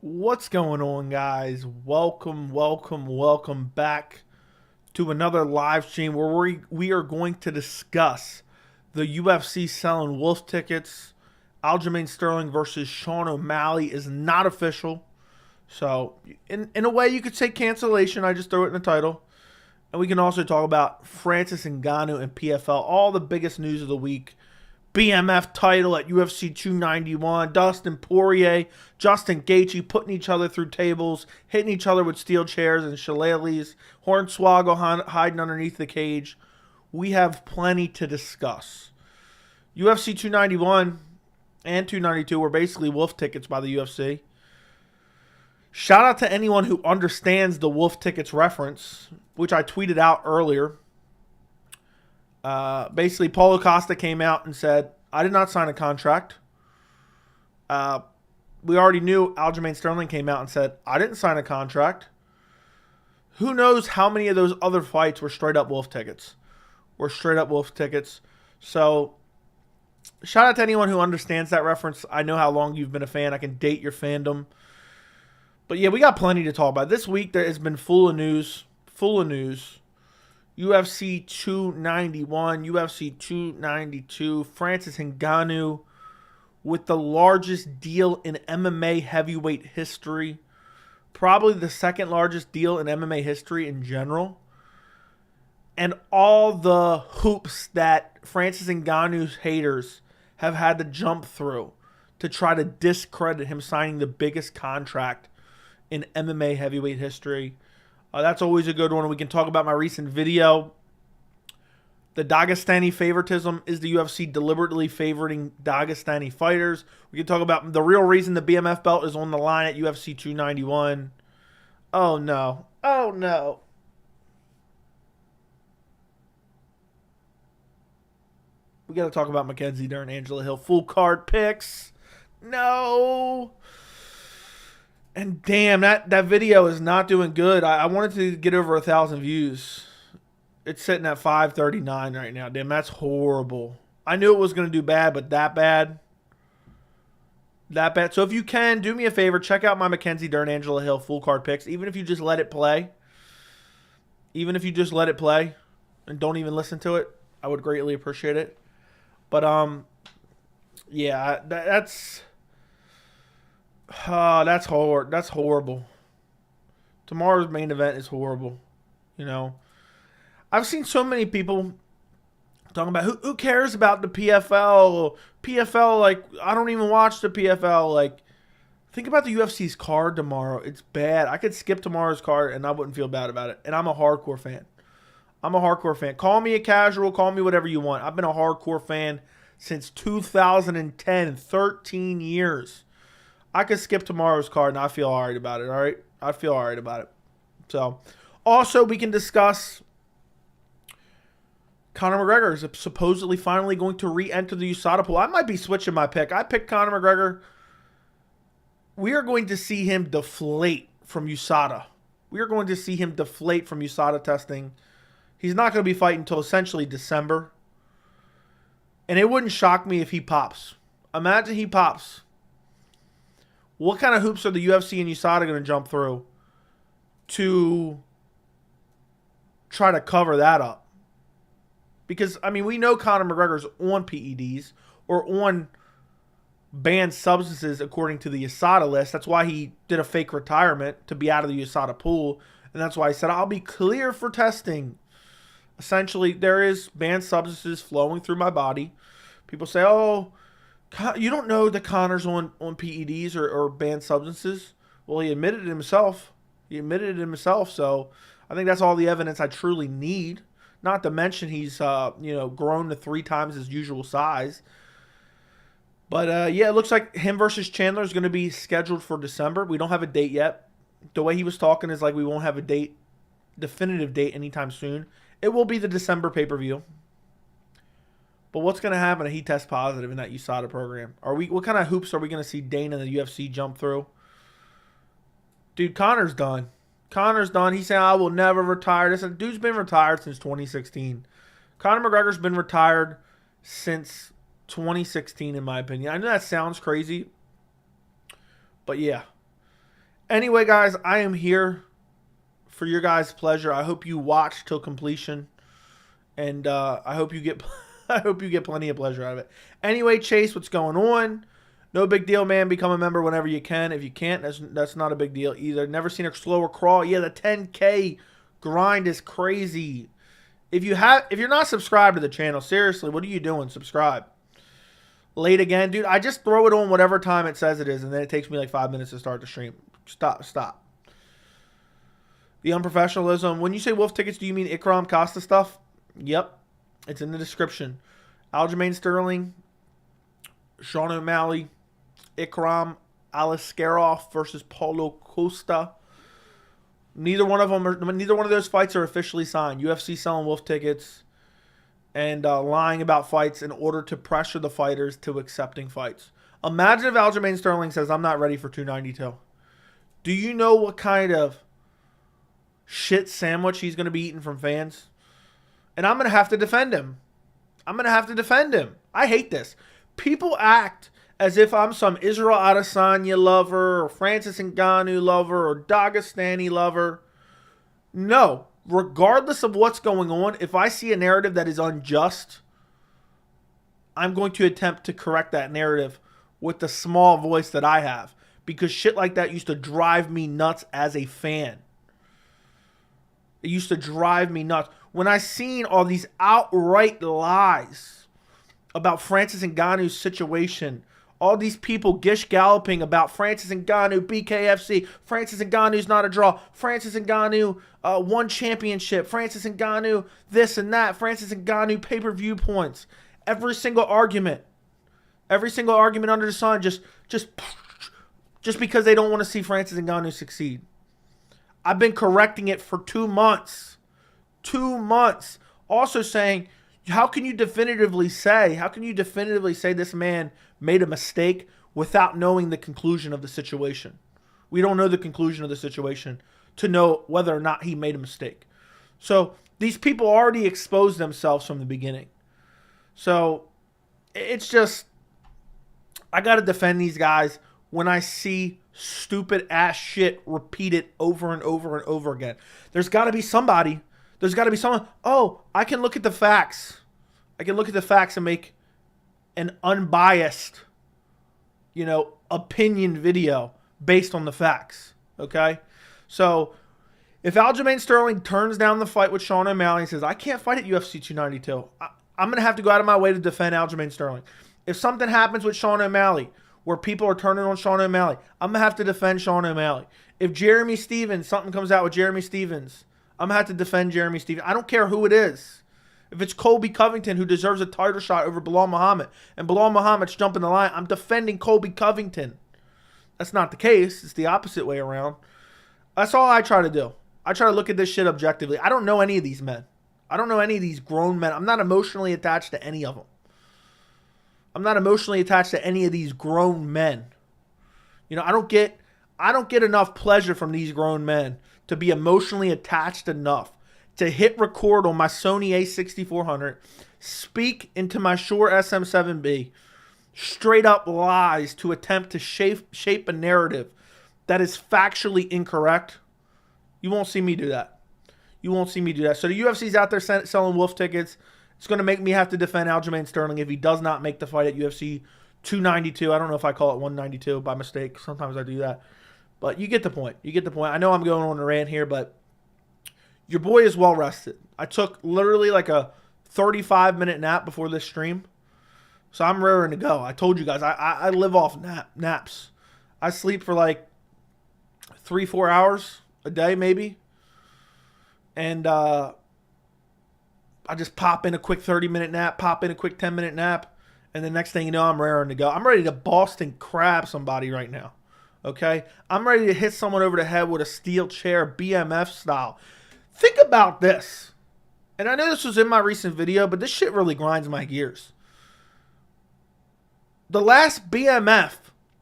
What's going on, guys? Welcome back to another live stream where we are going to discuss the UFC selling wolf tickets. Aljamain Sterling versus Sean O'Malley is not official. So, in a way, you could say cancellation. I just threw it in the title. And we can also talk about Francis Ngannou and PFL, all the biggest news of the week. BMF title at UFC 291. Dustin Poirier, Justin Gaethje putting each other through tables, hitting each other with steel chairs and shillelaghs. Hornswoggle hiding underneath the cage. We have plenty to discuss. UFC 291 and 292 were basically wolf tickets by the UFC. Shout out to anyone who understands the wolf tickets reference, which I tweeted out earlier. Basically, Paulo Costa came out and said, I did not sign a contract. We already knew Aljamain Sterling came out and said, I didn't sign a contract. Who knows how many of those other fights were straight up wolf tickets? So, shout out to anyone who understands that reference. I know how long you've been a fan. I can date your fandom. But yeah, we got plenty to talk about. This week there has been full of news. UFC 291, UFC 292, Francis Ngannou with the largest deal in MMA heavyweight history. Probably the second largest deal in MMA history in general. And all the hoops that Francis Ngannou's haters have had to jump through to try to discredit him signing the biggest contract in MMA heavyweight history. That's always a good one. We can talk about my recent video. The Dagestani favoritism. Is the UFC deliberately favoring Dagestani fighters? We can talk about the real reason the BMF belt is on the line at UFC 291. Oh, no. We got to talk about Mackenzie Dern, Angela Hill. Full card picks. No. And damn, that video is not doing good. I wanted to get over 1,000 views. It's sitting at 539 right now. Damn, that's horrible. I knew it was going to do bad, but that bad. So if you can, do me a favor. Check out my Mackenzie Dern, Angela Hill full card picks. Even if you just let it play. And don't even listen to it. I would greatly appreciate it. But, yeah, that's hard. That's horrible. Tomorrow's main event is horrible. You know, I've seen so many people talking about who cares about the PFL. PFL, like, I don't even watch the PFL. Like, think about the UFC's card tomorrow. It's bad. I could skip tomorrow's card and I wouldn't feel bad about it. And I'm a hardcore fan. Call me a casual. Call me whatever you want. I've been a hardcore fan since 2010. 13 years. I could skip tomorrow's card and I feel all right about it, all right? I feel all right about it. So, also, we can discuss Conor McGregor is supposedly finally going to re-enter the USADA pool. I might be switching my pick. I picked Conor McGregor. We are going to see him deflate from USADA. Testing. He's not going to be fighting until essentially December. And it wouldn't shock me if he pops. Imagine he pops. What kind of hoops are the UFC and USADA going to jump through to try to cover that up? Because, I mean, we know Conor McGregor's on PEDs or on banned substances according to the USADA list. That's why he did a fake retirement to be out of the USADA pool. And that's why he said, I'll be clear for testing. Essentially, there is banned substances flowing through my body. People say, oh, you don't know that Conor's on PEDs or banned substances. Well, he admitted it himself. So I think that's all the evidence I truly need. Not to mention he's grown to 3 times his usual size. But yeah, it looks like him versus Chandler is going to be scheduled for December. We don't have a date yet. The way he was talking is like we won't have a definitive date anytime soon. It will be the December pay-per-view. But what's going to happen if he tests positive in that USADA program? What kind of hoops are we going to see Dana and the UFC jump through? Dude, Conor's done. He's saying, I will never retire. This dude's been retired since 2016. Conor McGregor's been retired since 2016, in my opinion. I know that sounds crazy. But yeah. Anyway, guys, I am here for your guys' pleasure. I hope you watch till completion, and I hope you get plenty of pleasure out of it. Anyway, Chase, what's going on? No big deal, man. Become a member whenever you can. If you can't, that's not a big deal either. Never seen a slower crawl. Yeah, the 10K grind is crazy. If you're not subscribed to the channel, seriously, what are you doing? Subscribe. Late again, dude. I just throw it on whatever time it says it is, and then it takes me like 5 minutes to start the stream. Stop. The unprofessionalism. When you say wolf tickets, do you mean Ikram Costa stuff? Yep. It's in the description. Aljamain Sterling, Sean O'Malley, Ikram Aliskerov versus Paulo Costa. Neither one of those fights are officially signed. UFC selling wolf tickets and lying about fights in order to pressure the fighters to accepting fights. Imagine if Aljamain Sterling says, I'm not ready for 292. Do you know what kind of shit sandwich he's going to be eating from fans? And I'm going to have to defend him. I hate this. People act as if I'm some Israel Adesanya lover or Francis Ngannou lover or Dagestani lover. No. Regardless of what's going on, if I see a narrative that is unjust, I'm going to attempt to correct that narrative with the small voice that I have. Because shit like that used to drive me nuts as a fan. It used to drive me nuts. When I seen all these outright lies about Francis Ngannou's situation, all these people gish galloping about Francis Ngannou, BKFC, Francis Ngannou's not a draw, Francis Ngannou won championship, Francis Ngannou this and that, Francis Ngannou pay-per-view points. Every single argument under the sun, just because they don't want to see Francis Ngannou succeed. I've been correcting it for 2 months. 2 months. Also saying, how can you definitively say this man made a mistake without knowing the conclusion of the situation? We don't know the conclusion of the situation to know whether or not he made a mistake. So these people already exposed themselves from the beginning. So it's just, I got to defend these guys when I see stupid ass shit repeated over and over and over again. There's got to be somebody. There's got to be someone. Oh, I can look at the facts. And make an unbiased, opinion video based on the facts. Okay? So, if Aljamain Sterling turns down the fight with Sean O'Malley and says, I can't fight at UFC 292, I'm going to have to go out of my way to defend Aljamain Sterling. If something happens with Sean O'Malley where people are turning on Sean O'Malley, I'm going to have to defend Sean O'Malley. If something comes out with Jeremy Stevens, I'm going to have to defend Jeremy Stevens. I don't care who it is. If it's Colby Covington who deserves a title shot over Bilal Muhammad, and Bilal Muhammad's jumping the line, I'm defending Colby Covington. That's not the case. It's the opposite way around. That's all I try to do. I try to look at this shit objectively. I don't know any of these men. I don't know any of these grown men. I'm not emotionally attached to any of them. I'm not emotionally attached to any of these grown men. I don't get enough pleasure from these grown men to be emotionally attached enough to hit record on my Sony a6400, speak into my Shure SM7B, straight up lies to attempt to shape a narrative that is factually incorrect. You won't see me do that. So the UFC's out there selling wolf tickets. It's going to make me have to defend Aljamain Sterling if he does not make the fight at UFC 292. I don't know if I call it 192 by mistake. Sometimes I do that. But you get the point. I know I'm going on a rant here, but your boy is well rested. I took literally like a 35-minute nap before this stream. So I'm raring to go. I told you guys, I live off naps. I sleep for like 3-4 hours a day maybe. And I just pop in a quick 30-minute nap, pop in a quick 10-minute nap, and the next thing you know, I'm raring to go. I'm ready to Boston crab somebody right now. Okay? I'm ready to hit someone over the head with a steel chair, BMF style. Think about this. And I know this was in my recent video, but this shit really grinds my gears. The last BMF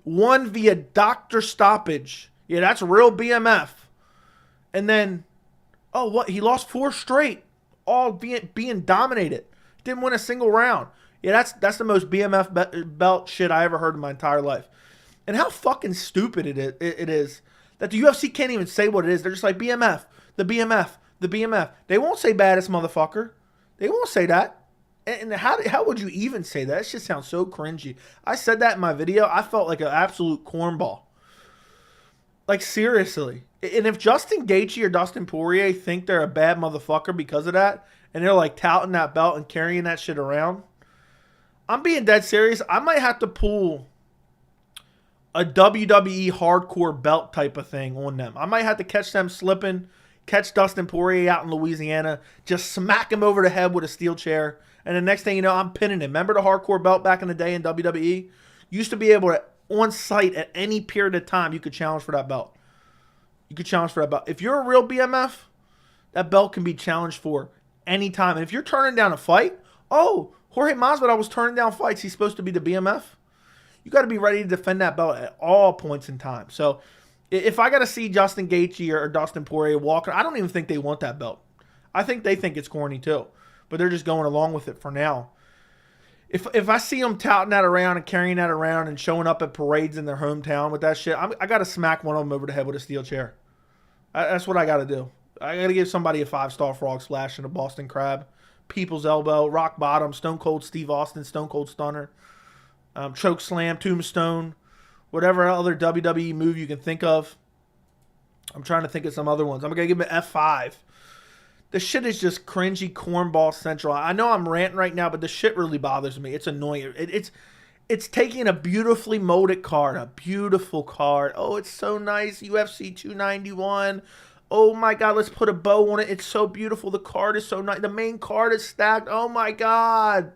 won via doctor stoppage. Yeah, that's real BMF. And then, oh, what? He lost 4 straight, all being dominated. Didn't win a single round. Yeah, that's the most BMF belt shit I ever heard in my entire life. And how fucking stupid it is that the UFC can't even say what it is. They're just like BMF, the BMF, the BMF. They won't say baddest motherfucker. They won't say that. And how would you even say that? That shit sounds so cringy. I said that in my video. I felt like an absolute cornball. Like, seriously. And if Justin Gaethje or Dustin Poirier think they're a bad motherfucker because of that, and they're like touting that belt and carrying that shit around, I'm being dead serious. I might have to pull a WWE hardcore belt type of thing on them. I might have to catch them slipping, catch Dustin Poirier out in Louisiana, just smack him over the head with a steel chair, and the next thing you know, I'm pinning him. Remember the hardcore belt back in the day in WWE? Used to be able to, on site at any period of time, you could challenge for that belt. You could challenge for that belt. If you're a real BMF, that belt can be challenged for any time. And if you're turning down a fight, oh, Jorge Masvidal was turning down fights. He's supposed to be the BMF. You got to be ready to defend that belt at all points in time. So if I got to see Justin Gaethje or Dustin Poirier walking, I don't even think they want that belt. I think they think it's corny too. But they're just going along with it for now. If I see them touting that around and carrying that around and showing up at parades in their hometown with that shit, I got to smack one of them over the head with a steel chair. That's what I got to do. I got to give somebody a 5-star frog splash and a Boston Crab, People's Elbow, Rock Bottom, Stone Cold Steve Austin, Stone Cold Stunner, Choke Slam, Tombstone, whatever other WWE move you can think of. I'm trying to think of some other ones. I'm going to give him an F5. The shit is just cringy cornball central. I know I'm ranting right now, but the shit really bothers me. It's annoying. It's taking a beautifully molded card, a beautiful card. Oh, it's so nice. UFC 291. Oh my God, let's put a bow on it. It's so beautiful. The card is so nice. The main card is stacked. Oh my God.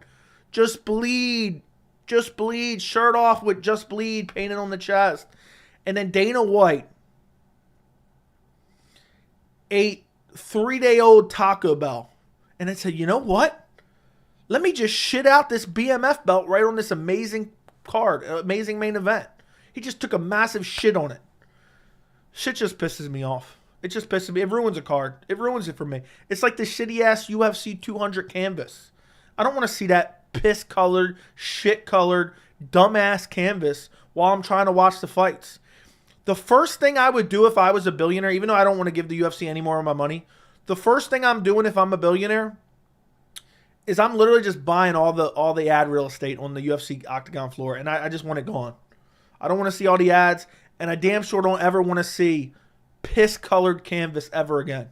Just bleed. Just bleed. Shirt off with just bleed painted on the chest. And then Dana White ate 3-day-old Taco Bell. And it said, you know what? Let me just shit out this BMF belt right on this amazing card, amazing main event. He just took a massive shit on it. Shit just pisses me off. It just pisses me. It ruins a card. It ruins it for me. It's like the shitty-ass UFC 200 canvas. I don't want to see that piss-colored, shit-colored, dumbass canvas while I'm trying to watch the fights. The first thing I would do if I was a billionaire, even though I don't want to give the UFC any more of my money, the first thing I'm doing if I'm a billionaire is I'm literally just buying all the ad real estate on the UFC octagon floor, and I just want it gone. I don't want to see all the ads, and I damn sure don't ever want to see piss-colored canvas ever again.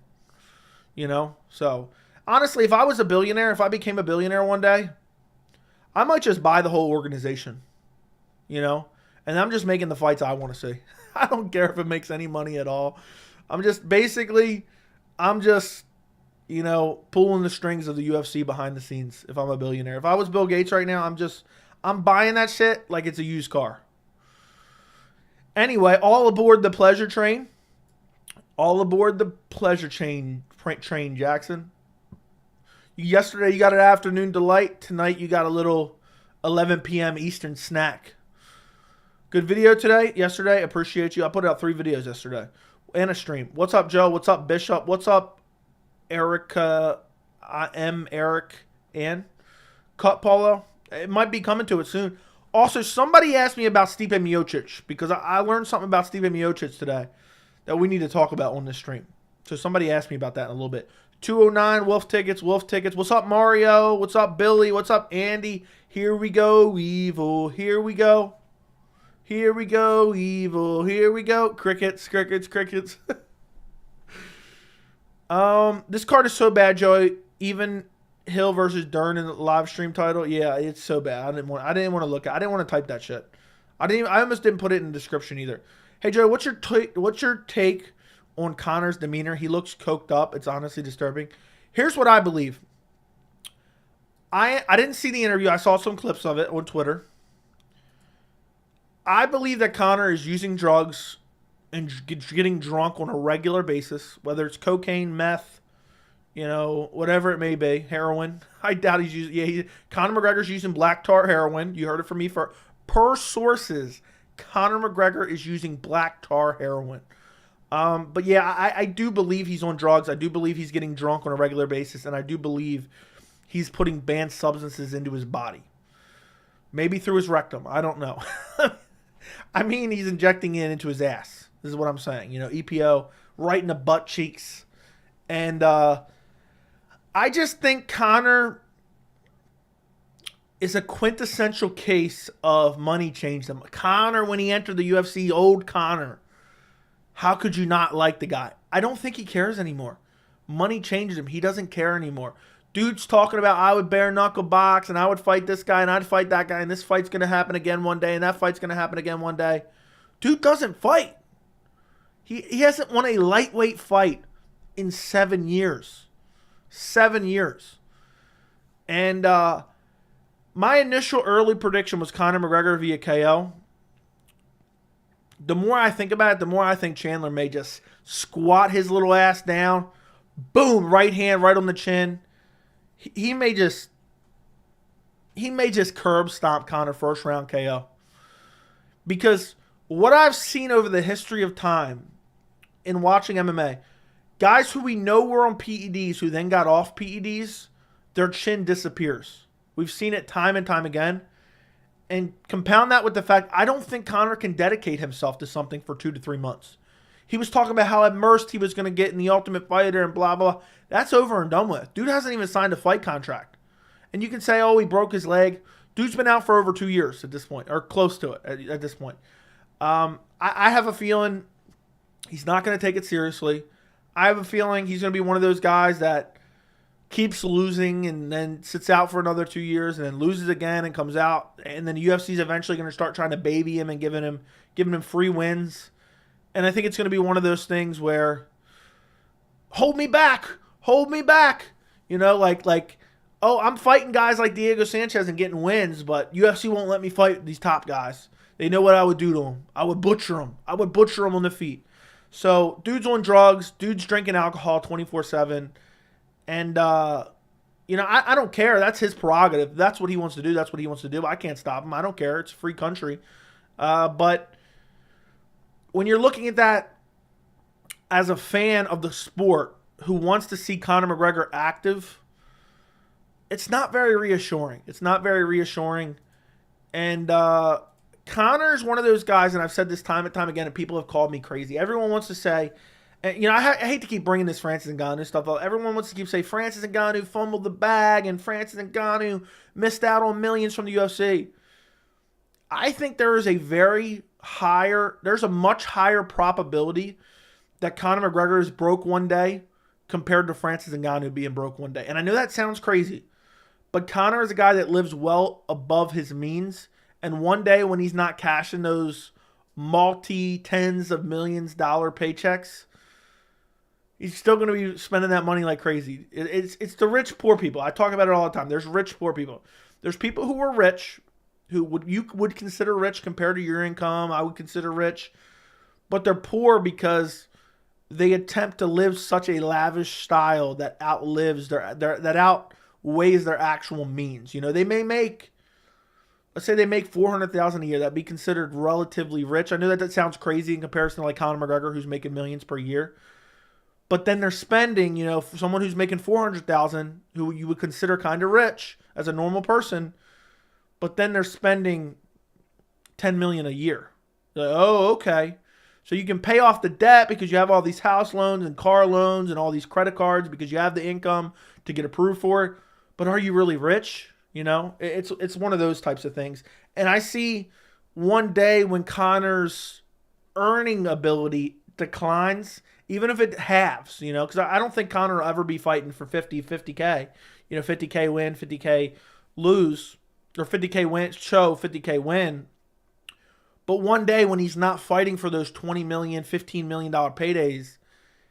You know? So, honestly, if I was a billionaire, if I became a billionaire one day, I might just buy the whole organization. You know? And I'm just making the fights I want to see. I don't care if it makes any money at all. I'm just, you know, pulling the strings of the UFC behind the scenes if I'm a billionaire. If I was Bill Gates right now, I'm buying that shit like it's a used car. Anyway, all aboard the pleasure train. All aboard the pleasure train, Jackson. Yesterday you got an afternoon delight. Tonight you got a little 11 p.m. Eastern snack. Good video today. Yesterday, appreciate you. I put out 3 videos yesterday and a stream. What's up, Joe? What's up, Bishop? What's up, Erica? Eric Ann. Cut Paulo. It might be coming to it soon. Also, somebody asked me about Stipe Miocic because I learned something about Stipe Miocic today that we need to talk about on this stream. So somebody asked me about that in a little bit. 209 Wolf Tickets, Wolf Tickets. What's up, Mario? What's up, Billy? What's up, Andy? Here we go, evil. Here we go. Here we go, evil. Here we go. Crickets, crickets, crickets. This card is so bad, Joey. Even Hill versus Dern in the live stream title. Yeah, it's so bad. I didn't want to look at. I didn't want to type that shit. I almost didn't put it in the description either. Hey, Joey, what's your take on Conor's demeanor? He looks coked up. It's honestly disturbing. Here's what I believe. I didn't see the interview. I saw some clips of it on Twitter. I believe that Conor is using drugs and getting drunk on a regular basis, whether it's cocaine, meth, you know, whatever it may be, heroin. I doubt he's using. Yeah, Conor McGregor's using black tar heroin. You heard it from me per sources. Conor McGregor is using black tar heroin. But yeah, I do believe he's on drugs. I do believe he's getting drunk on a regular basis, and I do believe he's putting banned substances into his body. Maybe through his rectum. I don't know. I mean, he's injecting it into his ass. This is what I'm saying. EPO right in the butt cheeks. And I just think Conor is a quintessential case of money changed him. Conor, when he entered the UFC, old Conor, how could you not like the guy? I don't think he cares anymore. Money changes him. He doesn't care anymore. Dude's talking about, I would bare knuckle box and I would fight this guy and I'd fight that guy and this fight's going to happen again one day and that fight's going to happen again one day. Dude doesn't fight. He hasn't won a lightweight fight in 7 years. 7 years. And my initial early prediction was Conor McGregor via KO. The more I think about it, the more I think Chandler may just squat his little ass down. Boom, right hand right on the chin. He may just curb stomp Conor first round KO. Because what I've seen over the history of time in watching MMA, guys who we know were on PEDs who then got off PEDs, their chin disappears. We've seen it time and time again. And compound that with the fact, I don't think Conor can dedicate himself to something for 2 to 3 months. He was talking about how immersed he was going to get in the Ultimate Fighter and blah, blah. That's over and done with. Dude hasn't even signed a fight contract. And you can say, oh, he broke his leg. Dude's been out for over 2 years at this point, or close to it at this point. I have a feeling he's not going to take it seriously. I have a feeling he's going to be one of those guys that keeps losing and then sits out for another 2 years and then loses again and comes out. And then the UFC is eventually going to start trying to baby him and giving him free wins. And I think it's going to be one of those things where, hold me back. Like, oh, I'm fighting guys like Diego Sanchez and getting wins, but UFC won't let me fight these top guys. They know what I would do to them. I would butcher them. On the feet. So, dude's on drugs. Dude's drinking alcohol 24/7. And, I don't care. That's his prerogative. That's what he wants to do. That's what he wants to do. I can't stop him. I don't care. It's a free country. But when you're looking at that as a fan of the sport who wants to see Conor McGregor active, it's not very reassuring. And Conor is one of those guys, and I've said this time and time again, and people have called me crazy. Everyone wants to say, and I hate to keep bringing this Francis Ngannou stuff up. Everyone wants to keep saying Francis Ngannou fumbled the bag and Francis Ngannou missed out on millions from the UFC. I think there's a much higher probability that Conor McGregor is broke one day compared to Francis Ngannou being broke one day. And I know that sounds crazy, but Conor is a guy that lives well above his means. And one day when he's not cashing those multi-tens of millions dollar paychecks, he's still going to be spending that money like crazy. It's the rich, poor people. I talk about it all the time. There's rich, poor people. There's people who are rich, who you would consider rich compared to your income. I would consider rich. But they're poor because they attempt to live such a lavish style that outlives that outweighs their actual means. They may make, let's say they make $400,000 a year. That'd be considered relatively rich. I know that sounds crazy in comparison to like Conor McGregor, who's making millions per year. But then they're spending, for someone who's making $400,000, who you would consider kind of rich as a normal person, but then they're spending $10 million a year. Like, oh, okay. So you can pay off the debt because you have all these house loans and car loans and all these credit cards because you have the income to get approved for it. But are you really rich? It's one of those types of things. And I see one day when Conor's earning ability declines, even if it halves, because I don't think Conor will ever be fighting for 50K, 50K win, 50K lose, or 50K win, show, 50K win. But one day when he's not fighting for those $20 million, $15 million paydays,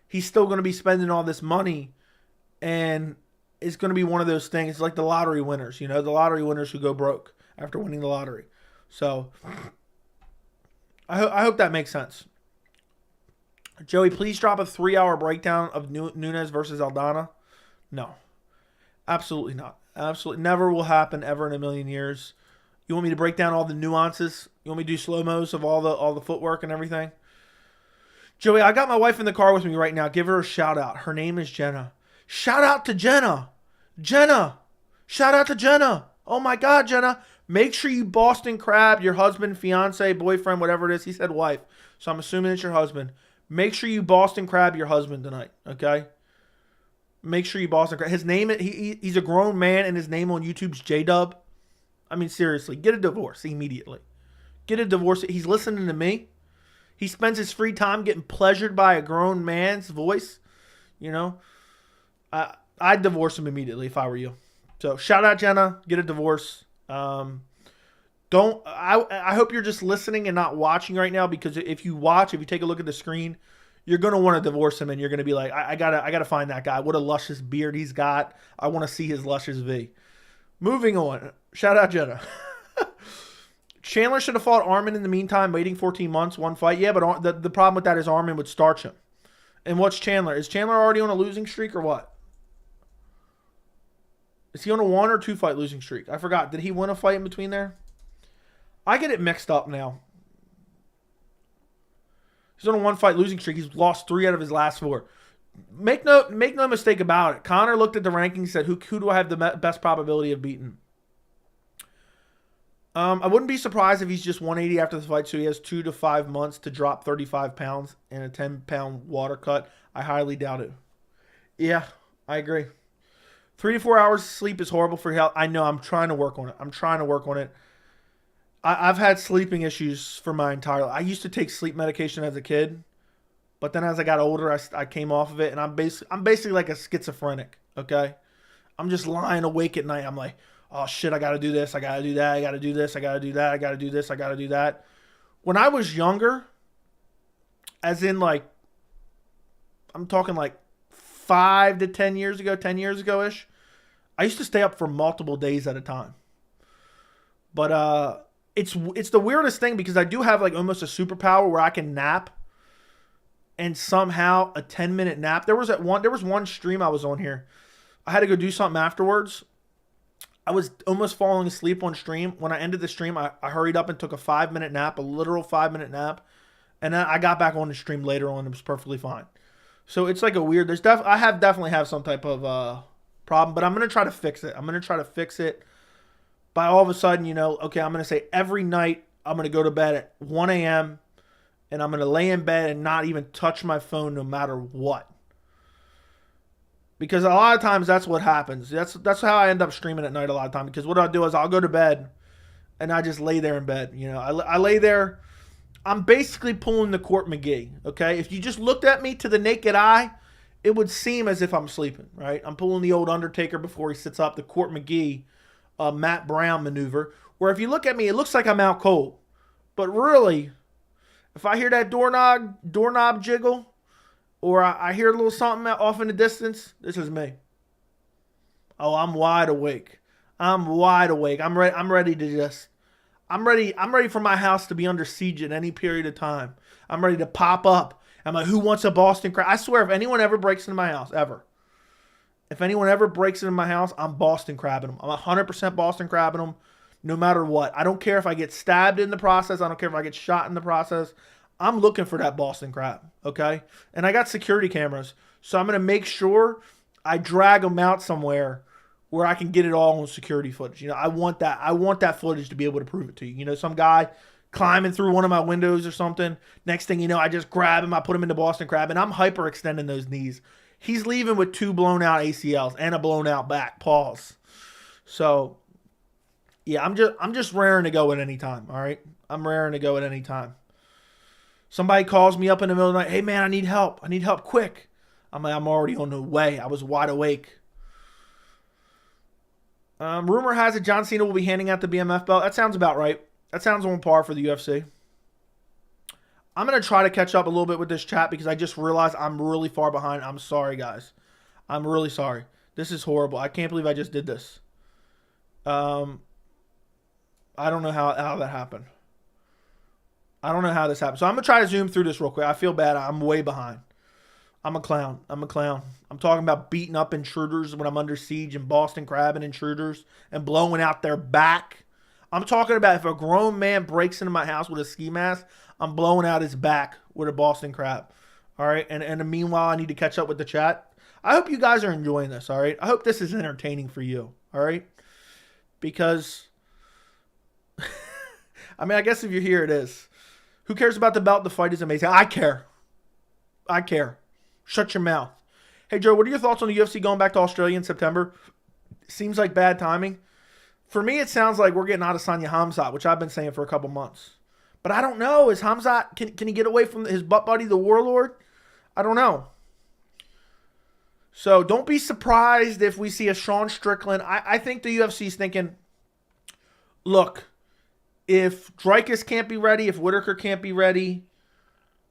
he's still going to be spending all this money, and it's going to be one of those things. It's like the lottery winners, the lottery winners who go broke after winning the lottery. So I hope that makes sense. Joey, please drop a 3-hour breakdown of Nunes versus Aldana. No, absolutely not. Absolutely never will happen ever in a million years. You want me to break down all the nuances? You want me to do slow-mos of all the footwork and everything? Joey, I got my wife in the car with me right now. Give her a shout out. Her name is Jenna. Shout out to Jenna. Jenna. Shout out to Jenna. Oh my God, Jenna. Make sure you Boston Crab your husband, fiance, boyfriend, whatever it is. He said wife, so I'm assuming it's your husband. Make sure you Boston Crab your husband tonight, okay? Make sure you Boston Crab. His name, he's a grown man, and his name on YouTube's J-Dub. I mean, seriously, get a divorce immediately. Get a divorce. He's listening to me. He spends his free time getting pleasured by a grown man's voice. You know, I'd divorce him immediately if I were you. So shout out Jenna, get a divorce. I hope you're just listening and not watching right now, because if you take a look at the screen, you're gonna want to divorce him, and you're gonna be like, I gotta find that guy. What a luscious beard he's got. I want to see his luscious V. Moving on. Shout out Jenna. Chandler should have fought Arman in the meantime, waiting 14 months, one fight. Yeah, but the problem with that is Arman would starch him. And what's Chandler? Is Chandler already on a losing streak or what? Is he on a 1 or 2 fight losing streak? I forgot. Did he win a fight in between there? I get it mixed up now. He's on a 1 fight losing streak. He's lost 3 out of his last 4. Make no mistake about it. Conor looked at the rankings and said, who do I have the best probability of beating? I wouldn't be surprised if he's just 180 after the fight, so he has 2 to 5 months to drop 35 pounds and a 10-pound water cut. I highly doubt it. Yeah, I agree. 3 to 4 hours of sleep is horrible for health. I know. I'm trying to work on it. I've had sleeping issues for my entire life. I used to take sleep medication as a kid, but then as I got older, I came off of it, and I'm basically like a schizophrenic, okay? I'm just lying awake at night. I'm like, oh shit, I gotta do this, I gotta do that, I gotta do this, I gotta do that, I gotta do this, I gotta do that. When I was younger, as in like, I'm talking like 5 to 10 years ago-ish, I used to stay up for multiple days at a time. But it's the weirdest thing, because I do have like almost a superpower where I can nap, and somehow a 10-minute nap. There was one stream I was on here. I had to go do something afterwards. I was almost falling asleep on stream. When I ended the stream, I hurried up and took a 5-minute nap, a literal 5-minute nap. And then I got back on the stream later on. It was perfectly fine. So it's like a weird, I definitely have some type of problem, but I'm going to try to fix it. By all of a sudden, okay, I'm going to say every night I'm going to go to bed at 1 a.m. and I'm going to lay in bed and not even touch my phone no matter what. Because a lot of times that's what happens. That's how I end up streaming at night a lot of times. Because what I'll do is I'll go to bed and I just lay there in bed. I lay there. I'm basically pulling the Court McGee. Okay, if you just looked at me to the naked eye, it would seem as if I'm sleeping. Right? I'm pulling the old Undertaker before he sits up, the Court McGee, Matt Brown maneuver. Where if you look at me, it looks like I'm out cold, but really, if I hear that doorknob jiggle, or I hear a little something off in the distance, this is me. Oh, I'm wide awake. I'm ready for my house to be under siege at any period of time. I'm ready to pop up. I'm like, who wants a Boston Crab? I swear, if anyone ever breaks into my house, if anyone ever breaks into my house, I'm Boston Crabbing them. I'm 100% Boston Crabbing them, no matter what. I don't care if I get stabbed in the process. I don't care if I get shot in the process. I'm looking for that Boston Crab, okay? And I got security cameras, so I'm going to make sure I drag them out somewhere where I can get it all on security footage. I want that footage to be able to prove it to you. Some guy climbing through one of my windows or something. Next thing you know, I just grab him, I put him into Boston Crab, and I'm hyperextending those knees. He's leaving with 2 blown out ACLs and a blown out back. Pause. So, yeah, I'm just raring to go at any time, all right? I'm raring to go at any time. Somebody calls me up in the middle of the night, hey man, I need help quick. I'm like, I'm already on the way. I was wide awake. Rumor has it John Cena will be handing out the BMF belt. That sounds about right. That sounds on par for the UFC. I'm going to try to catch up a little bit with this chat because I just realized I'm really far behind. I'm sorry, guys. I'm really sorry. This is horrible. I can't believe I just did this. I don't know how that happened. I don't know how this happened. So I'm going to try to zoom through this real quick. I feel bad. I'm way behind. I'm a clown. I'm talking about beating up intruders when I'm under siege and Boston Crabbing intruders and blowing out their back. I'm talking about if a grown man breaks into my house with a ski mask, I'm blowing out his back with a Boston Crab. All right? And meanwhile, I need to catch up with the chat. I hope you guys are enjoying this, all right? I hope this is entertaining for you, all right? Because I mean, I guess if you're here, it is. Who cares about the belt? The fight is amazing. I care. I care. Shut your mouth. Hey, Joe, what are your thoughts on the UFC going back to Australia in September? Seems like bad timing. For me, it sounds like we're getting Adesanya Hamzat, which I've been saying for a couple months. But I don't know. Is Hamzat, can he get away from his butt buddy, the Warlord? I don't know. So don't be surprised if we see a Sean Strickland. I think the UFC is thinking, look, if Dreykus can't be ready, if Whitaker can't be ready,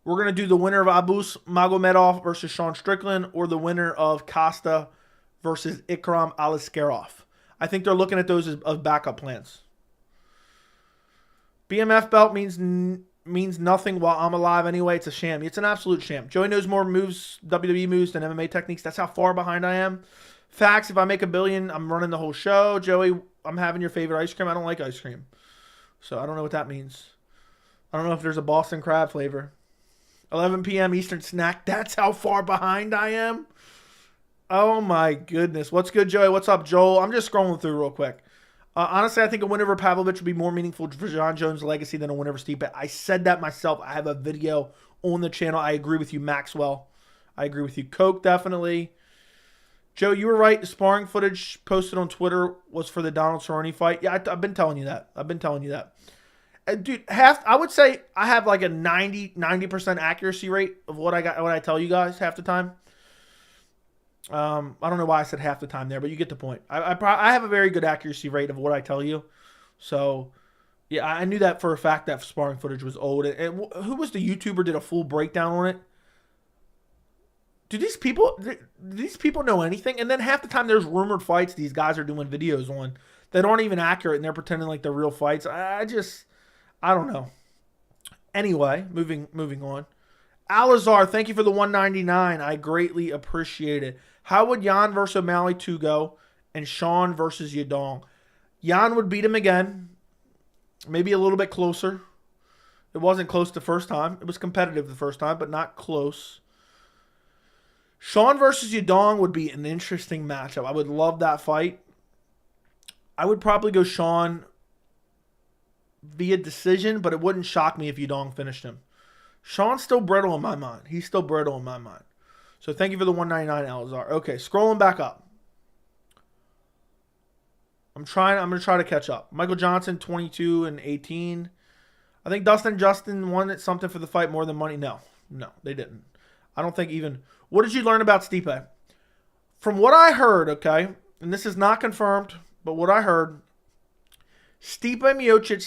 we're going to do the winner of Abus Magomedov versus Sean Strickland or the winner of Costa versus Ikram Aliskerov. I think they're looking at those as backup plans. BMF belt means nothing while I'm alive anyway. It's a sham. It's an absolute sham. Joey knows more moves, WWE moves, than MMA techniques. That's how far behind I am. Facts, if I make $1 billion, I'm running the whole show. Joey, I'm having your favorite ice cream. I don't like ice cream. So I don't know what that means. I don't know if there's a Boston crab flavor. 11 p.m. Eastern snack. That's how far behind I am. Oh my goodness. What's good, Joey? What's up, Joel? I'm just scrolling through real quick. Honestly, I think a win over Pavlovich would be more meaningful for John Jones' legacy than a win over Stipe. I said that myself. I have a video on the channel. I agree with you, Maxwell. I agree with you. Coke, definitely. Joe, you were right. The sparring footage posted on Twitter was for the Donald Cerrone fight. Yeah, I've been telling you that. Dude, I would say I have like a 90% accuracy rate of what I tell you guys half the time. I don't know why I said half the time there, but you get the point. I have a very good accuracy rate of what I tell you. So, yeah, I knew that for a fact that sparring footage was old. And who was the YouTuber did a full breakdown on it? Do these people know anything? And then half the time there's rumored fights these guys are doing videos on that aren't even accurate, and they're pretending like they're real fights. I don't know. Anyway, moving on. Alazar, thank you for the $1.99. I greatly appreciate it. How would Jan versus O'Malley 2 go and Sean versus Yadong? Jan would beat him again. Maybe a little bit closer. It wasn't close the first time. It was competitive the first time, but not close. Sean versus Yadong would be an interesting matchup. I would love that fight. I would probably go Sean via decision, but it wouldn't shock me if Yadong finished him. Sean's still brittle in my mind. He's still brittle in my mind. So thank you for the $1.99, Alazar. Okay, scrolling back up. I'm going to try to catch up. Michael Johnson, 22 and 18. I think Justin won something for the fight more than money. No, they didn't. I don't think even. What did you learn about Stipe? From what I heard, okay, and this is not confirmed, but what I heard, Stipe Miocic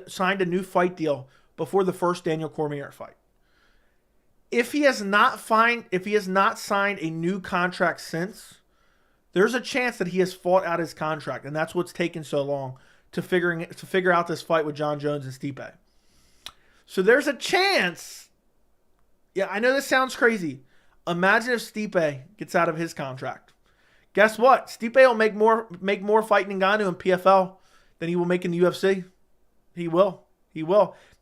signed a new fight deal before the first Daniel Cormier fight. If he has not signed a new contract since, there's a chance that he has fought out his contract, and that's what's taken so long to figure out this fight with John Jones and Stipe. So there's a chance. Yeah, I know this sounds crazy. Imagine if Stipe gets out of his contract. Guess what? Stipe will make more fighting Ngannou in PFL than he will make in the UFC. He will.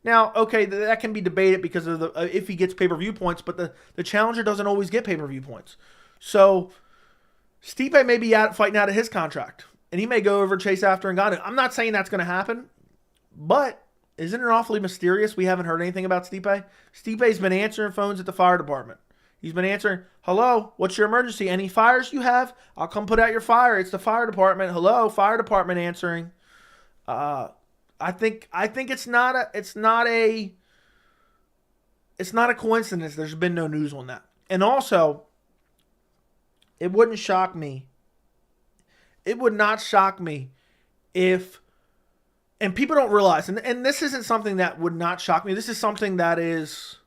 Now, okay, that can be debated because of if he gets pay-per-view points, but the challenger doesn't always get pay-per-view points. So Stipe may be fighting out of his contract, and he may go over chase after Ngannou. I'm not saying that's going to happen, but isn't it awfully mysterious? We haven't heard anything about Stipe. Stipe's been answering phones at the fire department. He's been answering, hello, what's your emergency? Any fires you have? I'll come put out your fire. It's the fire department. Hello, fire department answering. I think it's not a coincidence there's been no news on that. And also, it wouldn't shock me. It would not shock me if, and people don't realize, and this isn't something that would not shock me. This is something that is,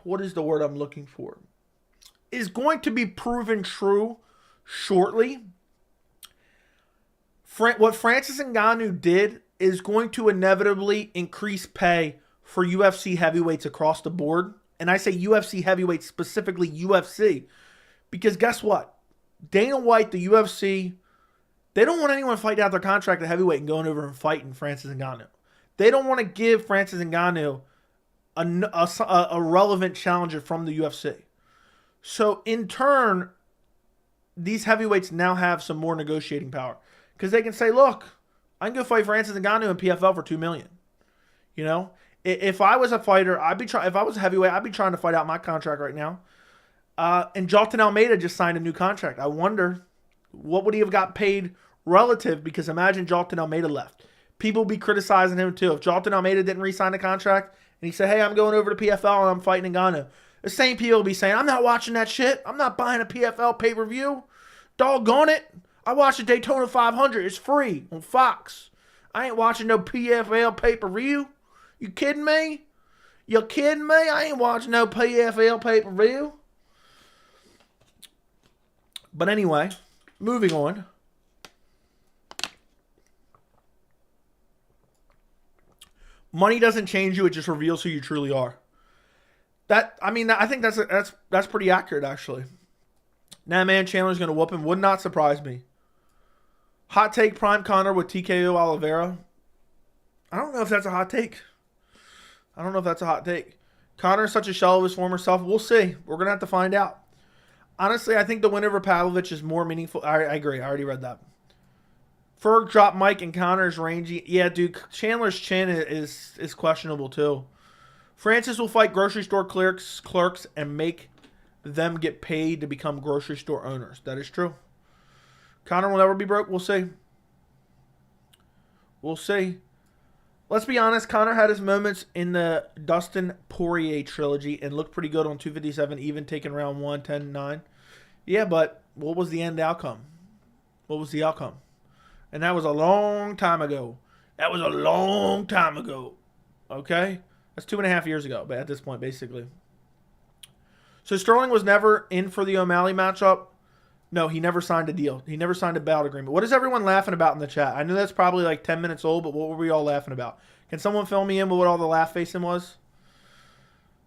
what is the word I'm looking for? Is going to be proven true shortly. What Francis Ngannou did is going to inevitably increase pay for UFC heavyweights across the board. And I say UFC heavyweights, specifically UFC. Because guess what? Dana White, the UFC, they don't want anyone fighting out their contract at heavyweight and going over and fighting Francis Ngannou. They don't want to give Francis Ngannou a relevant challenger from the UFC. So in turn, these heavyweights now have some more negotiating power. Because they can say, look, I can go fight Francis Ngannou in PFL for $2 million. You know, if I was a fighter, I'd be trying. If I was a heavyweight, I'd be trying to fight out my contract right now. And Justin Almeida just signed a new contract. I wonder what would he have got paid relative, because imagine Justin Almeida left. People would be criticizing him too. If Justin Almeida didn't re-sign the contract and he said, hey, I'm going over to PFL and I'm fighting Ngannou, the same people will be saying, I'm not watching that shit. I'm not buying a PFL pay-per-view. Doggone it. I watched the Daytona 500. It's free on Fox. I ain't watching no PFL pay-per-view. You kidding me? You kidding me? I ain't watching no PFL pay-per-view. But anyway, moving on. Money doesn't change you; it just reveals who you truly are. I think that's pretty accurate, actually. Nah, man, Chandler's gonna whoop him. Would not surprise me. Hot take: Prime Conor with TKO Oliveira. I don't know if that's a hot take. Conor is such a shell of his former self. We'll see. We're gonna have to find out. Honestly, I think the win over Pavlovich is more meaningful. I agree. I already read that. Ferg dropped Mike and Conor's rangy. Yeah, dude, Chandler's chin is questionable too. Francis will fight grocery store clerks and make them get paid to become grocery store owners. That is true. Conor will never be broke. We'll see. We'll see. Let's be honest. Conor had his moments in the Dustin Poirier trilogy and looked pretty good on 257, even taking round 1, 10-9. Yeah, but what was the end outcome? What was the outcome? And that was a long time ago. Okay? That's 2.5 years ago, but at this point, basically. So Sterling was never in for the O'Malley matchup. No, he never signed a deal. He never signed a bout agreement. What is everyone laughing about in the chat? I know that's probably like 10 minutes old, but what were we all laughing about? Can someone fill me in with what all the laugh facing was?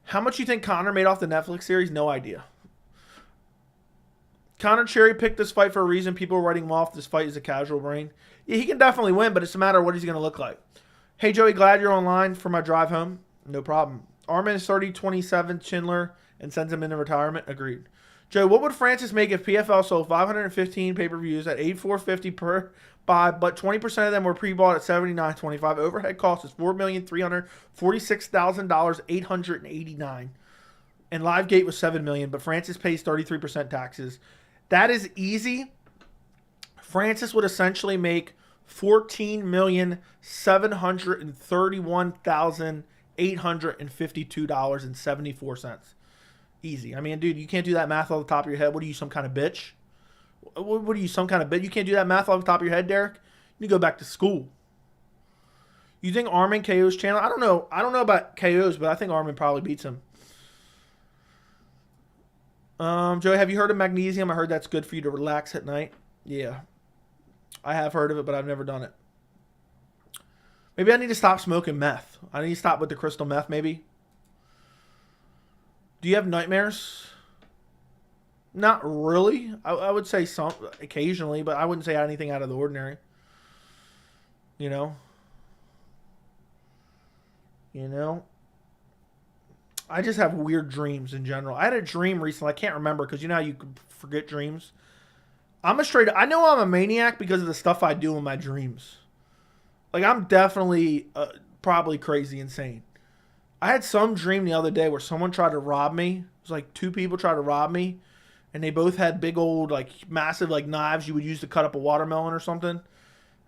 How much you think Conor made off the Netflix series? No idea. Conor cherry-picked this fight for a reason. People are writing him off. This fight is a casual brain. Yeah, he can definitely win, but it's a matter of what he's going to look like. Hey, Joey, glad you're online for my drive home. No problem. Armin is 30-27 Schindler and sends him into retirement. Agreed. Joe, what would Francis make if PFL sold 515 pay-per-views at $84.50 per buy, but 20% of them were pre-bought at $79.25? Overhead cost is $4,346,889. And Livegate was $7 million, but Francis pays 33% taxes. That is easy. Francis would essentially make $14,731,852.74. Easy. I mean, dude, you can't do that math off the top of your head. What are you, some kind of bitch? What are you, some kind of bitch? You can't do that math off the top of your head, Derek? You need to go back to school. You think Armin KO's Chandler? I don't know. I don't know about KOs, but I think Armin probably beats him. Joey, have you heard of magnesium? I heard that's good for you to relax at night. Yeah. I have heard of it, but I've never done it. Maybe I need to stop smoking meth. I need to stop with the crystal meth, maybe. Do you have nightmares? Not really. I would say some occasionally, but I wouldn't say anything out of the ordinary. You know? I just have weird dreams in general. I had a dream recently. I can't remember because you know how you can forget dreams. I know I'm a maniac because of the stuff I do in my dreams. Like, I'm definitely probably crazy insane. I had some dream the other day where someone tried to rob me. It was like 2 people tried to rob me. And they both had big old, like, massive, like, knives you would use to cut up a watermelon or something.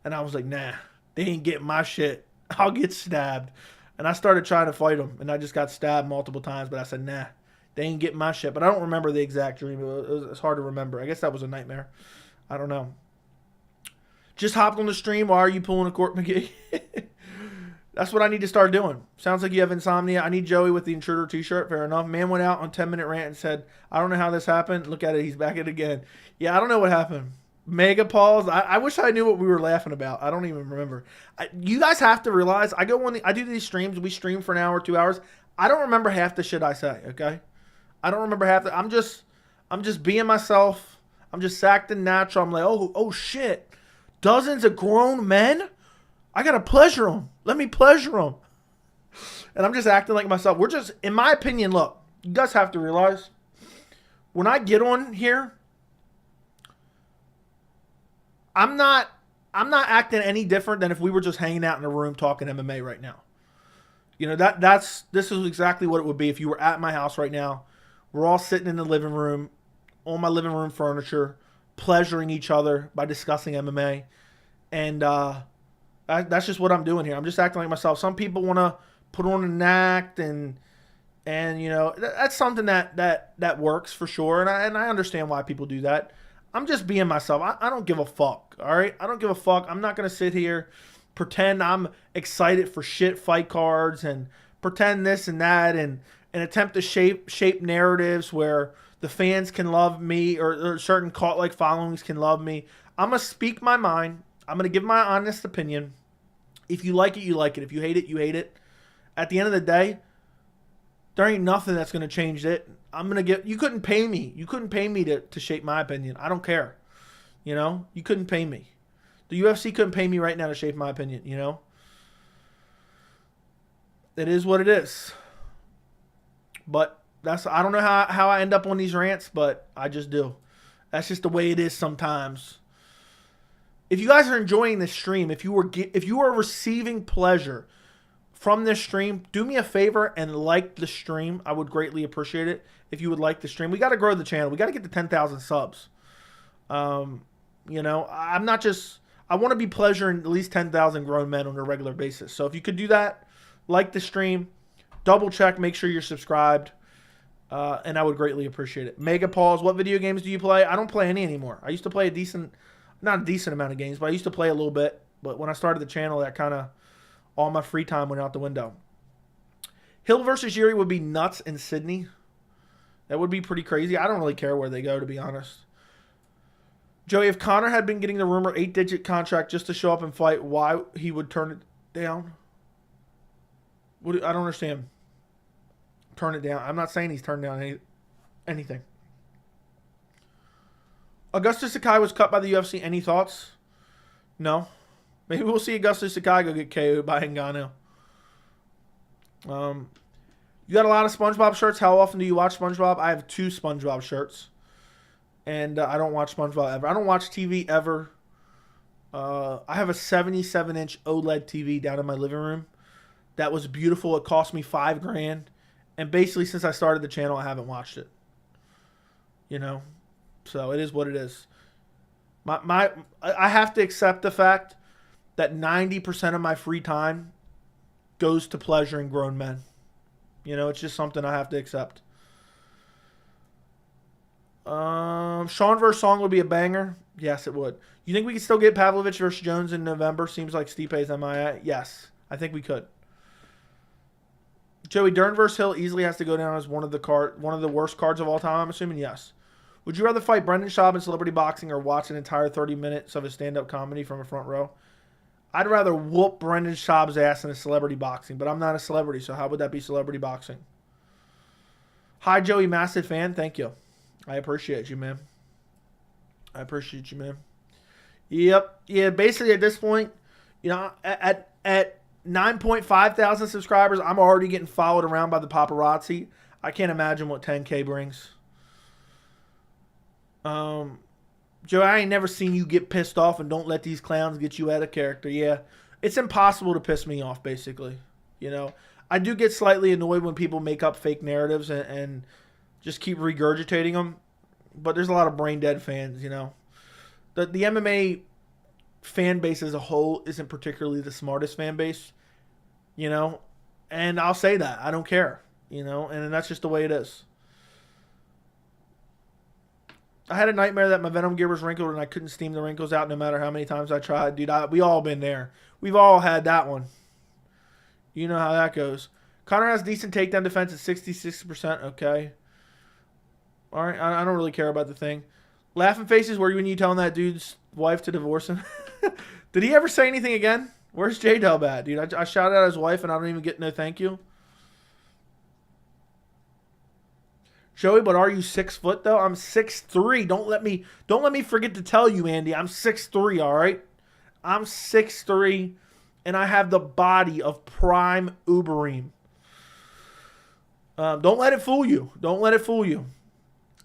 And I was like, nah, they ain't getting my shit. I'll get stabbed. And I started trying to fight them. And I just got stabbed multiple times. But I said, nah, they ain't getting my shit. But I don't remember the exact dream. It's hard to remember. I guess that was a nightmare. I don't know. Just hopped on the stream. Why are you pulling a Court McGee? That's what I need to start doing. Sounds like you have insomnia. I need Joey with the intruder t-shirt. Fair enough. Man went out on 10-minute rant and said, I don't know how this happened. Look at it. He's back at it again. Yeah, I don't know what happened. Mega pause. I wish I knew what we were laughing about. I don't even remember. You guys have to realize, I do these streams. We stream for an hour, 2 hours. I don't remember half the shit I say, okay? I don't remember half the... I'm just being myself. I'm just acting natural. I'm like, oh shit. Dozens of grown men? I got to pleasure them. Let me pleasure them. And I'm just acting like myself. We're just, in my opinion, look, you guys have to realize, when I get on here, I'm not I'm not acting any different than if we were just hanging out in a room talking MMA right now. You know, this is exactly what it would be if you were at my house right now. We're all sitting in the living room, on my living room furniture, pleasuring each other by discussing MMA. And that's just what I'm doing here. I'm just acting like myself. Some people want to put on an act, and you know, that's something that works for sure. And I understand why people do that. I'm just being myself. I don't give a fuck, all right? I don't give a fuck. I'm not going to sit here, pretend I'm excited for shit fight cards and pretend this and that and attempt to shape narratives where the fans can love me or certain cult-like followings can love me. I'm going to speak my mind. I'm going to give my honest opinion. If you like it, you like it. If you hate it, you hate it. At the end of the day, there ain't nothing that's going to change it. You couldn't pay me. You couldn't pay me to shape my opinion. I don't care. You know, you couldn't pay me. The UFC couldn't pay me right now to shape my opinion, you know. It is what it is. But I don't know how I end up on these rants, but I just do. That's just the way it is sometimes. If you guys are enjoying this stream, if you are receiving pleasure from this stream, do me a favor and like the stream. I would greatly appreciate it if you would like the stream. We got to grow the channel. We got to get to 10,000 subs. You know, I want to be pleasuring at least 10,000 grown men on a regular basis. So if you could do that, like the stream, double check, make sure you're subscribed, and I would greatly appreciate it. Mega Pauls, what video games do you play? I don't play any anymore. I used to play not a decent amount of games, but I used to play a little bit. But when I started the channel, that kind of, all my free time went out the window. Hill versus Yuri would be nuts in Sydney. That would be pretty crazy. I don't really care where they go, to be honest. Joey, if Conor had been getting the rumor 8-digit contract just to show up and fight, why he would turn it down? I don't understand. Turn it down. I'm not saying he's turned down anything. Augustus Sakai was cut by the UFC. Any thoughts? No. Maybe we'll see Augustus Sakai go get KO'd by Ngannou. You got a lot of SpongeBob shirts. How often do you watch SpongeBob? I have 2 SpongeBob shirts. And I don't watch SpongeBob ever. I don't watch TV ever. I have a 77-inch OLED TV down in my living room. That was beautiful. It cost me $5,000. And basically, since I started the channel, I haven't watched it. You know? So it is what it is. I have to accept the fact that 90% of my free time goes to pleasuring grown men. You know, it's just something I have to accept. Sean versus Song would be a banger. Yes, it would. You think we could still get Pavlovich versus Jones in November? Seems like Stipe's MIA. Yes, I think we could. Joey, Dern versus Hill easily has to go down as one of the worst cards of all time, I'm assuming. Yes. Would you rather fight Brendan Schaub in celebrity boxing or watch an entire 30 minutes of a stand-up comedy from a front row? I'd rather whoop Brendan Schaub's ass in a celebrity boxing, but I'm not a celebrity, so how would that be celebrity boxing? Hi, Joey, massive fan. Thank you. I appreciate you, man. I appreciate you, man. Yep. Yeah, basically at this point, you know, at 9.5 thousand subscribers, I'm already getting followed around by the paparazzi. I can't imagine what 10K brings. Joe, I ain't never seen you get pissed off and don't let these clowns get you out of character. Yeah, it's impossible to piss me off, basically. You know, I do get slightly annoyed when people make up fake narratives and just keep regurgitating them. But there's a lot of brain dead fans, you know. The MMA fan base as a whole isn't particularly the smartest fan base, you know. And I'll say that. I don't care, you know. And that's just the way it is. I had a nightmare that my Venom gear was wrinkled and I couldn't steam the wrinkles out no matter how many times I tried. Dude, we all been there. We've all had that one. You know how that goes. Conor has decent takedown defense at 66%. Okay. All right. I don't really care about the thing. Laughing faces were when you telling that dude's wife to divorce him. Did he ever say anything again? Where's J-Dub at, dude? I shouted at his wife and I don't even get no thank you. Joey, but are you 6 foot though? I'm 6'3". Don't let me forget to tell you, Andy. I'm 6'3", all right? I'm 6'3", and I have the body of prime Uberim. Don't let it fool you. Don't let it fool you.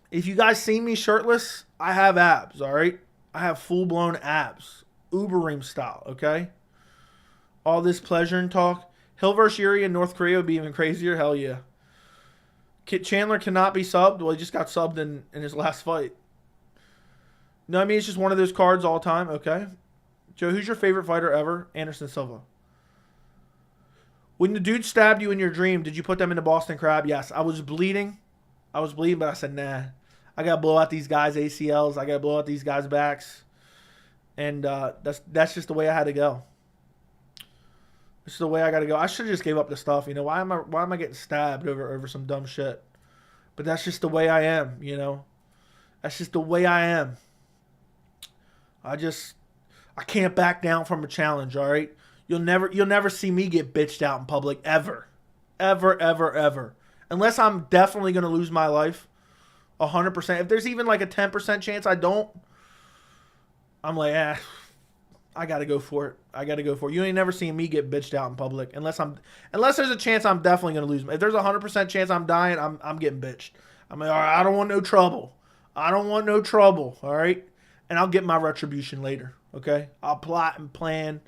If you guys see me shirtless, I have abs, all right? I have full-blown abs. Uberim style, okay? All this pleasure and talk. Hill versus Yuri in North Korea would be even crazier. Hell yeah. Chandler cannot be subbed. Well, he just got subbed in his last fight. No, I mean, it's just one of those cards all time. Okay. Joe, who's your favorite fighter ever? Anderson Silva. When the dude stabbed you in your dream, did you put them in the Boston Crab? Yes. I was bleeding, but I said, nah. I got to blow out these guys' ACLs. I got to blow out these guys' backs. And that's just the way I had to go. This is the way I got to go. I should have just gave up the stuff. You know, why am I getting stabbed over some dumb shit? But that's just the way I am, you know. That's just the way I am. I can't back down from a challenge, all right? You'll never see me get bitched out in public ever. Ever, ever, ever. Unless I'm definitely going to lose my life 100%. If there's even like a 10% chance I don't, I'm like, I got to go for it. You ain't never seen me get bitched out in public unless there's a chance I'm definitely going to lose. If there's a 100% chance I'm dying, I'm getting bitched. I'm like, all right, I don't want no trouble. All right? And I'll get my retribution later, okay? I'll plot and plan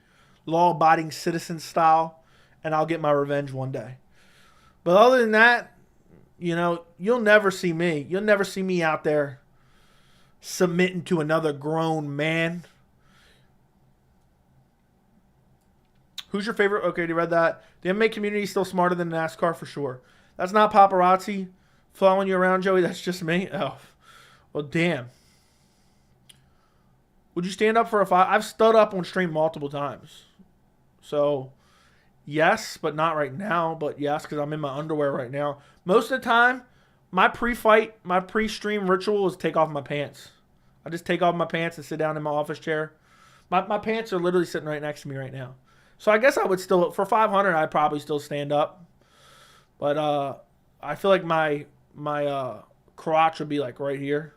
law-abiding citizen style, and I'll get my revenge one day. But other than that, you know, you'll never see me. You'll never see me out there submitting to another grown man. Who's your favorite? Okay, you read that. The MMA community is still smarter than NASCAR for sure. That's not paparazzi following you around, Joey. That's just me. Oh, well, damn. Would you stand up for a fight? I've stood up on stream multiple times. So, yes, but not right now. But yes, because I'm in my underwear right now. Most of the time, my pre-stream ritual is take off my pants. I just take off my pants and sit down in my office chair. My pants are literally sitting right next to me right now. So I guess I would still, for 500, I'd probably still stand up. But I feel like my crotch would be like right here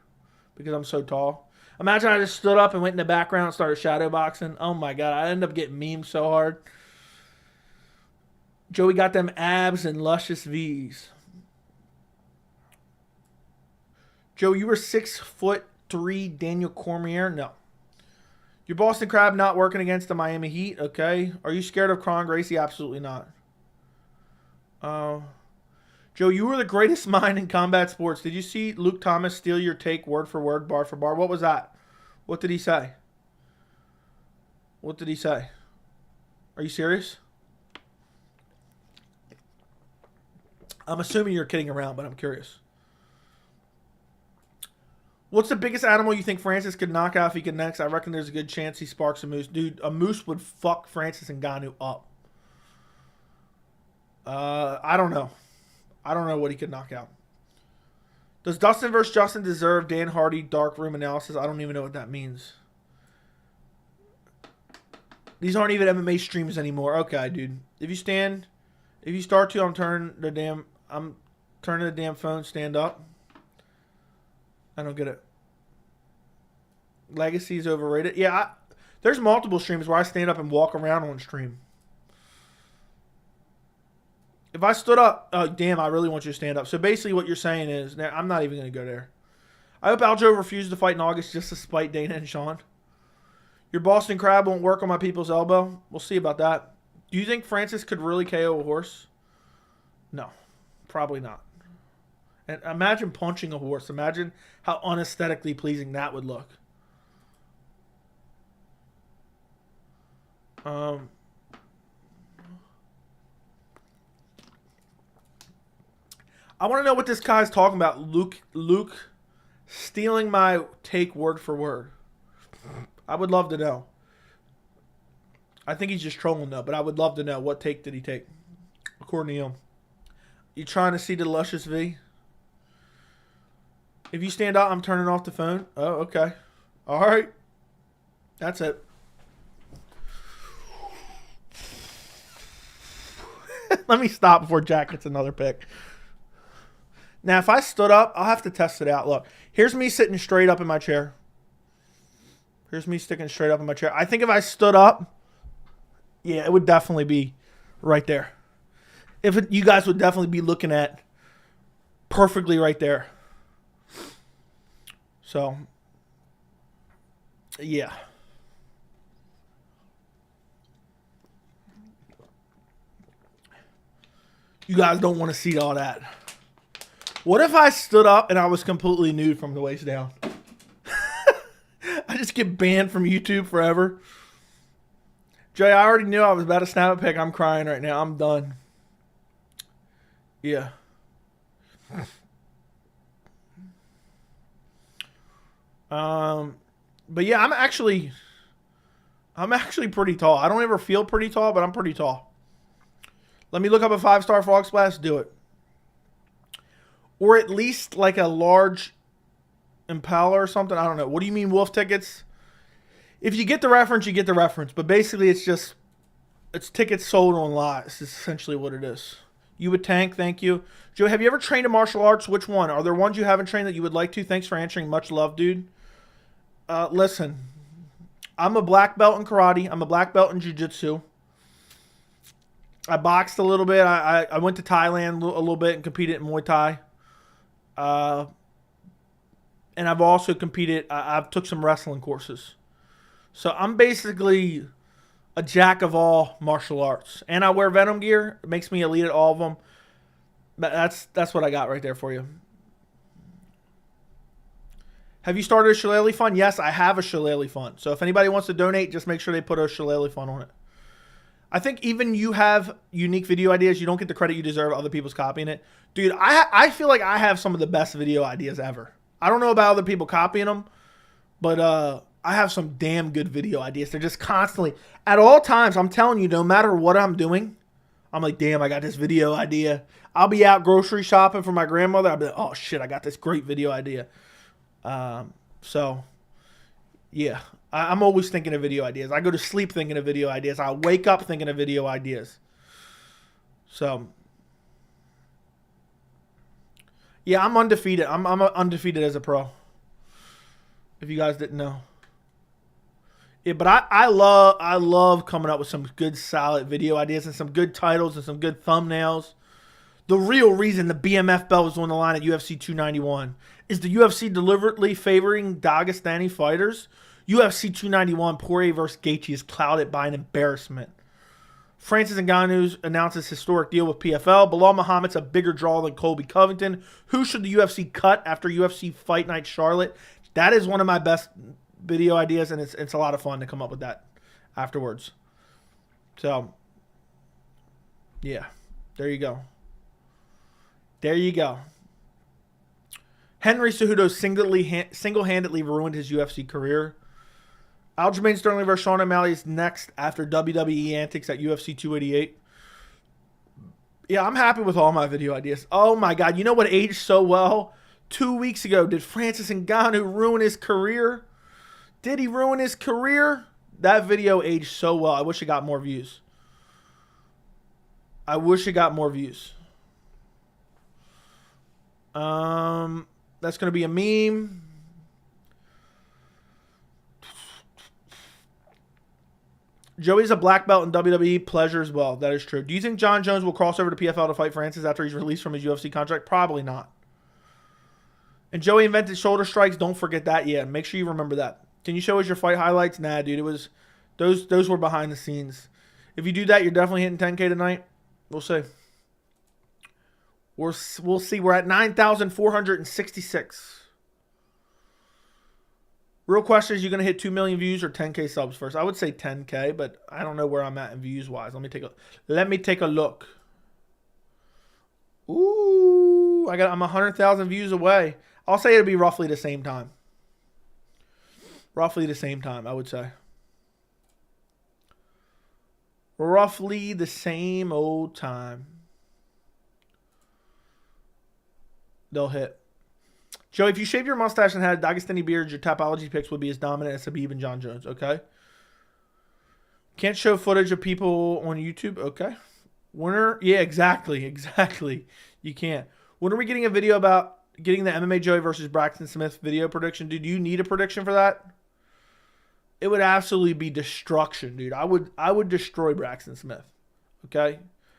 because I'm so tall. Imagine I just stood up and went in the background and started shadow boxing. Oh my God, I ended up getting memed so hard. Joey got them abs and luscious V's. Joe, you were 6'3" Daniel Cormier? No. Your Boston Crab not working against the Miami Heat? Okay. Are you scared of Kron Gracie? Absolutely not. Joe, you were the greatest mind in combat sports. Did you see Luke Thomas steal your take word for word, bar for bar? What was that? What did he say? Are you serious? I'm assuming you're kidding around, but I'm curious. What's the biggest animal you think Francis could knock out if he could next? I reckon there's a good chance he sparks a moose. Dude, a moose would fuck Francis Ngannou up. I don't know. I don't know what he could knock out. Does Dustin versus Justin deserve Dan Hardy dark room analysis? I don't even know what that means. These aren't even MMA streams anymore. Okay, dude. If you start to, I'm turning the damn phone stand up. I don't get it. Legacy is overrated. Yeah, there's multiple streams where I stand up and walk around on stream. If I stood up, oh, damn, I really want you to stand up. So basically what you're saying is, now I'm not even going to go there. I hope Aljo refuses to fight in August just to spite Dana and Sean. Your Boston Crab won't work on my people's elbow. We'll see about that. Do you think Francis could really KO a horse? No, probably not. And imagine punching a horse. Imagine how unaesthetically pleasing that would look. I want to know what this guy's talking about. Luke stealing my take word for word. I would love to know. I think he's just trolling though, but I would love to know what take did he take, according to him. You trying to see the luscious V? If you stand up, I'm turning off the phone. Oh, okay. All right. That's it. Let me stop before Jack gets another pick. Now, if I stood up, I'll have to test it out. Look, here's me sitting straight up in my chair. Here's me sticking straight up in my chair. I think if I stood up, yeah, it would definitely be right there. You guys would definitely be looking at perfectly right there. So, yeah. You guys don't want to see all that. What if I stood up and I was completely nude from the waist down? I just get banned from YouTube forever. Jay, I already knew I was about to snap a pic. I'm crying right now. I'm done. Yeah. But yeah, I'm actually pretty tall. I don't ever feel pretty tall, but I'm pretty tall. Let me look up a 5-star frog splash. Do it. Or at least like a large Impala or something. I don't know. What do you mean wolf tickets? If you get the reference, you get the reference. But basically, it's tickets sold on lots. It's essentially what it is. You would tank. Thank you. Joe, have you ever trained in martial arts? Which one? Are there ones you haven't trained that you would like to? Thanks for answering. Much love, dude. Listen, I'm a black belt in karate. I'm a black belt in jiu-jitsu. I boxed a little bit. I went to Thailand a little bit and competed in Muay Thai. And I've also competed. I've took some wrestling courses. So I'm basically a jack of all martial arts. And I wear Venom gear. It makes me elite at all of them. But that's what I got right there for you. Have you started a Shillelagh fund? Yes, I have a Shillelagh fund. So if anybody wants to donate, just make sure they put a Shillelagh fund on it. I think even you have unique video ideas. You don't get the credit you deserve. Other people's copying it. Dude, I feel like I have some of the best video ideas ever. I don't know about other people copying them, but I have some damn good video ideas. They're just constantly, at all times, I'm telling you, no matter what I'm doing, I'm like, damn, I got this video idea. I'll be out grocery shopping for my grandmother. I'll be like, oh, shit, I got this great video idea. So, yeah, I'm always thinking of video ideas. I go to sleep thinking of video ideas. I wake up thinking of video ideas. So, yeah, I'm undefeated. I'm undefeated as a pro. If you guys didn't know. Yeah, but I love coming up with some good solid video ideas and some good titles and some good thumbnails. The real reason the BMF belt is on the line at UFC 291 is the UFC deliberately favoring Dagestani fighters. UFC 291 Poirier versus Gaethje is clouded by an embarrassment. Francis Ngannou announces historic deal with PFL. Bilal Muhammad's a bigger draw than Colby Covington. Who should the UFC cut after UFC Fight Night Charlotte? That is one of my best video ideas, and it's a lot of fun to come up with that afterwards. So, yeah, there you go. There you go. Henry Cejudo single-handedly ruined his UFC career. Aljamain Sterling versus Sean O'Malley is next after WWE antics at UFC 288. Yeah, I'm happy with all my video ideas. Oh, my God. You know what aged so well? 2 weeks ago, did Francis Ngannou ruin his career? Did he ruin his career? That video aged so well. I wish it got more views. I wish it got more views. That's going to be a meme. Joey's a black belt in WWE. Pleasure as well. That is true. Do you think John Jones will cross over to PFL to fight Francis after he's released from his UFC contract? Probably not. And Joey invented shoulder strikes. Don't forget that. Yeah, make sure you remember that. Can you show us your fight highlights? Nah, dude. It was those were behind the scenes. If you do that, you're definitely hitting 10K tonight. We'll see. We'll see. We're at 9,466. Real question is, you going to hit 2 million views or 10K subs first? I would say 10K, but I don't know where I'm at in views wise. Let me take a look. Ooh, I'm 100,000 views away. I'll say it'll be roughly the same time. Roughly the same time, I would say. Roughly the same old time. They'll hit. Joe, if you shave your mustache and had a Dagestani beard, your topology picks would be as dominant as Habib and John Jones. Okay. Can't show footage of people on YouTube. Okay. Winner. Yeah, exactly. Exactly. You can't. When are we getting a video about getting the MMA Joey versus Braxton Smith video prediction? Dude, do you need a prediction for that? It would absolutely be destruction, dude. I would destroy Braxton Smith. Okay.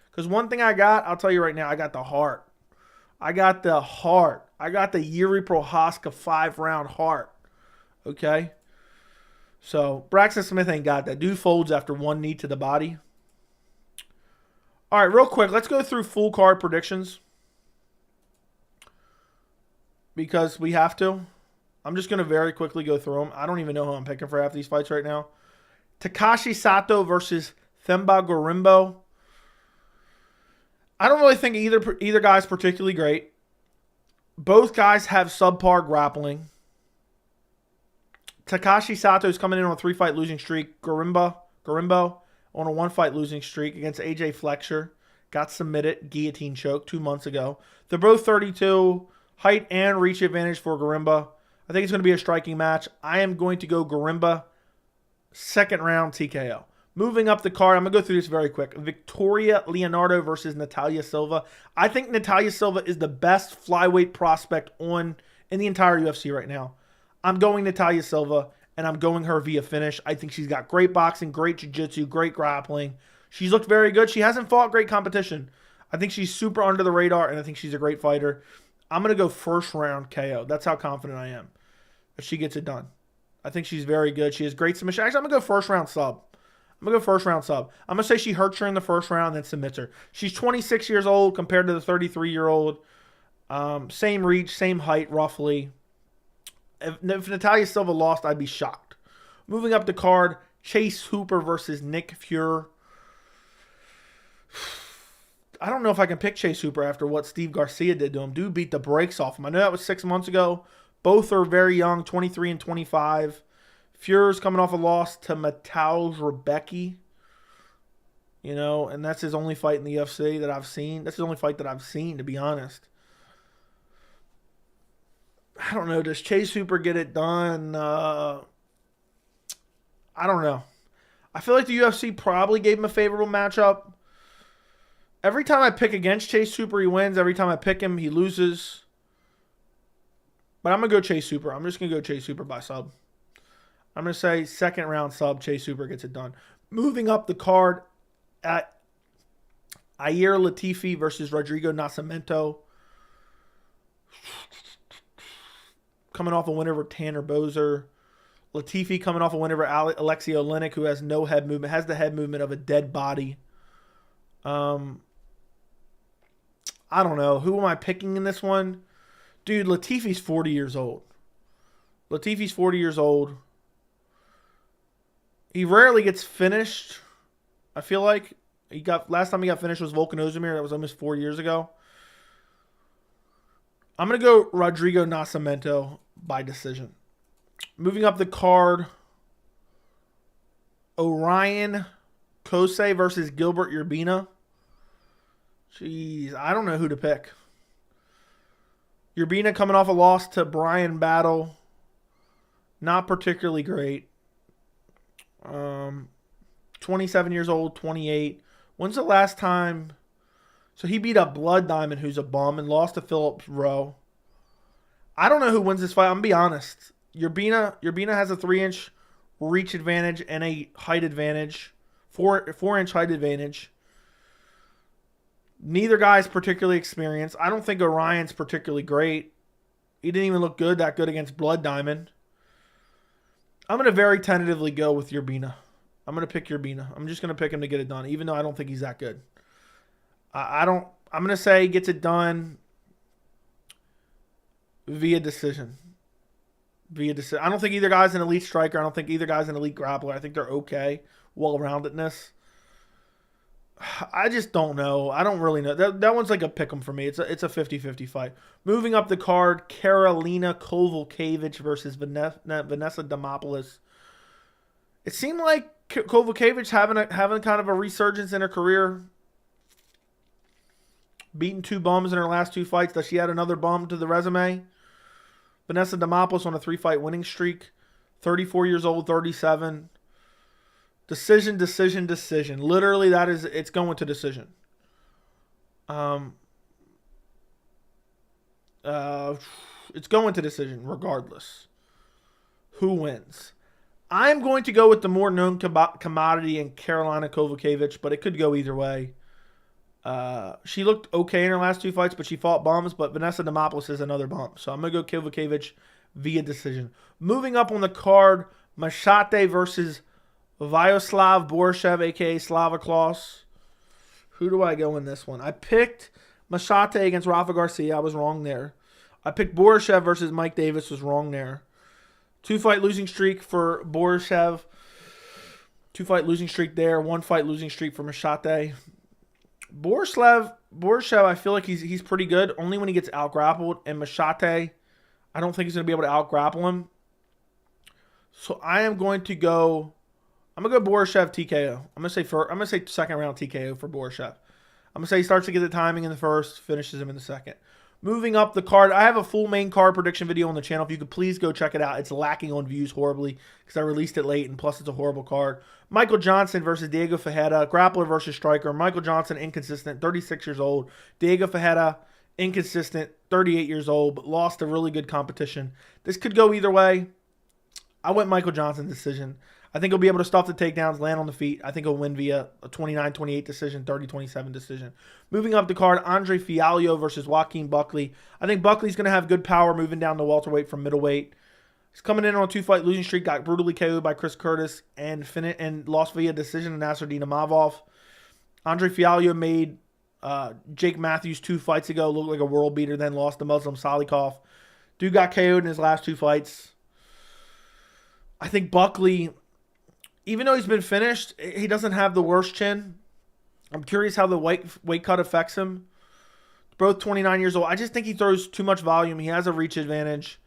Because one thing I'll tell you right now, I got the heart. I got the heart. I got the Yuri Prohaska 5-round heart. Okay? So, Braxton Smith ain't got that. Dude folds after one knee to the body. All right, real quick, let's go through full card predictions because we have to. I'm just going to very quickly go through them. I don't even know who I'm picking for half these fights right now. Takashi Sato versus Themba Gorimbo. I don't really think either guy's particularly great. Both guys have subpar grappling. Takashi Sato is coming in on a 3-fight losing streak. Gorimbo on a 1-fight losing streak against AJ Fletcher. Got submitted, guillotine choke 2 months ago. They're both 32. Height and reach advantage for Gorimbo. I think it's going to be a striking match. I am going to go Gorimbo second round TKO. Moving up the card, I'm going to go through this very quick. Victoria Leonardo versus Natalia Silva. I think Natalia Silva is the best flyweight prospect in the entire UFC right now. I'm going Natalia Silva, and I'm going her via finish. I think she's got great boxing, great jiu-jitsu, great grappling. She's looked very good. She hasn't fought great competition. I think she's super under the radar, and I think she's a great fighter. I'm going to go first round KO. That's how confident I am if she gets it done. I think she's very good. She has great submission. Actually, I'm going to go first round sub. I'm going to go first round sub. I'm going to say she hurts her in the first round and then submits her. She's 26 years old compared to the 33-year-old. Same reach, same height, roughly. If Natalia Silva lost, I'd be shocked. Moving up the card, Chase Hooper versus Nick Fury. I don't know if I can pick Chase Hooper after what Steve Garcia did to him. Dude beat the brakes off him. I know that was 6 months ago. Both are very young, 23 and 25. Fury's coming off a loss to Mateusz Rebecki. You know, and that's his only fight in the UFC that I've seen. That's the only fight that I've seen, to be honest. I don't know. Does Chase Hooper get it done? I don't know. I feel like the UFC probably gave him a favorable matchup. Every time I pick against Chase Hooper, he wins. Every time I pick him, he loses. But I'm going to go Chase Hooper. I'm just going to go Chase Hooper by sub. I'm going to say second round sub, Chase Hooper gets it done. Moving up the card at Ilir Latifi versus Rodrigo Nascimento. Coming off a win over Tanner Boser. Latifi coming off a win over Alexei Oleinik, who has no head movement, has the head movement of a dead body. I don't know. Who am I picking in this one? Dude, Latifi's 40 years old. Latifi's 40 years old. He rarely gets finished. I feel like last time he got finished was Volkan Ozdemir. That was almost 4 years ago. I'm going to go Rodrigo Nascimento by decision. Moving up the card, Orion Kosei versus Gilbert Urbina. Jeez, I don't know who to pick. Urbina coming off a loss to Brian Battle. Not particularly great. 27 years old, 28. When's the last time? So he beat up Blood Diamond, who's a bum, and lost to Phillips Rowe. I don't know who wins this fight. I'm going to be honest. Urbina has a 3-inch reach advantage and a height advantage. 4-inch height advantage. Neither guy's particularly experienced. I don't think Orion's particularly great. He didn't even look that good against Blood Diamond. I'm going to very tentatively go with Urbina. I'm going to pick Urbina. I'm just going to pick him to get it done, even though I don't think he's that good. I'm going to say he gets it done via decision. I don't think either guy's an elite striker. I don't think either guy's an elite grappler. I think they're okay. Well-roundedness. I just don't know. I don't really know. That one's like a pick'em for me. It's a 50-50 fight. Moving up the card, Karolina Kowalkiewicz versus Vanessa Demopoulos. It seemed like Kowalkiewicz having kind of a resurgence in her career. Beaten 2 bums in her last 2 fights. Does she add another bum to the resume? Vanessa Demopoulos on a 3-fight winning streak. 34 years old, 37. Decision. Literally, it's going to decision. It's going to decision regardless. Who wins? I'm going to go with the more known commodity in Karolina Kowalkiewicz, but it could go either way. She looked okay in her last 2 fights, but she fought bums. But Vanessa Demopoulos is another bum. So I'm going to go Kowalkiewicz via decision. Moving up on the card, Machete versus Vyacheslav Borishev, a.k.a. Slava Klaus. Who do I go in this one? I picked Machate against Rafa Garcia. I was wrong there. I picked Borishev versus Mike Davis. Was wrong there. 2-fight losing streak for Borishev. 2-fight losing streak there. 1-fight losing streak for Machate. Borishev, I feel like he's pretty good. Only when he gets out-grappled. And Machate, I don't think he's going to be able to out-grapple him. So I'm going to go Borishev TKO. I'm gonna say second round TKO for Borishev. I'm gonna say he starts to get the timing in the first, finishes him in the second. Moving up the card, I have a full main card prediction video on the channel. If you could please go check it out. It's lacking on views horribly because I released it late, and plus it's a horrible card. Michael Johnson versus Diego Ferreira, grappler versus striker. Michael Johnson, inconsistent, 36 years old. Diego Ferreira, inconsistent, 38 years old, but lost a really good competition. This could go either way. I went Michael Johnson decision. I think he'll be able to stop the takedowns, land on the feet. I think he'll win via a 29-28 decision, 30-27 decision. Moving up the card, Andre Fialho versus Joaquin Buckley. I think Buckley's going to have good power moving down to welterweight from middleweight. He's coming in on a 2-fight losing streak, got brutally KO'd by Chris Curtis and lost via decision to Nasruddin Imavov. Andre Fialho made Jake Matthews 2 fights ago, looked like a world beater, then lost to Muslim Salikov. Dude got KO'd in his last 2 fights. I think Buckley, even though he's been finished, he doesn't have the worst chin. I'm curious how the weight cut affects him. Both 29 years old. I just think he throws too much volume. He has a reach advantage.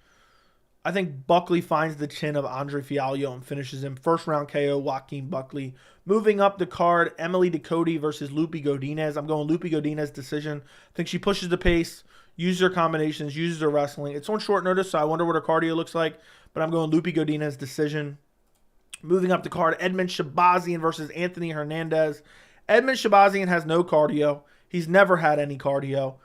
I think Buckley finds the chin of Andre Fialho and finishes him. First round KO, Joaquin Buckley. Moving up the card, Emily Ducote versus Lupi Godinez. I'm going Lupi Godinez decision. I think she pushes the pace, uses her combinations, uses her wrestling. It's on short notice, so I wonder what her cardio looks like. But I'm going Lupi Godinez decision. Moving up the card, Edmund Shabazian versus Anthony Hernandez. Edmund Shabazian has no cardio. He's never had any cardio.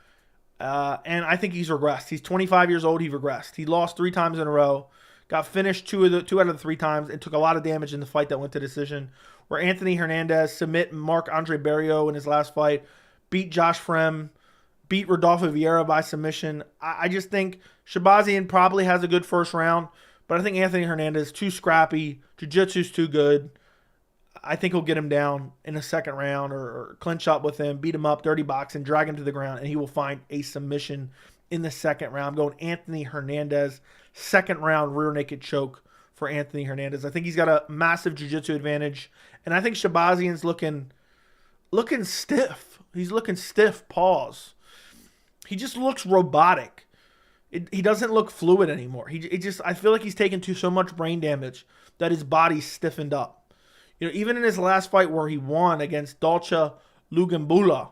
And I think he's regressed. He's 25 years old. He regressed. He lost 3 times in a row. Got finished 2 out of the 3 times and took a lot of damage in the fight that went to decision. Where Anthony Hernandez submit Marc-Andre Barrios in his last fight. Beat Josh Frem. Beat Rodolfo Vieira by submission. I just think Shabazian probably has a good first round. But I think Anthony Hernandez, too scrappy. Jiu-jitsu's too good. I think he'll get him down in the second round or clinch up with him, beat him up, dirty boxing, drag him to the ground, and he will find a submission in the second round. I'm going Anthony Hernandez, second round rear naked choke for Anthony Hernandez. I think he's got a massive jiu-jitsu advantage, and I think Shabazian's looking stiff. He's looking stiff, pause. He just looks robotic. He doesn't look fluid anymore. I feel like he's taken so much brain damage that his body's stiffened up. You know, even in his last fight where he won against Dolce Lugambula,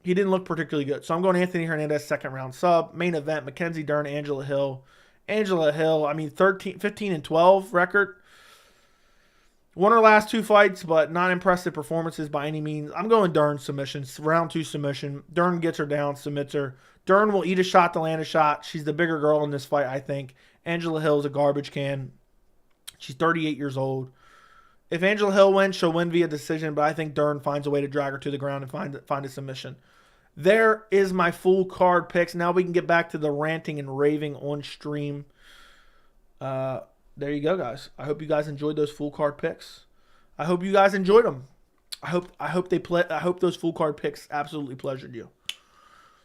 he didn't look particularly good. So I'm going Anthony Hernandez, second round sub. Main event, Mackenzie Dern, Angela Hill. Angela Hill, I mean, 15-12 record. Won her last 2 fights, but not impressive performances by any means. I'm going Dern submission, round 2 submission. Dern gets her down, submits her. Dern will eat a shot to land a shot. She's the bigger girl in this fight, I think. Angela Hill is a garbage can. She's 38 years old. If Angela Hill wins, she'll win via decision, but I think Dern finds a way to drag her to the ground and find a submission. There is my full card picks. Now we can get back to the ranting and raving on stream. There you go, guys. I hope you guys enjoyed those full card picks. I hope you guys enjoyed them. I hope those full card picks absolutely pleasured you.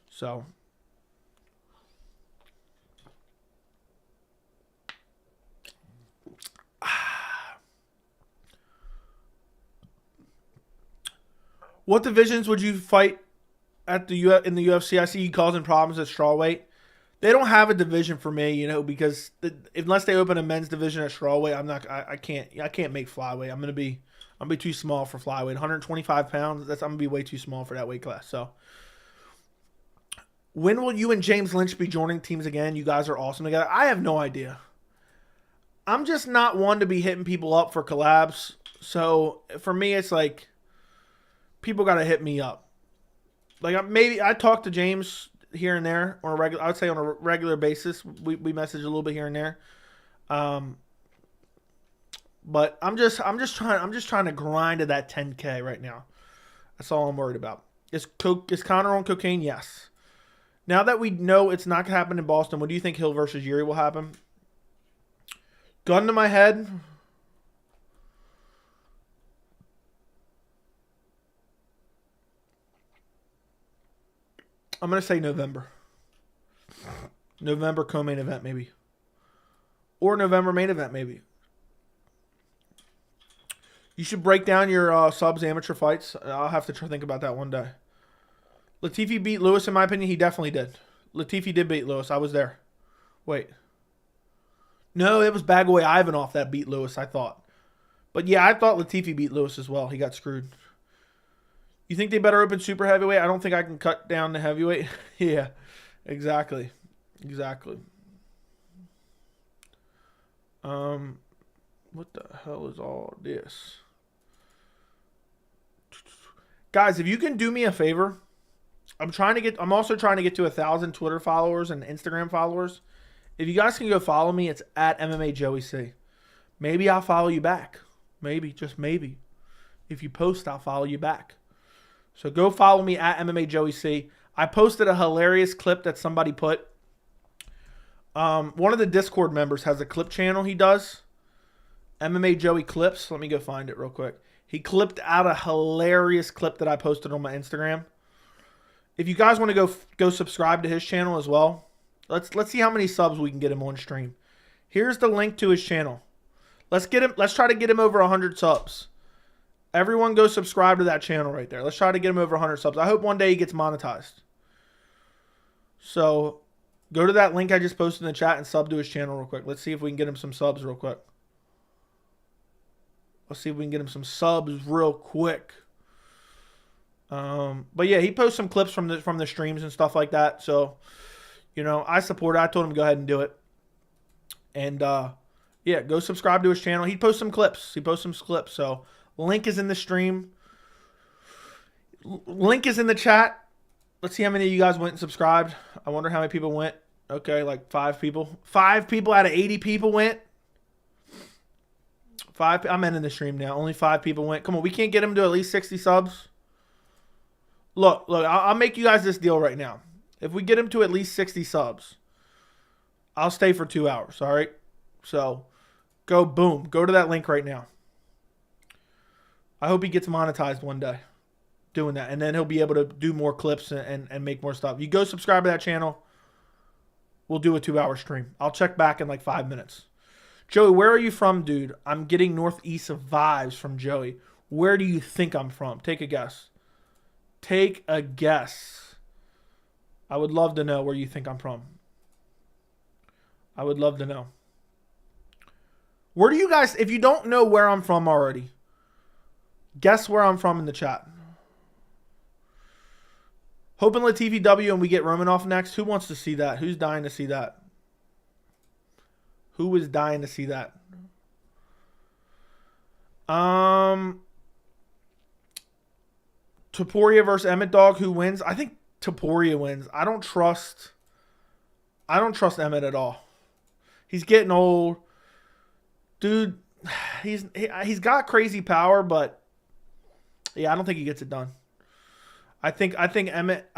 So, what divisions would you fight in the UFC? I see you causing problems at strawweight. They don't have a division for me, you know, because unless they open a men's division at strawweight, I can't make flyweight. I'm gonna be too small for flyweight. 125 pounds. I'm gonna be way too small for that weight class. So, when will you and James Lynch be joining teams again? You guys are awesome together. I have no idea. I'm just not one to be hitting people up for collabs. So for me, it's like, people got to hit me up. Like, maybe I talk to James here and there on a regular, I would say on a regular basis. We message a little bit here and there. But I'm just trying to grind to that 10K right now. That's all I'm worried about. Is Conor on cocaine? Yes. Now that we know it's not going to happen in Boston, what do you think Hill versus Yuri will happen? Gun to my head. I'm going to say November. November co-main event, maybe. Or November main event, maybe. You should break down your subs amateur fights. I'll have to think about that one day. Latifi beat Lewis, in my opinion. He definitely did. Latifi did beat Lewis. I was there. Wait. No, it was Bagaway Ivanov that beat Lewis, I thought. But yeah, I thought Latifi beat Lewis as well. He got screwed. You think they better open super heavyweight? I don't think I can cut down to heavyweight. Yeah, exactly. Exactly. What the hell is all this? Guys, if you can do me a favor, I'm also trying to get to 1,000 Twitter followers and Instagram followers. If you guys can go follow me, it's at MMA Joey C. Maybe I'll follow you back. Maybe, just maybe. If you post, I'll follow you back. So go follow me at MMA Joey C. I posted a hilarious clip that somebody put. One of the Discord members has a clip channel he does. MMA Joey Clips. Let me go find it real quick. He clipped out a hilarious clip that I posted on my Instagram. If you guys want to go subscribe to his channel as well, let's see how many subs we can get him on stream. Here's the link to his channel. Let's try to get him over 100 subs. Everyone go subscribe to that channel right there. Let's try to get him over 100 subs. I hope one day he gets monetized. So go to that link I just posted in the chat and sub to his channel real quick. Let's see if we can get him some subs real quick. Let's see if we can get him some subs real quick. But yeah, he posts some clips from the streams and stuff like that. So, I support it. I told him to go ahead and do it. And yeah, go subscribe to his channel. He posts some clips. So link is in the stream. Link is in the chat. Let's see how many of you guys went and subscribed. I wonder how many people went. Okay, like 5 people. 5 people out of 80 people went. 5. I'm ending the stream now. Only 5 people went. Come on, we can't get him to at least 60 subs. Look, I'll make you guys this deal right now. If we get him to at least 60 subs, I'll stay for 2 hours, all right? So, go to that link right now. I hope he gets monetized one day doing that. And then he'll be able to do more clips and make more stuff. You go subscribe to that channel. We'll do a 2-hour stream. I'll check back in like 5 minutes. Joey, where are you from, dude? I'm getting northeast of vibes from Joey. Where do you think I'm from? Take a guess. Take a guess. I would love to know where you think I'm from. I would love to know. Where do you guys, if you don't know where I'm from already, guess where I'm from in the chat. Hoping Latifi W and we get Romanov next. Who wants to see that? Who's dying to see that? Who is dying to see that? Topuria versus Emmett Dog. Who wins? I think Topuria wins. I don't trust Emmett at all. He's getting old. Dude, he's got crazy power, but yeah, I don't think he gets it done. I think Emmett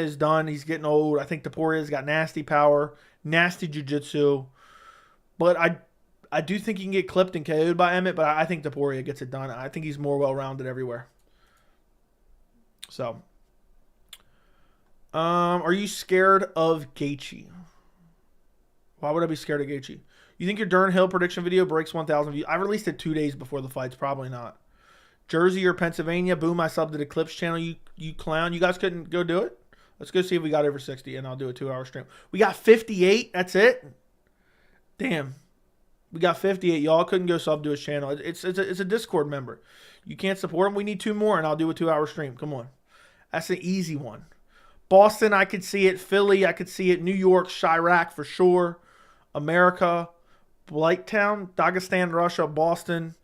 is done. He's getting old. I think Topuria's got nasty power, nasty jiu-jitsu. But I do think he can get clipped and KO'd by Emmett, but I think Topuria gets it done. I think he's more well-rounded everywhere. So, are you scared of Gaethje? Why would I be scared of Gaethje? You think your Dern Hill prediction video breaks 1,000 views? I released it 2 days before the fights. Probably not. Jersey or Pennsylvania? Boom, I subbed to the Clips channel. You clown. You guys couldn't go do it? Let's go see if we got over 60, and I'll do a 2-hour stream. We got 58. That's it? Damn. We got 58. Y'all couldn't go sub to his channel. It's a Discord member. You can't support him. We need 2 more, and I'll do a 2-hour stream. Come on. That's an easy one. Boston, I could see it. Philly, I could see it. New York, Chirac for sure. America, Blighttown, Dagestan, Russia, Boston,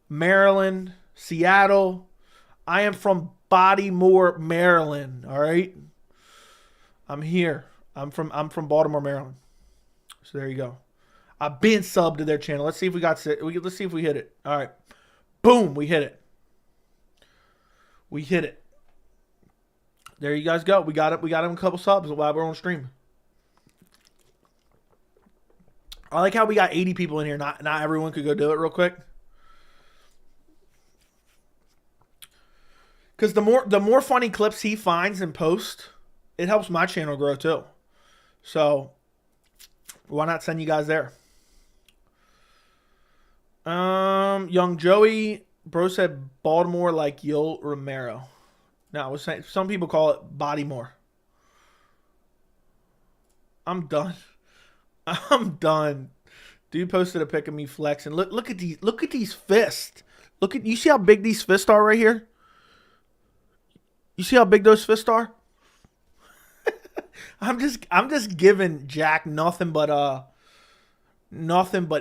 Maryland, Seattle. I am from Bodymore, Maryland. All right. I'm here. I'm from Baltimore, Maryland. So there you go. I've been subbed to their channel. Let's see if let's see if we hit it. All right. Boom, we hit it. We hit it. There you guys go. We got it. We got him a couple subs while we're on stream. I like how we got 80 people in here. Not everyone could go do it real quick. Because the more funny clips he finds and posts, it helps my channel grow too. So why not send you guys there? Young Joey, bro said Baltimore like Yo Romero. No, I was saying some people call it Bodymore. I'm done. I'm done. Dude posted a pic of me flexing. Look at these fists. You see how big these fists are right here? You see how big those fists are? I'm just giving Jack nothing but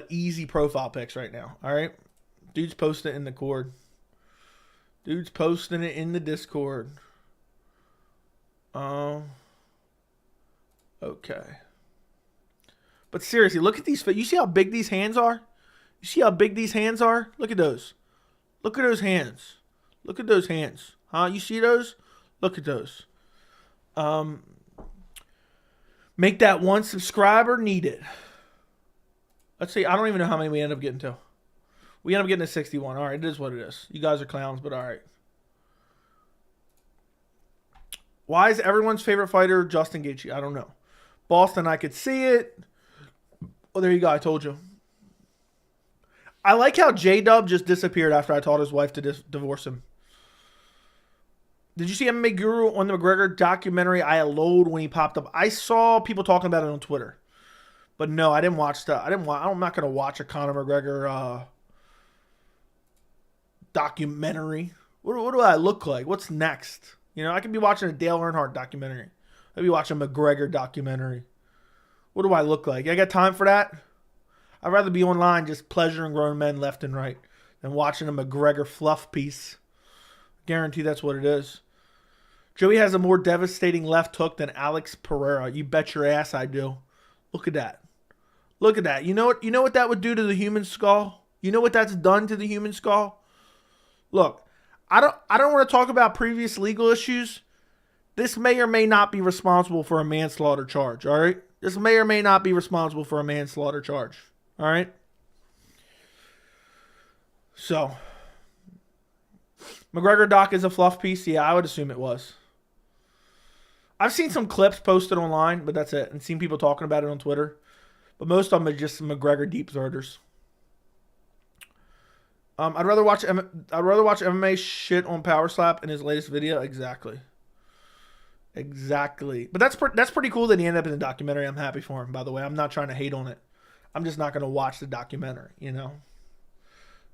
easy profile pics right now. All right, dude's posting it in the cord. Dude's posting it in the Discord. Okay. But seriously, look at these. You see how big these hands are? You see how big these hands are? Look at those. Look at those hands. Look at those hands. Huh? You see those? Look at those. Make that one subscriber need it. Let's see. I don't even know how many we end up getting to. We end up getting to 61. All right, it is what it is. You guys are clowns, but all right. Why is everyone's favorite fighter Justin Gaethje? I don't know. Boston, I could see it. Well, there you go. I told you. I like how J-Dub just disappeared after I told his wife to divorce him. Did you see MMA Guru on the McGregor documentary? I allowed when he popped up. I saw people talking about it on Twitter. But no, I didn't watch that. I'm not going to watch a Conor McGregor documentary. What do I look like? What's next? You know, I could be watching a Dale Earnhardt documentary. I'd be watching a McGregor documentary. What do I look like? I got time for that? I'd rather be online just pleasuring grown men left and right than watching a McGregor fluff piece. Guarantee that's what it is. Joey has a more devastating left hook than Alex Pereira. You bet your ass I do. Look at that. Look at that. You know what that would do to the human skull? You know what that's done to the human skull? Look, I don't want to talk about previous legal issues. This may or may not be responsible for a manslaughter charge, all right? This may or may not be responsible for a manslaughter charge, all right? So, McGregor doc is a fluff piece? Yeah, I would assume it was. I've seen some clips posted online, but that's it. And seen people talking about it on Twitter. But most of them are just McGregor deep throaters. I'd rather watch MMA shit on Power Slap in his latest video. Exactly. But that's pretty cool that he ended up in the documentary. I'm happy for him, by the way. I'm not trying to hate on it. I'm just not going to watch the documentary, you know.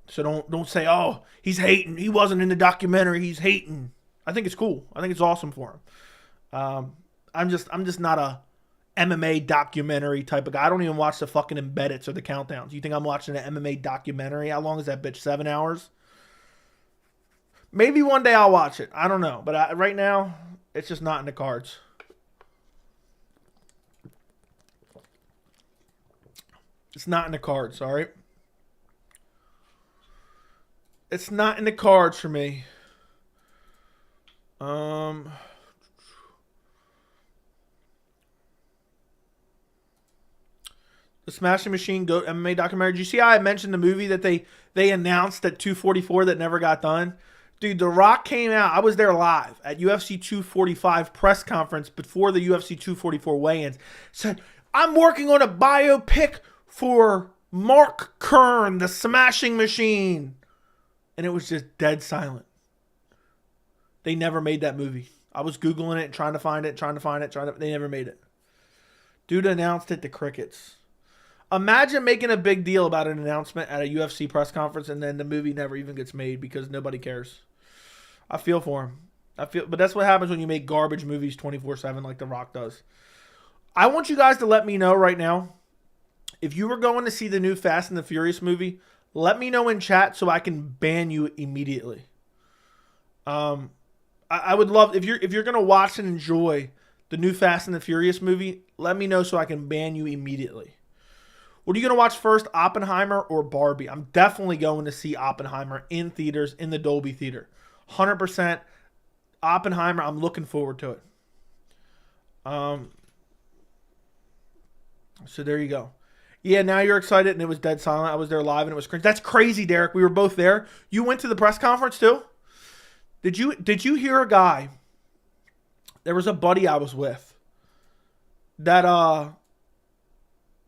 So don't say, oh, he's hating. He wasn't in the documentary. He's hating. I think it's cool. I think it's awesome for him. I'm just not a MMA documentary type of guy. I don't even watch the fucking embeddeds or the countdowns. You think I'm watching an MMA documentary? How long is that bitch? 7 hours? Maybe one day I'll watch it. I don't know. But right now, it's just not in the cards. It's not in the cards, all right? It's not in the cards for me. The Smashing Machine GOAT MMA documentary. Did you see how I mentioned the movie that they announced at 244 that never got done? Dude, The Rock came out. I was there live at UFC 245 press conference before the UFC 244 weigh-ins. Said, I'm working on a biopic for Mark Kern, the Smashing Machine. And it was just dead silent. They never made that movie. I was Googling it, trying to find it. They never made it. Dude announced it to crickets. Imagine making a big deal about an announcement at a UFC press conference and then the movie never even gets made because nobody cares. I feel for him. But that's what happens when you make garbage movies 24/7 like The Rock does. I want you guys to let me know right now, if you were going to see the new Fast and the Furious movie, let me know in chat so I can ban you immediately. I would love, if you're going to watch and enjoy the new Fast and the Furious movie, let me know so I can ban you immediately. What are you going to watch first, Oppenheimer or Barbie? I'm definitely going to see Oppenheimer in theaters, in the Dolby Theater. 100% Oppenheimer. I'm looking forward to it. So there you go. Yeah, now you're excited and it was dead silent. I was there live and it was cringe. That's crazy, Derek. We were both there. You went to the press conference too? Did you hear a guy There was a buddy I was with that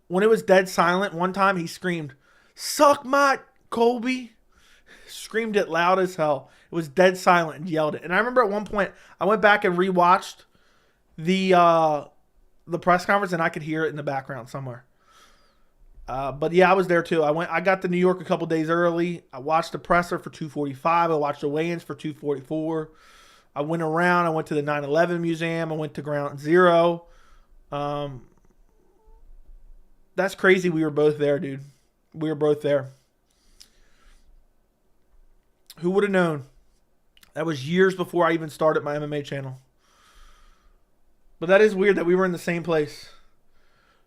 when it was dead silent, one time he screamed, "Suck my Colby." Screamed it loud as hell. It was dead silent and yelled it. And I remember at one point I went back and rewatched the press conference and I could hear it in the background somewhere. But yeah, I was there too. I got to New York a couple days early. I watched the presser for 245. I watched the weigh-ins for 244. I went around. I went to the 9/11 museum. I went to Ground Zero. That's crazy. We were both there, dude. We were both there. Who would have known? That was years before I even started my MMA channel. But that is weird that we were in the same place.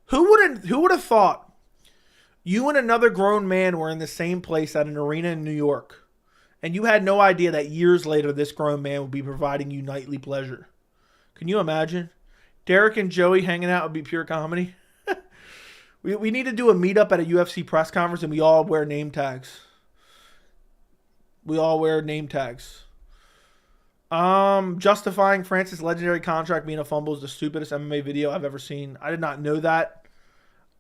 Who would have thought you and another grown man were in the same place at an arena in New York, and you had no idea that years later this grown man would be providing you nightly pleasure? Can you imagine? Derek and Joey hanging out would be pure comedy. We need to do a meetup at a UFC press conference and we all wear name tags. We all wear name tags. Justifying Francis' legendary contract being a fumble is the stupidest MMA video I've ever seen. I did not know that.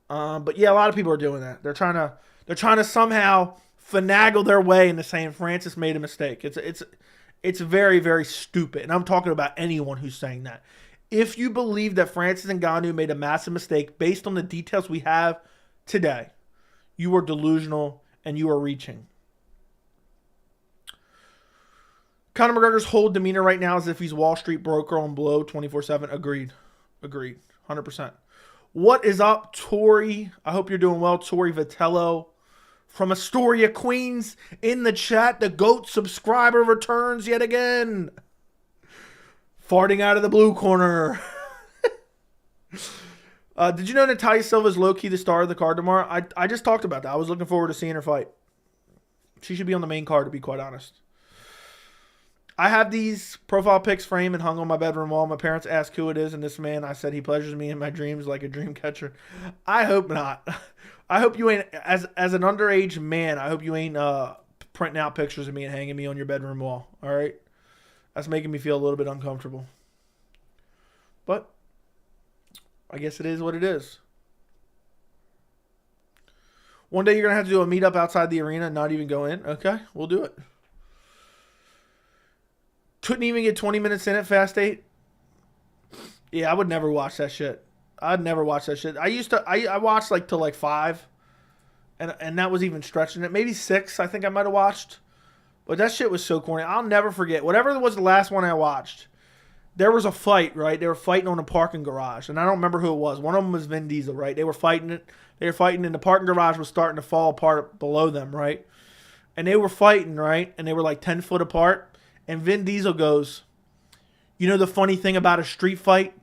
But yeah, a lot of people are doing that. They're trying to somehow finagle their way into saying Francis made a mistake. It's very, very stupid. And I'm talking about anyone who's saying that. If you believe that Francis Ngannou made a massive mistake based on the details we have today, you are delusional and you are reaching. Conor McGregor's whole demeanor right now is as if he's Wall Street broker on blow 24/7. Agreed. 100%. What is up, Tori? I hope you're doing well. Tori Vitello from Astoria, Queens in the chat. The GOAT subscriber returns yet again. Farting out of the blue corner. Did you know Natalia Silva is low-key the star of the card tomorrow? I just talked about that. I was looking forward to seeing her fight. She should be on the main card, to be quite honest. I have these profile pics framed and hung on my bedroom wall. My parents asked who it is, and this man, I said, he pleasures me in my dreams like a dream catcher. I hope not. I hope you ain't, as an underage man, I hope you ain't printing out pictures of me and hanging me on your bedroom wall. All right? That's making me feel a little bit uncomfortable. But I guess it is what it is. One day you're going to have to do a meetup outside the arena and not even go in. Okay, we'll do it. Couldn't even get 20 minutes in at Fast 8. Yeah, I would never watch that shit. I'd never watch that shit. I watched like till like 5. And that was even stretching it. Maybe 6 I think I might have watched. But that shit was so corny. I'll never forget. Whatever was the last one I watched, there was a fight, right? They were fighting on a parking garage. And I don't remember who it was. One of them was Vin Diesel, right? They were fighting it. They were fighting and the parking garage was starting to fall apart below them, right? And they were fighting, right? And they were like 10 foot apart. And Vin Diesel goes, you know the funny thing about a street fight?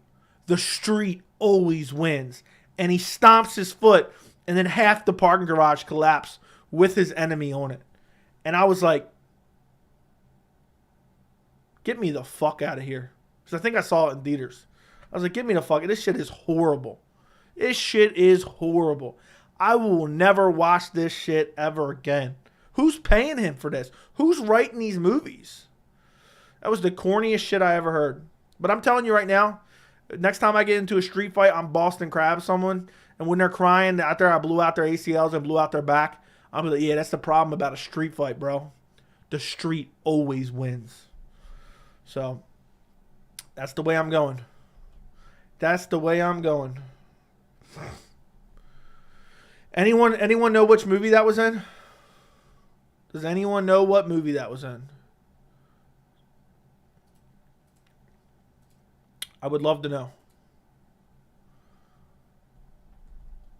The street always wins. And he stomps his foot, and then half the parking garage collapsed with his enemy on it. And I was like, get me the fuck out of here. Because I think I saw it in theaters. I was like, get me the fuck. This shit is horrible. This shit is horrible. I will never watch this shit ever again. Who's paying him for this? Who's writing these movies? That was the corniest shit I ever heard. But I'm telling you right now, next time I get into a street fight, I'm Boston Crab someone. And when they're crying out there, I blew out their ACLs and blew out their back. I'm like, yeah, that's the problem about a street fight, bro. The street always wins. So, that's the way I'm going. That's the way I'm going. Anyone know which movie that was in? Does anyone know what movie that was in? I would love to know.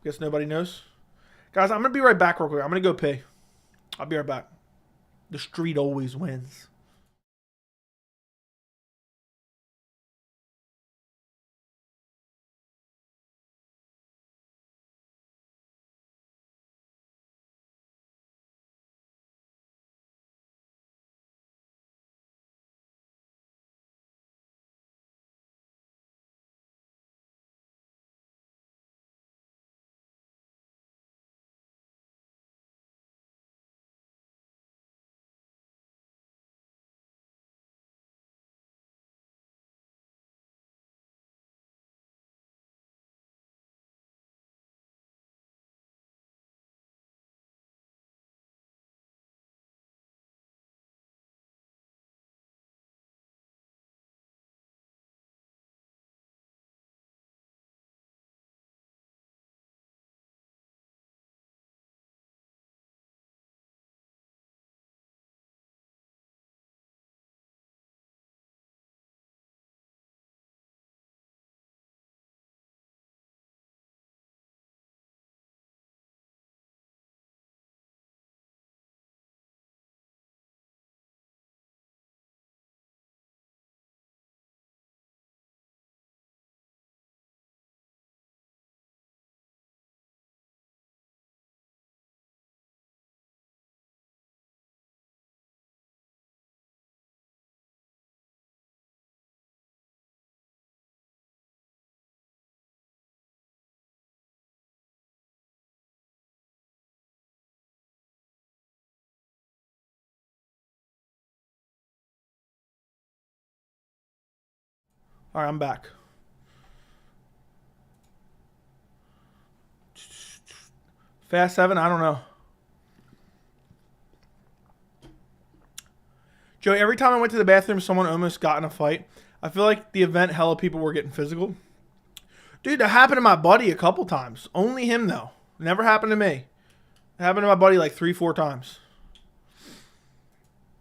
Guess nobody knows. Guys, I'm going to be right back real quick. I'm going to go pee. I'll be right back. The street always wins. All right, I'm back. Fast 7, I don't know. Joey, every time I went to the bathroom, someone almost got in a fight. I feel like the event, hella people were getting physical. Dude, that happened to my buddy a couple times. Only him, though. Never happened to me. It happened to my buddy like 3-4 times.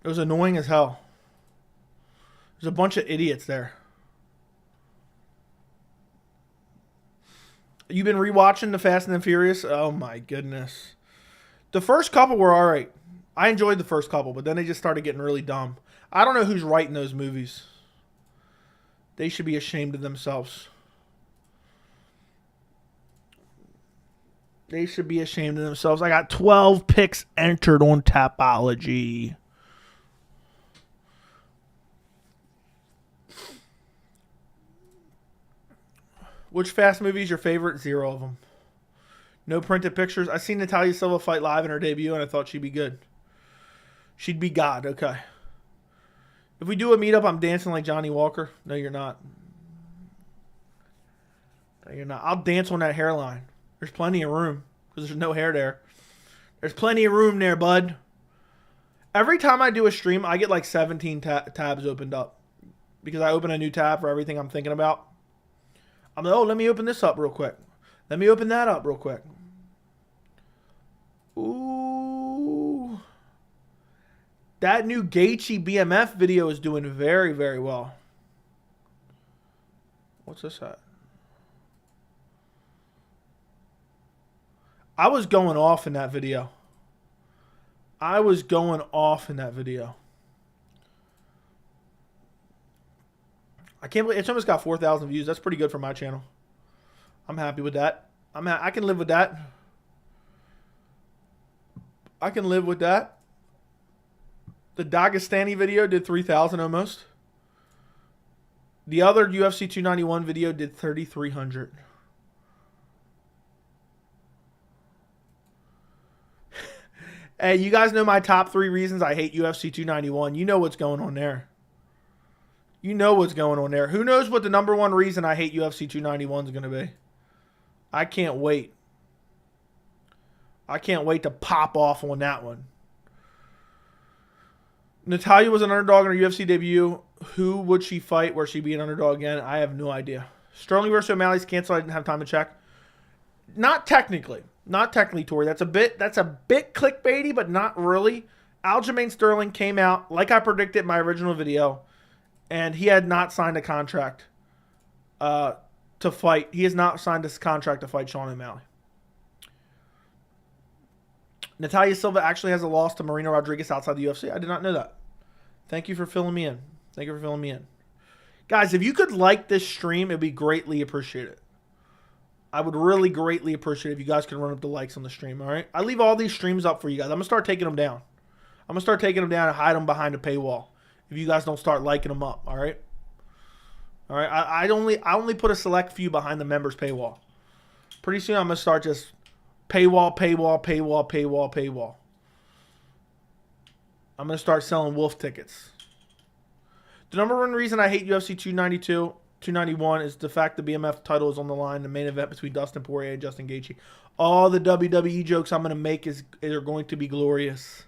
It was annoying as hell. There's a bunch of idiots there. You've been rewatching the Fast and the Furious? Oh my goodness. The first couple were alright. I enjoyed the first couple, but then they just started getting really dumb. I don't know who's writing those movies. They should be ashamed of themselves. They should be ashamed of themselves. I got 12 picks entered on Tapology. Which Fast movie is your favorite? 0 of them. No printed pictures. I seen Natalia Silva fight live in her debut, and I thought she'd be good. She'd be God. Okay. If we do a meetup, I'm dancing like Johnny Walker. No, you're not. No, you're not. I'll dance on that hairline. There's plenty of room because there's no hair there. There's plenty of room there, bud. Every time I do a stream, I get like 17 tabs opened up because I open a new tab for everything I'm thinking about. I'm like, oh, let me open this up real quick. Let me open that up real quick. Ooh. That new Gaethje BMF video is doing very, very well. What's this at? I was going off in that video. I was going off in that video. I can't believe it's almost got 4,000 views. That's pretty good for my channel. I'm happy with that. I can live with that. I can live with that. The Dagestani video did 3,000 almost. The other UFC 291 video did 3,300. Hey, you guys know my top 3 reasons I hate UFC 291. You know what's going on there. You know what's going on there. Who knows what the number 1 reason I hate UFC 291 is going to be? I can't wait. I can't wait to pop off on that one. Natalia was an underdog in her UFC debut. Who would she fight? Where she be an underdog again? I have no idea. Sterling versus O'Malley's canceled. I didn't have time to check. Not technically. Not technically, Tori. That's a bit clickbaity, but not really. Aljamain Sterling came out like I predicted in my original video, and he had not signed a contract to fight. He has not signed this contract to fight Sean O'Malley. Natalia Silva actually has a loss to Marina Rodriguez outside the UFC. I did not know that. Thank you for filling me in. Thank you for filling me in. Guys, if you could like this stream, it would be greatly appreciated. I would really greatly appreciate it if you guys could run up the likes on the stream, all right? I leave all these streams up for you guys. I'm going to start taking them down. I'm going to start taking them down and hide them behind a paywall if you guys don't start liking them up, all right? All right, I only put a select few behind the members paywall. Pretty soon I'm going to start just paywall, paywall, paywall, paywall, paywall. I'm going to start selling wolf tickets. The number 1 reason I hate UFC 291 is the fact the BMF title is on the line, the main event between Dustin Poirier and Justin Gaethje. All the WWE jokes I'm going to make are going to be glorious.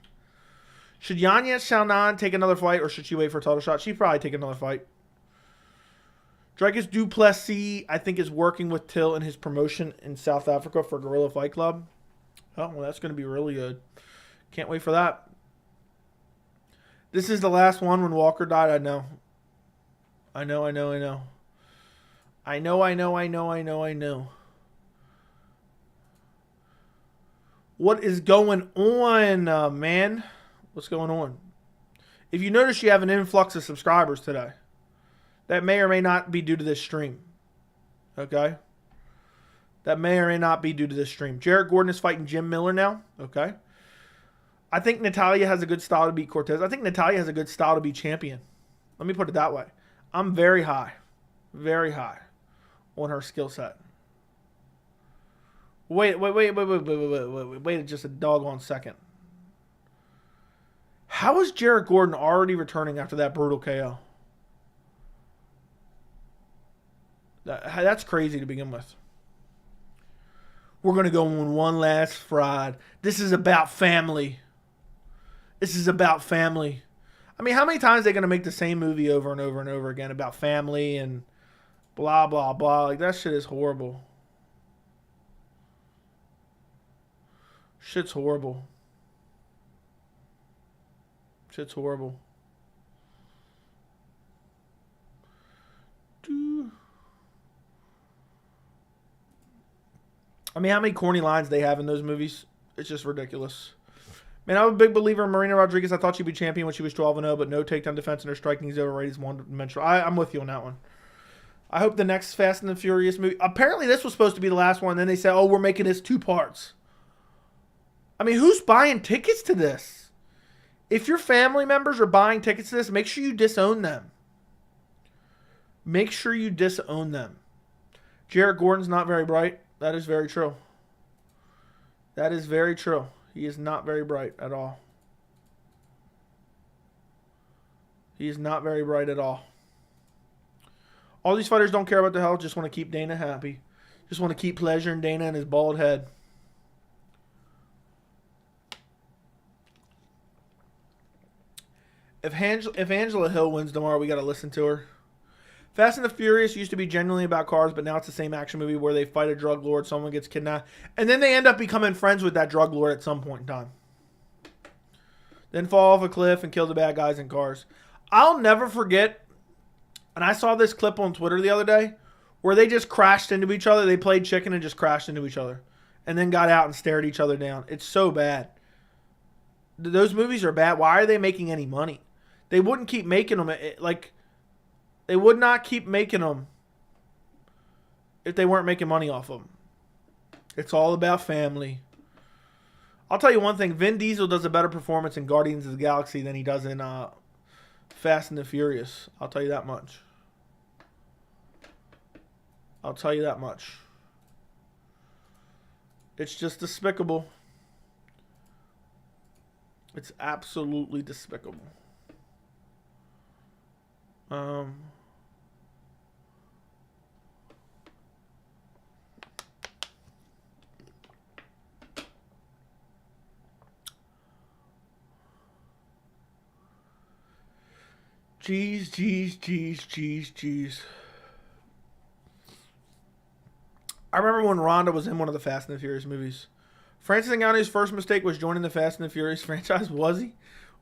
Should Yanya Xiaonan take another fight, or should she wait for a title shot? She'd probably take another fight. Dricus Du Plessis, I think, is working with Till in his promotion in South Africa for Guerrilla Fight Club. Oh, well, that's going to be really good. Can't wait for that. This is the last one when Walker died. I know. I know. What is going on, man? What's going on? If you notice, you have an influx of subscribers today. That may or may not be due to this stream. Okay? That may or may not be due to this stream. Jarrett Gordon is fighting Jim Miller now. Okay? I think Natalia has a good style to beat Cortez. I think Natalia has a good style to be champion. Let me put it that way. I'm very high on her skill set. Wait just a doggone second. How is Jarrett Gordon already returning after that brutal KO? That's crazy to begin with. We're going to go on one last fraud. This is about family. This is about family. I mean, how many times are they going to make the same movie over and over and over again about family and blah, blah, blah? Like, that shit is horrible. Shit's horrible. Shit's horrible. I mean, how many corny lines they have in those movies? It's just ridiculous. Man, I'm a big believer in Marina Rodriguez. I thought she'd be champion when she was 12-0, but no takedown defense and her striking is overrated. Is one-dimensional. I'm with you on that one. I hope the next Fast and the Furious movie... Apparently, this was supposed to be the last one. Then they said, oh, we're making this 2 parts. I mean, who's buying tickets to this? If your family members are buying tickets to this, make sure you disown them. Make sure you disown them. Jared Gordon's not very bright. That is very true. That is very true. He is not very bright at all. He is not very bright at all. All these fighters don't care about the health. Just want to keep Dana happy. Just want to keep pleasuring Dana and his bald head. If Angela Hill wins tomorrow, we got to listen to her. Fast and the Furious used to be genuinely about cars, but now it's the same action movie where they fight a drug lord, someone gets kidnapped, and then they end up becoming friends with that drug lord at some point in time. Then fall off a cliff and kill the bad guys in cars. I'll never forget, and I saw this clip on Twitter the other day, where they just crashed into each other. They played chicken and just crashed into each other, and then got out and stared each other down. It's so bad. Those movies are bad. Why are they making any money? They wouldn't keep making them. They would not keep making them if they weren't making money off them. It's all about family. I'll tell you one thing. Vin Diesel does a better performance in Guardians of the Galaxy than he does in Fast and the Furious. I'll tell you that much. I'll tell you that much. It's just despicable. It's absolutely despicable. Jeez. I remember when Ronda was in one of the Fast and the Furious movies. Francis Ngannou's first mistake was joining the Fast and the Furious franchise. Was he?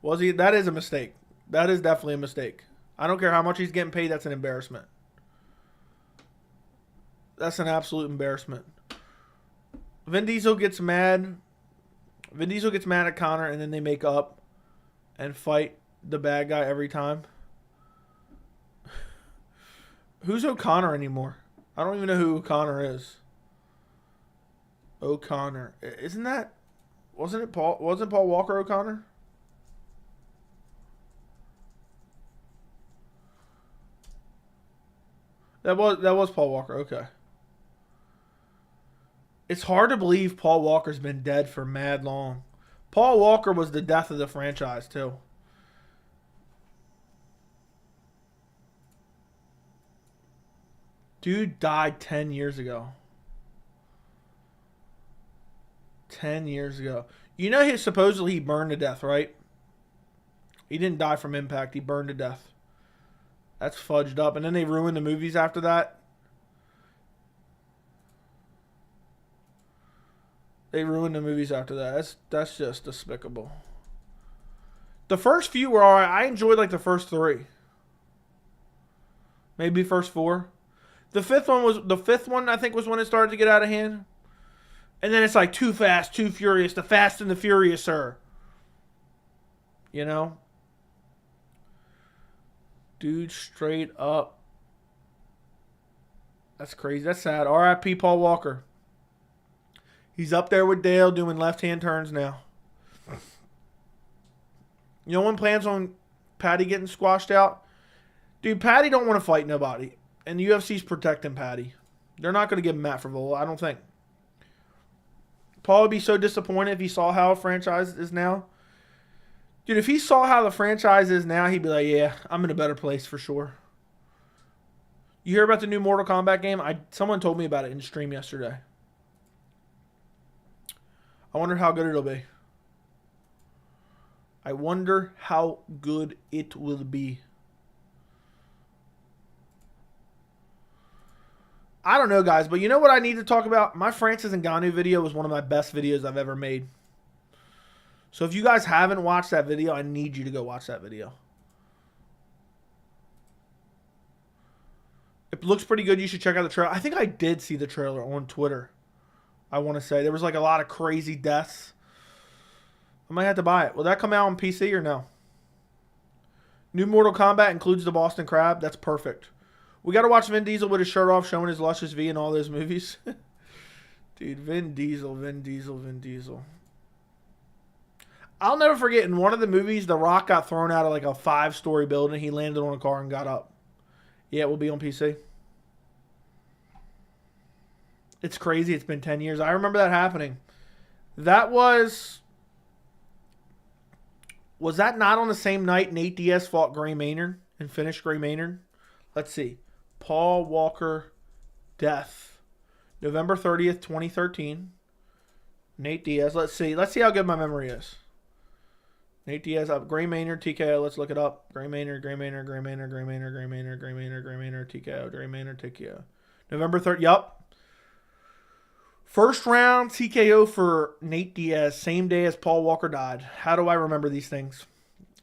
Was he? That is a mistake. That is definitely a mistake. I don't care how much he's getting paid. That's an embarrassment. That's an absolute embarrassment. Vin Diesel gets mad. Vin Diesel gets mad at Conor, and then they make up and fight the bad guy every time. Who's O'Connor anymore? I don't even know who O'Connor is. O'Connor. Isn't that... Wasn't Paul Walker O'Connor? That was Paul Walker. Okay. It's hard to believe Paul Walker's been dead for mad long. Paul Walker was the death of the franchise, too. Dude died 10 years ago. 10 years ago. You know, supposedly he burned to death, right? He didn't die from impact. He burned to death. That's fudged up. And then they ruined the movies after that. They ruined the movies after that. That's just despicable. The first few were alright. I enjoyed like the first 3. Maybe first 4. The fifth one I think was when it started to get out of hand. And then it's like Too Fast, Too Furious, The Fast and the Furious, sir. You know? Dude, straight up. That's crazy. That's sad. R.I.P. Paul Walker. He's up there with Dale doing left-hand turns now. No one plans on Patty getting squashed out. Dude, Patty don't want to fight nobody. And the UFC's protecting Patty. They're not going to give him Matt Frevola, I don't think. Paul would be so disappointed if he saw how a franchise is now. Dude, if he saw how the franchise is now, he'd be like, yeah, I'm in a better place for sure. You hear about the new Mortal Kombat game? Someone told me about it in stream yesterday. I wonder how good it'll be. I wonder how good it will be. I don't know, guys, but you know what I need to talk about? My Francis Ngannou video was one of my best videos I've ever made. So if you guys haven't watched that video, I need you to go watch that video. It looks pretty good. You should check out the trailer. I think I did see the trailer on Twitter. I want to say there was like a lot of crazy deaths. I might have to buy it. Will that come out on PC or no? New Mortal Kombat includes the Boston Crab. That's perfect. We got to watch Vin Diesel with his shirt off showing his luscious V in all those movies. Dude, Vin Diesel. I'll never forget, in one of the movies, The Rock got thrown out of like a 5-story building. He landed on a car and got up. Yeah, it will be on PC. It's crazy. It's been 10 years. I remember that happening. That was that not on the same night Nate Diaz fought Gray Maynard and finished Gray Maynard? Let's see. Paul Walker death. November 30th, 2013. Nate Diaz. Let's see. Let's see how good my memory is. Nate Diaz up. Gray Maynard, TKO. Let's look it up. Gray Maynard, TKO. Gray Maynard, TKO. November 3rd. Yup. First round TKO for Nate Diaz. Same day as Paul Walker died. How do I remember these things?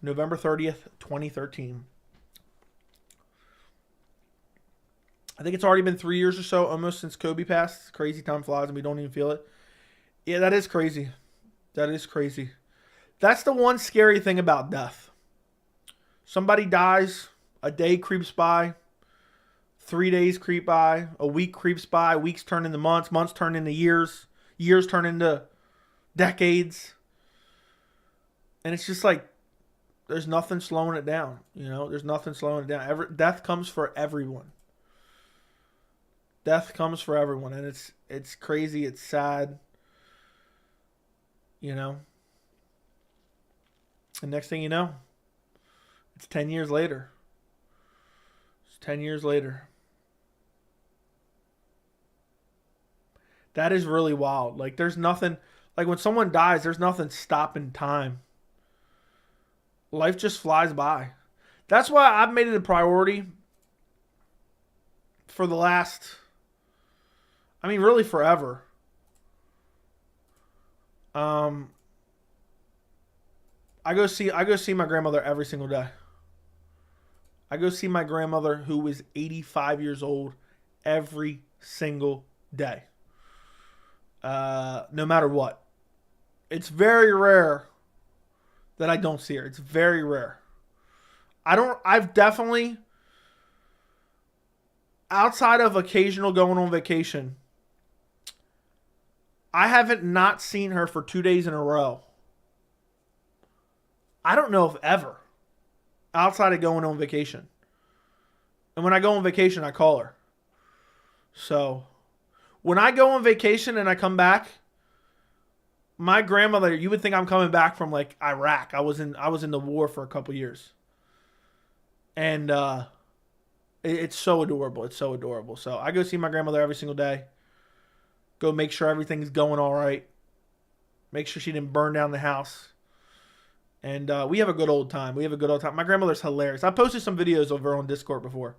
November 30th, 2013. I think it's already been 3 years or so, almost since Kobe passed. Crazy time flies and we don't even feel it. Yeah, that is crazy. That is crazy. That's the one scary thing about death. Somebody dies, a day creeps by, 3 days creep by, a week creeps by, weeks turn into months, months turn into years, years turn into decades. And it's just like, there's nothing slowing it down. You know, there's nothing slowing it down. Death comes for everyone. Death comes for everyone, and it's crazy. It's sad, you know. And next thing you know, it's 10 years later. It's 10 years later. That is really wild. Like, there's nothing, like when someone dies, there's nothing stopping time. Life just flies by. That's why I've made it a priority for the last, I mean, really forever. I go see my grandmother every single day. I go see my grandmother, who is 85 years old, every single day. No matter what. It's very rare that I don't see her. It's very rare. I've definitely, outside of occasional going on vacation, I haven't not seen her for 2 days in a row. I don't know if ever. Outside of going on vacation. And when I go on vacation, I call her. So, when I go on vacation and I come back, my grandmother, you would think I'm coming back from like Iraq. I was in the war for a couple years. And it's so adorable. It's so adorable. So, I go see my grandmother every single day. Go make sure everything's going all right. Make sure she didn't burn down the house. And we have a good old time. My grandmother's hilarious. I posted some videos of her on Discord before.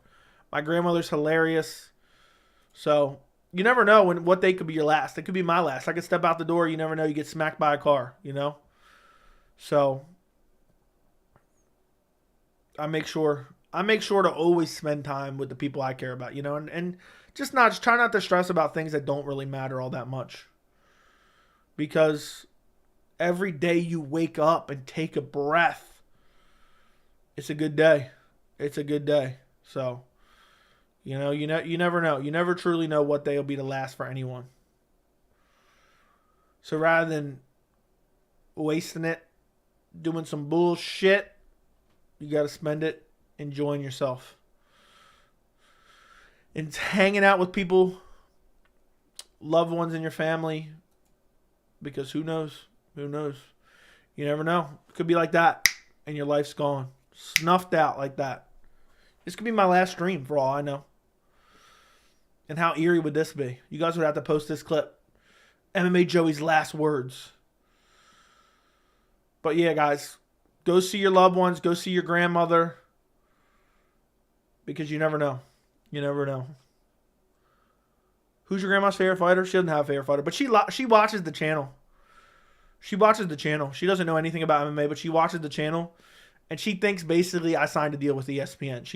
My grandmother's hilarious. So, you never know what day could be your last. It could be my last. I could step out the door. You never know. You get smacked by a car, you know? So, I make sure to always spend time with the people I care about, you know? And just try not to stress about things that don't really matter all that much. Because every day you wake up and take a breath, it's a good day. It's a good day. So, you never know. You never truly know what day will be the last for anyone. So rather than wasting it, doing some bullshit, you got to spend it enjoying yourself. And hanging out with people, loved ones in your family. Because who knows? Who knows? You never know. It could be like that, and your life's gone. Snuffed out like that. This could be my last stream for all I know. And how eerie would this be? You guys would have to post this clip. MMA Joey's last words. But yeah, guys, go see your loved ones. Go see your grandmother. Because you never know. You never know. Who's your grandma's favorite fighter? She doesn't have a favorite fighter. But she watches the channel. She watches the channel. She doesn't know anything about MMA, but she watches the channel. And she thinks basically I signed a deal with ESPN.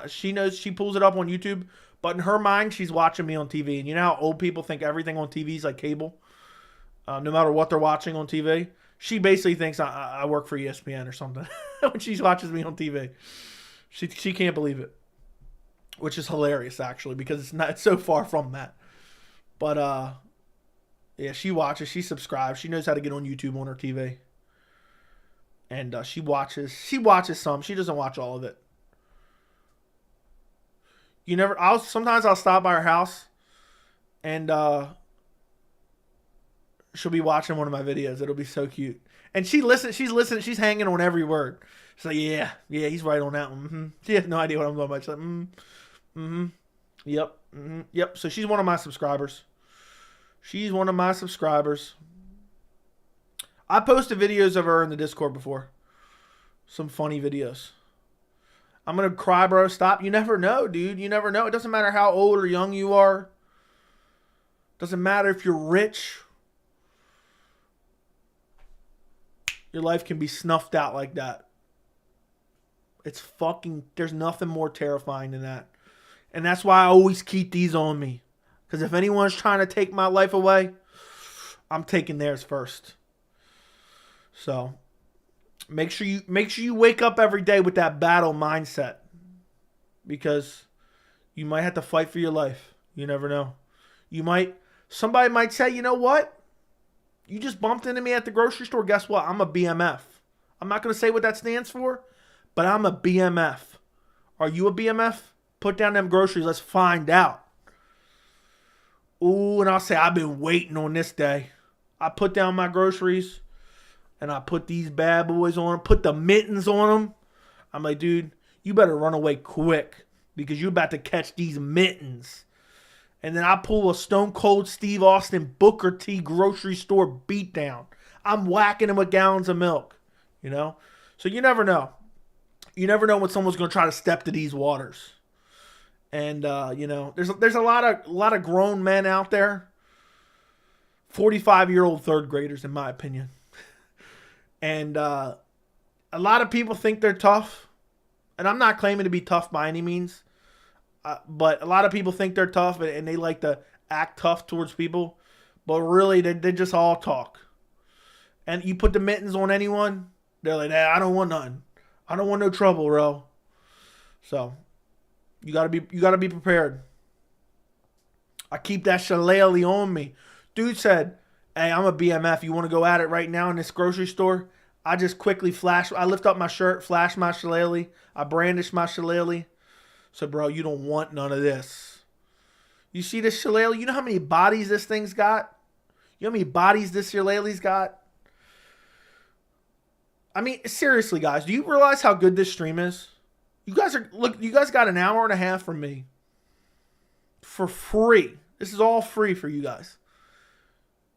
She knows she pulls it up on YouTube. But in her mind, she's watching me on TV. And you know how old people think everything on TV is like cable? No matter what they're watching on TV. She basically thinks I work for ESPN or something when she watches me on TV. She can't believe it. Which is hilarious, actually, because it's so far from that. But, yeah, she watches. She subscribes. She knows how to get on YouTube on her TV. And she watches some. She doesn't watch all of it. Sometimes I'll stop by her house and she'll be watching one of my videos. It'll be so cute. And she's listening, she's hanging on every word. She's like, yeah, he's right on that one. Mm-hmm. She has no idea what I'm talking about. She's like, yep. So she's one of my subscribers. I posted videos of her in the Discord before. Some funny videos. I'm going to cry, bro. Stop. You never know, dude. You never know. It doesn't matter how old or young you are. Doesn't matter if you're rich. Your life can be snuffed out like that. There's nothing more terrifying than that. And that's why I always keep these on me. Because if anyone's trying to take my life away, I'm taking theirs first. So make sure you wake up every day with that battle mindset. Because you might have to fight for your life. You never know. Somebody might say, you know what? You just bumped into me at the grocery store. Guess what? I'm a BMF. I'm not going to say what that stands for, but I'm a BMF. Are you a BMF? Put down them groceries. Let's find out. Ooh, and I'll say, I've been waiting on this day. I put down my groceries, and I put these bad boys on them, put the mittens on them. I'm like, dude, you better run away quick because you're about to catch these mittens. And then I pull a Stone Cold Steve Austin Booker T grocery store beatdown. I'm whacking him with gallons of milk, you know? So you never know. You never know when someone's going to try to step to these waters. And, there's a lot of grown men out there. 45-year-old third graders, in my opinion. And a lot of people think they're tough. And I'm not claiming to be tough by any means. But a lot of people think they're tough and they like to act tough towards people. But really, they just all talk. And you put the mittens on anyone, they're like, hey, I don't want nothing. I don't want no trouble, bro. So, you gotta be prepared. I keep that shillelagh on me. Dude said, hey, I'm a BMF. You want to go at it right now in this grocery store? I just quickly I lift up my shirt, flash my shillelagh. I brandish my shillelagh. So, bro, you don't want none of this. You see this shillelagh? You know how many bodies this thing's got? You know how many bodies this shillelagh's got? I mean, seriously, guys, do you realize how good this stream is? You guys got an hour and a half from me for free. This is all free for you guys.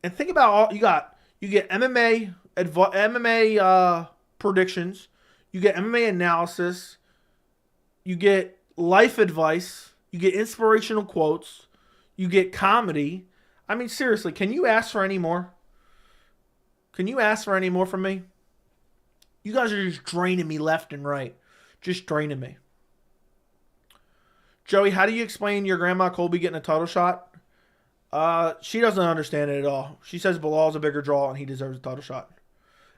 And think about all you got. You get MMA predictions. You get MMA analysis. You get life advice. You get inspirational quotes. You get comedy. I mean, seriously, can you ask for any more? Can you ask for any more from me? You guys are just draining me left and right. Just draining me. Joey, how do you explain your grandma Colby getting a title shot? She doesn't understand it at all. She says Bilal's a bigger draw and he deserves a title shot.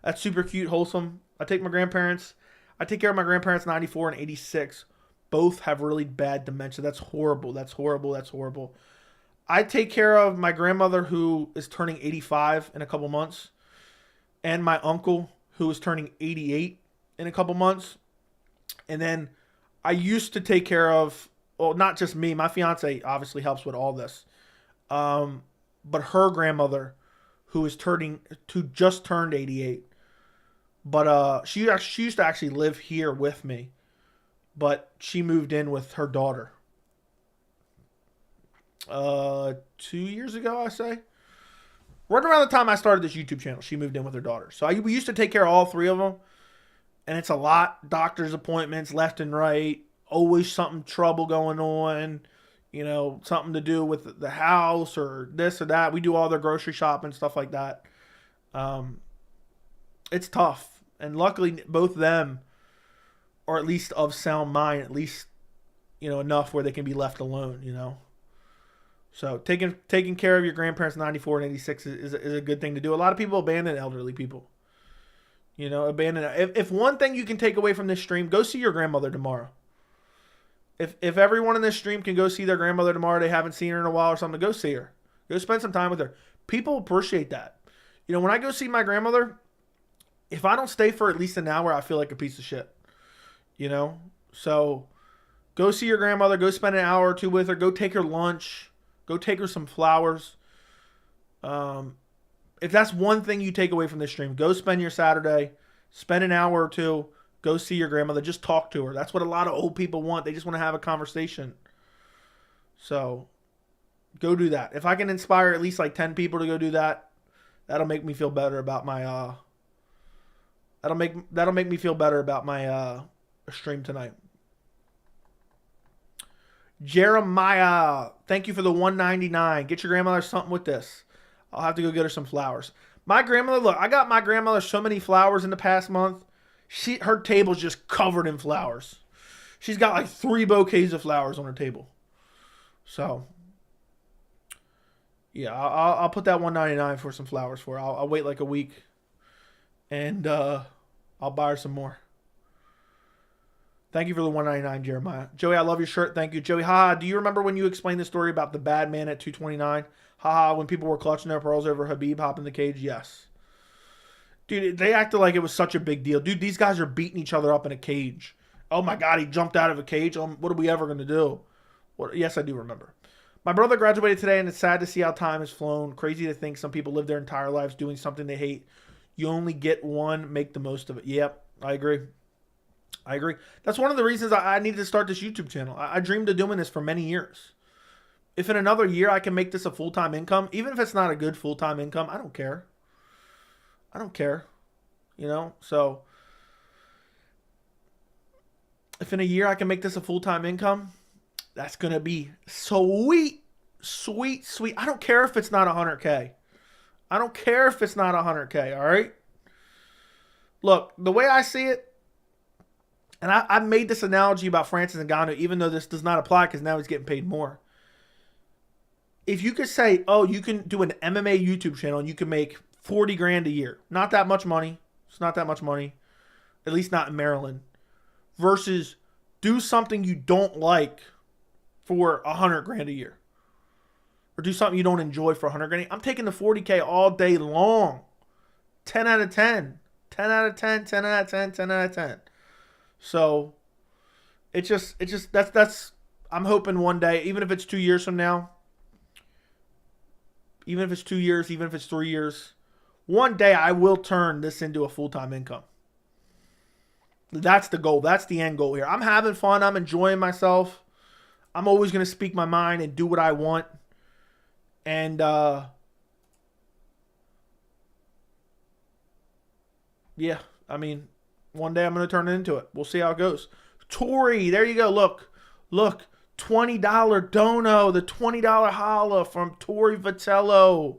That's super cute, wholesome. I take care of my grandparents 94 and 86. Both have really bad dementia. That's horrible. That's horrible. That's horrible. I take care of my grandmother who is turning 85 in a couple months. And my uncle who is turning 88 in a couple months. And then I used to take care of, well, not just me. My fiance obviously helps with all this. But her grandmother, who just turned 88. But she used to actually live here with me. But she moved in with her daughter. 2 years ago, I say. Right around the time I started this YouTube channel, she moved in with her daughter. So we used to take care of all three of them. And it's a lot. Doctor's appointments left and right. Always something trouble going on. You know, something to do with the house or this or that. We do all their grocery shopping, stuff like that. It's tough. And luckily, both of them are at least of sound mind. At least, you know, enough where they can be left alone, you know. So taking care of your grandparents 94 and 86 is a good thing to do. A lot of people abandon elderly people. You know, abandon it. If one thing you can take away from this stream, go see your grandmother tomorrow. If everyone in this stream can go see their grandmother tomorrow, they haven't seen her in a while or something, go see her. Go spend some time with her. People appreciate that. You know, when I go see my grandmother, if I don't stay for at least an hour, I feel like a piece of shit. You know? So go see your grandmother. Go spend an hour or two with her. Go take her lunch. Go take her some flowers. If that's one thing you take away from this stream, go spend your Saturday, spend an hour or two, go see your grandmother, just talk to her. That's what a lot of old people want. They just want to have a conversation. So go do that. If I can inspire at least like 10 people to go do that, that'll make me feel better about my that'll make me feel better about my stream tonight. Jeremiah, thank you for the $1.99. Get your grandmother something with this. I'll have to go get her some flowers. My grandmother, look, I got my grandmother so many flowers in the past month. Her table's just covered in flowers. She's got like 3 bouquets of flowers on her table. So, yeah, I'll put that $1.99 for some flowers for her. I'll wait like a week, and I'll buy her some more. Thank you for the $1.99, Jeremiah. Joey, I love your shirt. Thank you. Joey, haha, do you remember when you explained the story about the bad man at 229? Haha, when people were clutching their pearls over Habib hopping the cage? Yes. Dude, they acted like it was such a big deal. Dude, these guys are beating each other up in a cage. Oh my God, he jumped out of a cage. What are we ever going to do? Yes, I do remember. My brother graduated today, and it's sad to see how time has flown. Crazy to think some people live their entire lives doing something they hate. You only get one, make the most of it. Yep, I agree. That's one of the reasons I needed to start this YouTube channel. I dreamed of doing this for many years. If in another year I can make this a full-time income, even if it's not a good full-time income, I don't care. You know, so if in a year I can make this a full-time income, that's going to be sweet. I don't care if it's not 100K. All right? Look, the way I see it, and I made this analogy about Francis Ngannou, even though this does not apply because now he's getting paid more. If you could say, oh, you can do an MMA YouTube channel and you can make 40 grand a year. Not that much money. It's not that much money. At least not in Maryland. Versus do something you don't like for 100 grand a year. Or do something you don't enjoy for 100 grand. I'm taking the 40K all day long. 10 out of 10. 10 out of 10, 10 out of 10, 10 out of 10. So it's just that's I'm hoping one day, even if it's 2 years from now, even if it's 2 years, even if it's 3 years, one day I will turn this into a full-time income. That's the goal. That's the end goal here. I'm having fun. I'm enjoying myself. I'm always going to speak my mind and do what I want. And yeah, I mean, one day I'm going to turn it into it. We'll see how it goes. Tori, there you go. Look. $20 dono, the $20 holla from Tori Vitello.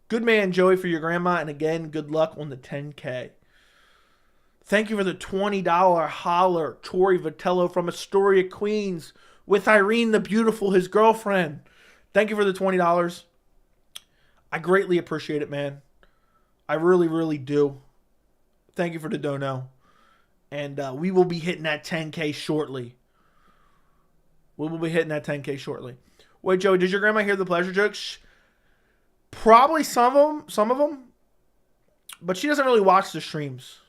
Good man, Joey, for your grandma. And again, good luck on the 10K. Thank you for the $20 holler, Tori Vitello from Astoria, Queens, with Irene the Beautiful, his girlfriend. Thank you for the $20. I greatly appreciate it, man. I really, really do. Thank you for the dono. And we will be hitting that 10K shortly. Wait, Joey, did your grandma hear the pleasure jokes? Probably some of them. But she doesn't really watch the streams.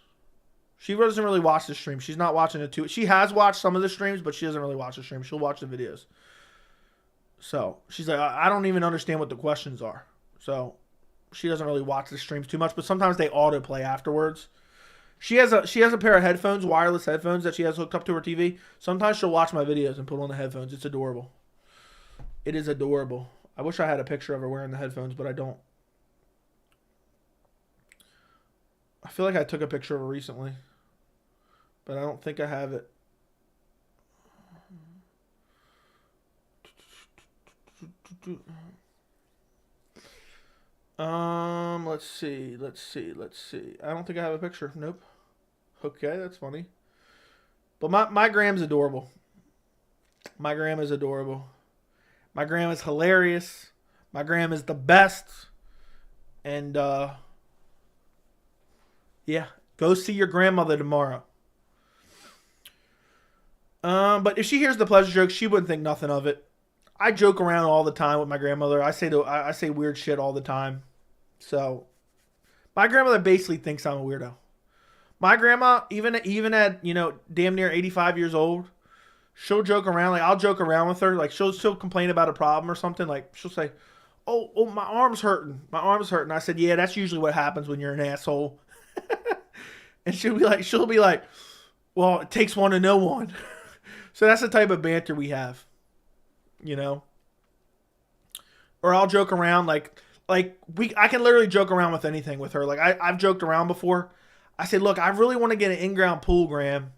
She's not watching it too. She has watched some of the streams, but she doesn't really watch the streams. She'll watch the videos. So she's like, I don't even understand what the questions are. So she doesn't really watch the streams too much, but sometimes they autoplay afterwards. She has a pair of headphones, wireless headphones that she has hooked up to her TV. Sometimes she'll watch my videos and put on the headphones. It's adorable. It is adorable. I wish I had a picture of her wearing the headphones, but I don't. I feel like I took a picture of her recently, but I don't think I have it. Let's see. I don't think I have a picture. Nope. Okay, that's funny. But my Gram's adorable. My Gram is adorable. My Gram is hilarious. My Gram is the best. And yeah, go see your grandmother tomorrow. But if she hears the pleasure joke, she wouldn't think nothing of it. I joke around all the time with my grandmother. I say weird shit all the time. So my grandmother basically thinks I'm a weirdo. My grandma, even at, damn near 85 years old, she'll joke around. Like, I'll joke around with her. Like, she'll complain about a problem or something. Like, she'll say, oh, my arm's hurting. My arm's hurting. I said, yeah, that's usually what happens when you're an asshole. And she'll be like, well, it takes one to know one. So that's the type of banter we have, Or I'll joke around I can literally joke around with anything with her. Like, I've joked around before. I said, look, I really want to get an in-ground pool, Graham.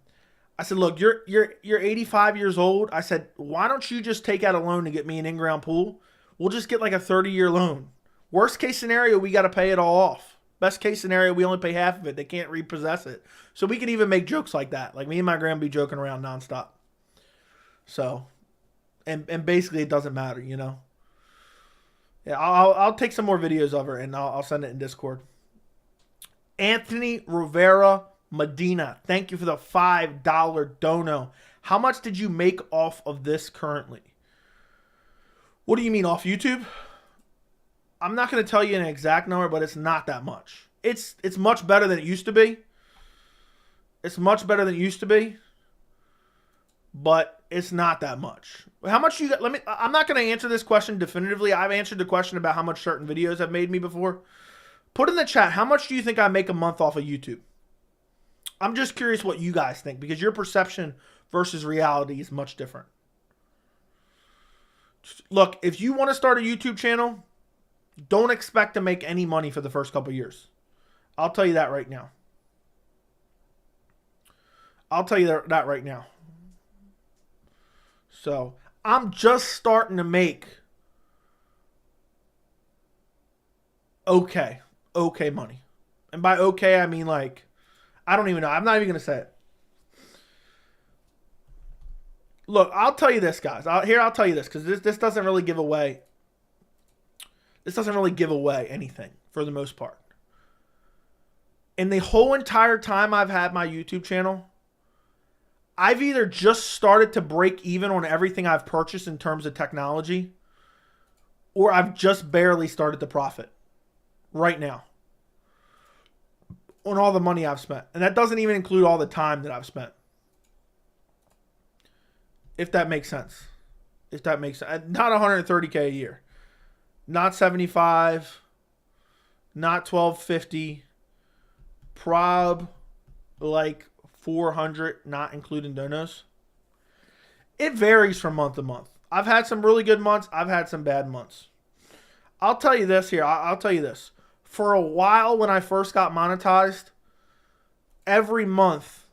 I said, look, you're 85 years old. I said, why don't you just take out a loan to get me an in-ground pool? We'll just get like a 30-year loan. Worst case scenario, we got to pay it all off. Best case scenario, we only pay half of it. They can't repossess it. So we can even make jokes like that. Like, me and my grandma be joking around nonstop. So, and basically it doesn't matter, Yeah, I'll take some more videos of her and I'll send it in Discord. Anthony Rivera Medina, thank you for the $5 dono. How much did you make off of this currently? What do you mean, off YouTube? I'm not going to tell you an exact number, but it's not that much. It's much better than it used to be. But it's not that much. How much you got? I'm not going to answer this question definitively. I've answered the question about how much certain videos have made me before. Put in the chat, how much do you think I make a month off of YouTube? I'm just curious what you guys think, because your perception versus reality is much different. Look, if you want to start a YouTube channel, don't expect to make any money for the first couple years. I'll tell you that right now. So, I'm just starting to make okay money. And by okay, I mean like, I don't even know. I'm not even going to say it. Look, I'll tell you this, guys. I'll tell you this, because this doesn't really give away. This doesn't really give away anything for the most part. In the whole entire time I've had my YouTube channel, I've either just started to break even on everything I've purchased in terms of technology, or I've just barely started to profit right now on all the money I've spent. And that doesn't even include all the time that I've spent. If that makes sense. Not 130K a year. Not 75. Not 1250. Prob like 400, not including donos. It varies from month to month. I've had some really good months. I've had some bad months. I'll tell you this here. I'll tell you this. For a while when I first got monetized, every month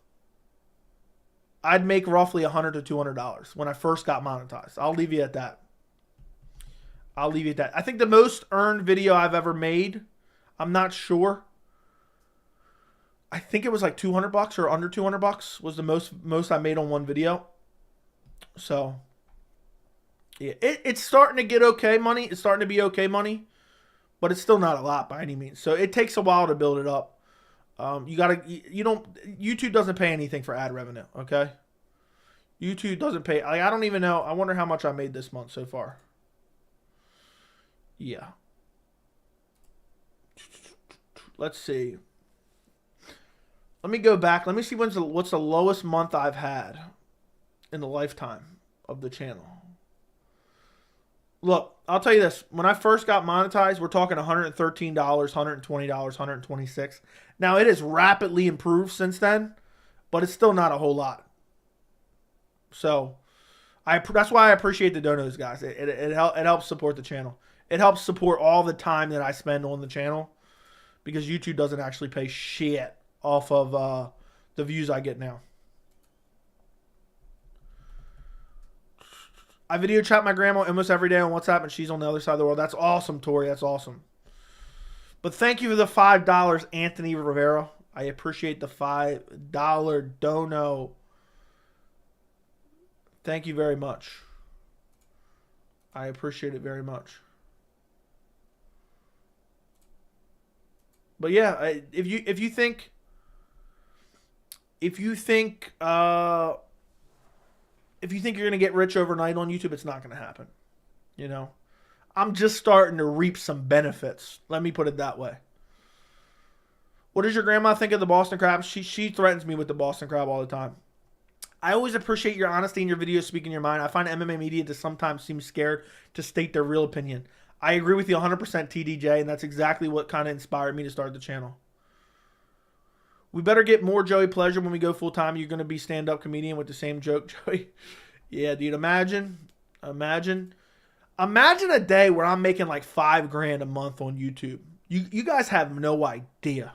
I'd make roughly $100 to $200 when I first got monetized. I'll leave you at that. I think the most earned video I've ever made, I'm not sure. I think it was like $200 or under $200 was the most I made on one video. So, yeah, it's starting to get okay money. It's starting to be okay money, but it's still not a lot by any means. So it takes a while to build it up. YouTube doesn't pay anything for ad revenue. Okay. YouTube doesn't pay. I don't even know. I wonder how much I made this month so far. Yeah. Let's see. Let me go back. Let me see what's the lowest month I've had in the lifetime of the channel. Look, I'll tell you this. When I first got monetized, we're talking $113, $120, $126. Now, it has rapidly improved since then, but it's still not a whole lot. So, That's why I appreciate the donos, guys. It helps support the channel. It helps support all the time that I spend on the channel, because YouTube doesn't actually pay shit off of the views I get now. I video chat my grandma almost every day on WhatsApp, and she's on the other side of the world. That's awesome, Tori. That's awesome. But thank you for the $5, Anthony Rivera. I appreciate the $5 dono. Thank you very much. I appreciate it very much. But yeah, if you think you're gonna get rich overnight on YouTube, it's not gonna happen. You know, I'm just starting to reap some benefits. Let me put it that way. What does your grandma think of the Boston Crab? She threatens me with the Boston Crab all the time. I always appreciate your honesty in your videos, speaking your mind. I find MMA media to sometimes seem scared to state their real opinion. I agree with you 100%, TDJ, and that's exactly what kind of inspired me to start the channel. We better get more Joey Pleasure when we go full-time. You're going to be stand-up comedian with the same joke, Joey. Yeah, dude, imagine a day where I'm making like $5,000 a month on YouTube. You guys have no idea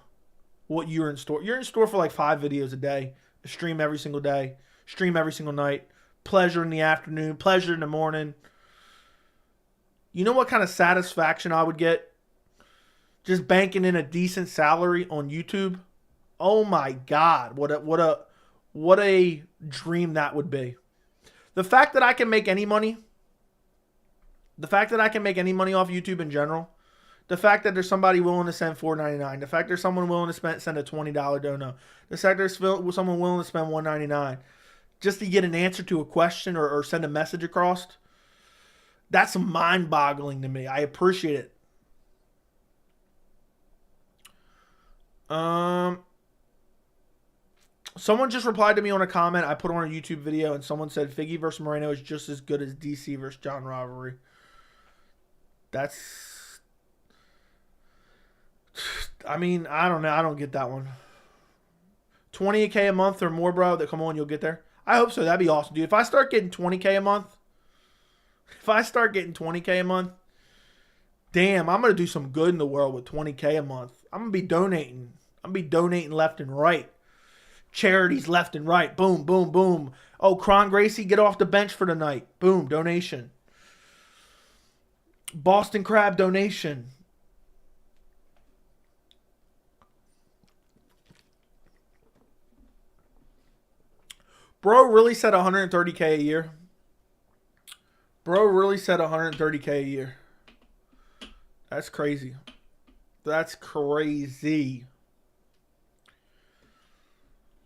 what you're in store. You're in store for like 5 videos a day, a stream every single day, stream every single night, pleasure in the afternoon, pleasure in the morning. You know what kind of satisfaction I would get just banking in a decent salary on YouTube? Oh my God, what a dream that would be. The fact that I can make any money, off YouTube in general, the fact that there's somebody willing to send $4.99, the fact there's someone willing to send a $20 dono, the fact there's someone willing to spend $1.99 just to get an answer to a question or send a message across, that's mind-boggling to me. I appreciate it. Someone just replied to me on a comment I put on a YouTube video, and someone said Figgy versus Moreno is just as good as DC versus John rivalry. I mean, I don't know. I don't get that one. $20K a month or more, bro. That come on, you'll get there. I hope so. That'd be awesome, dude. If I start getting $20K a month, damn, I'm gonna do some good in the world with $20K a month. I'm gonna be donating. Left and right. Charities left and right. Boom, boom, boom. Oh, Kron Gracie, get off the bench for the night. Boom, donation. Boston Crab donation. Bro really said 130K a year. That's crazy.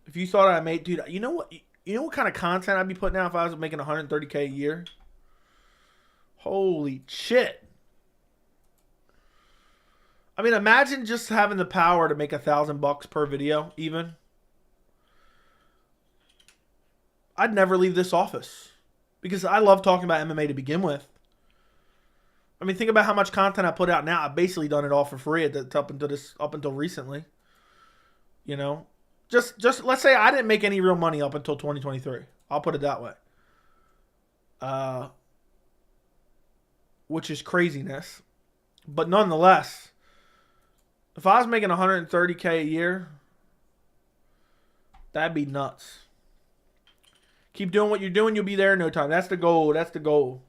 If you thought I made, dude, you know what kind of content I'd be putting out if I was making 130K a year? Holy shit. I mean, imagine just having the power to make $1,000 per video, even. I'd never leave this office because I love talking about MMA to begin with. I mean, think about how much content I put out now. I've basically done it all for free up until recently. You know, just let's say I didn't make any real money up until 2023. I'll put it that way. Which is craziness, but nonetheless, if I was making 130K a year, that'd be nuts. Keep doing what you're doing. You'll be there in no time. That's the goal.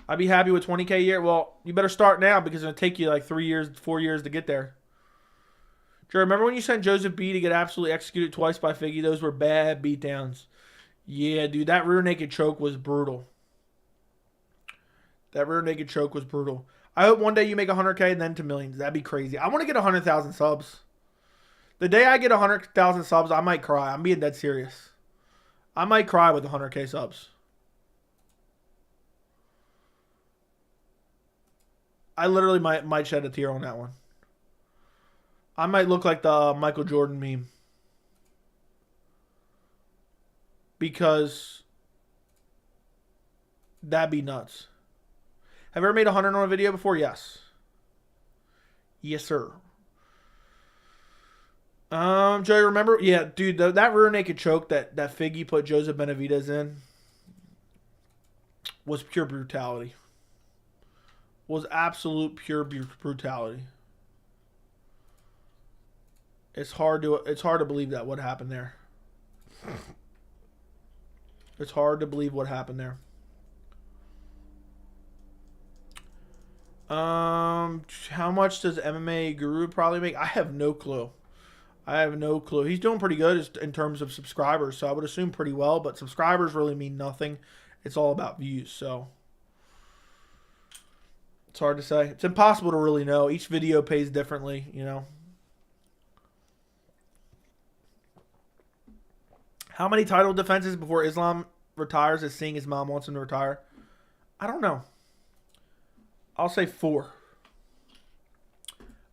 I'd be happy with 20K a year. Well, you better start now because it's going to take you like 3 years, 4 years to get there. Joe, remember when you sent Joseph B to get absolutely executed twice by Figgy? Those were bad beatdowns. Yeah, dude, that rear naked choke was brutal. I hope one day you make 100K and then to millions. That'd be crazy. I want to get 100,000 subs. The day I get 100,000 subs, I might cry. I'm being dead serious. I might cry with 100K subs. I literally might shed a tear on that one. I might look like the Michael Jordan meme. Because that'd be nuts. Have you ever made 100 on a video before? Yes. Yes, sir. Joey, remember? Yeah, dude, that rear naked choke that Figgy put Joseph Benavidez in. was pure brutality. Was absolute pure brutality. It's hard to believe that what happened there. It's hard to believe what happened there. How much does MMA Guru probably make? I have no clue. I have no clue. He's doing pretty good in terms of subscribers, so I would assume pretty well, but subscribers really mean nothing. It's all about views, so it's hard to say. It's impossible to really know. Each video pays differently, you know. How many title defenses before Islam retires as seeing his mom wants him to retire? I don't know. I'll say 4.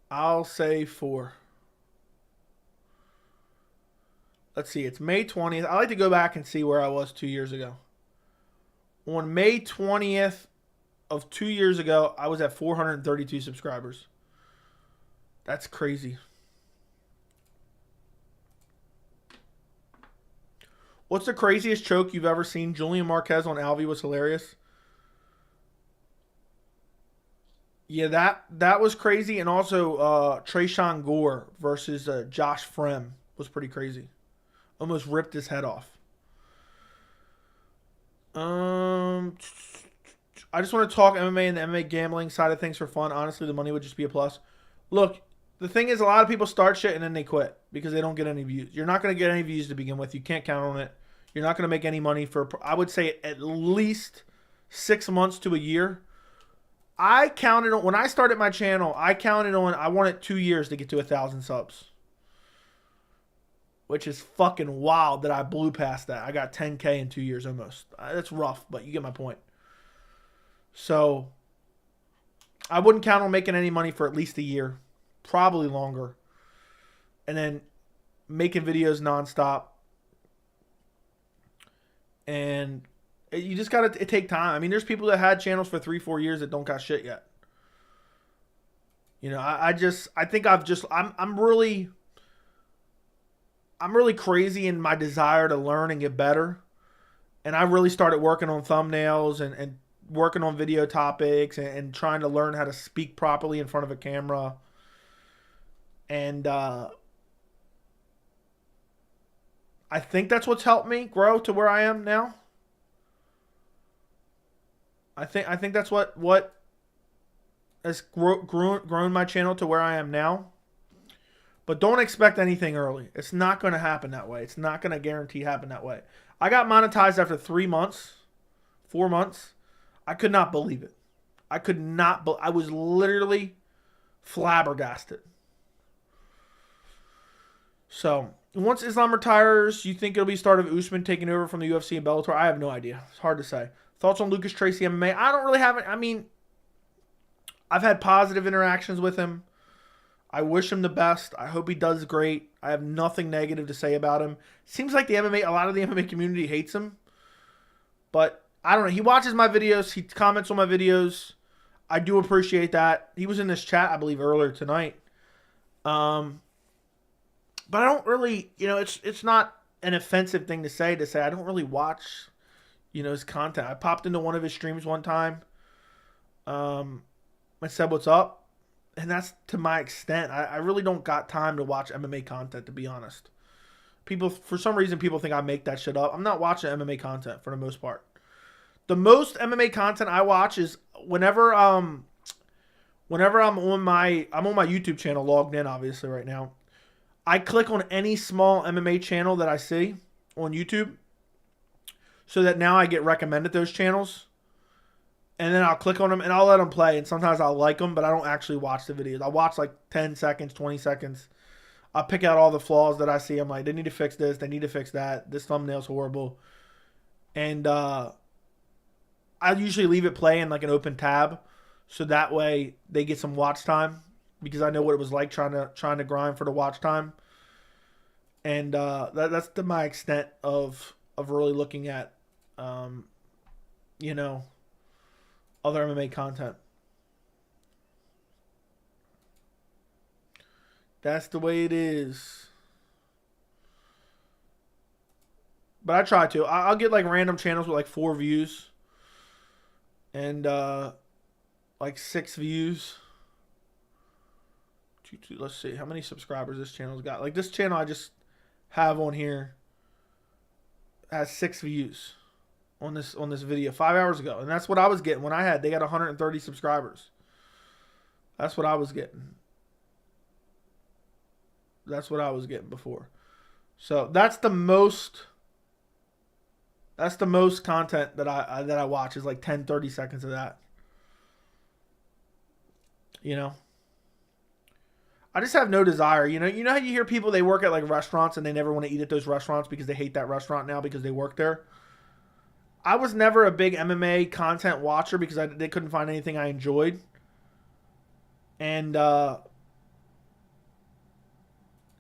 I'll say 4. Let's see. It's May 20th. I like to go back and see where I was 2 years ago. On May 20th of 2 years ago, I was at 432 subscribers. That's crazy. What's the craziest choke you've ever seen? Julian Marquez on Alvey was hilarious. Yeah, that was crazy. And also Trayshawn Gore versus Josh Frem was pretty crazy. Almost ripped his head off. I just want to talk MMA and the MMA gambling side of things for fun. Honestly, the money would just be a plus. Look, the thing is, a lot of people start shit and then they quit because they don't get any views. You're not going to get any views to begin with. You can't count on it. You're not going to make any money for, I would say, at least 6 months to a year. I counted on, when I started my channel, I wanted 2 years to get to 1,000 subs. Which is fucking wild that I blew past that. I got 10K in 2 years almost. That's rough, but you get my point. So, I wouldn't count on making any money for at least a year. Probably longer. And then making videos nonstop. And you just got to take time. I mean, there's people that had channels for 3-4 years that don't got shit yet. You know, I'm really crazy in my desire to learn and get better. And I really started working on thumbnails and working on video topics and trying to learn how to speak properly in front of a camera. And I think that's what's helped me grow to where I am now. I think that's what has grown my channel to where I am now. But don't expect anything early. It's not going to happen that way. It's not going to guarantee happen that way. I got monetized after 3 months, 4 months. I could not believe it. I was literally flabbergasted. So, once Islam retires, you think it'll be the start of Usman taking over from the UFC and Bellator? I have no idea. It's hard to say. Thoughts on Lucas Tracy MMA? I don't really have it. I mean, I've had positive interactions with him. I wish him the best. I hope he does great. I have nothing negative to say about him. Seems like a lot of the MMA community hates him. But I don't know. He watches my videos. He comments on my videos. I do appreciate that. He was in this chat, I believe, earlier tonight. But I don't really, it's not an offensive thing to say I don't really watch, his content. I popped into one of his streams one time. I said, what's up? And that's to my extent. I really don't got time to watch MMA content, to be honest. For some reason, people think I make that shit up. I'm not watching MMA content for the most part. The most MMA content I watch is whenever I'm on my YouTube channel logged in, obviously, right now. I click on any small MMA channel that I see on YouTube so that now I get recommended those channels. And then I'll click on them and I'll let them play. And sometimes I'll like them, but I don't actually watch the videos. I'll watch like 10 seconds, 20 seconds. I'll pick out all the flaws that I see. I'm like, they need to fix this. They need to fix that. This thumbnail's horrible. And I usually leave it playing like an open tab. So that way they get some watch time. Because I know what it was like trying to grind for the watch time. And that's to my extent of really looking at, other MMA content. That's the way it is. But I try to. I'll get like random channels with like 4 views. And like 6 views. Let's see how many subscribers this channel's got. Like this channel I just have on here has 6 views on this video 5 hours ago, and that's what I was getting when I had. They got 130 subscribers. That's what I was getting. That's what I was getting before. So that's the most. That's the most content that I watch is like 10, 30 seconds of that. You know. I just have no desire. You know how you hear people, they work at like restaurants and they never want to eat at those restaurants because they hate that restaurant now because they work there. I was never a big MMA content watcher because they couldn't find anything I enjoyed. And so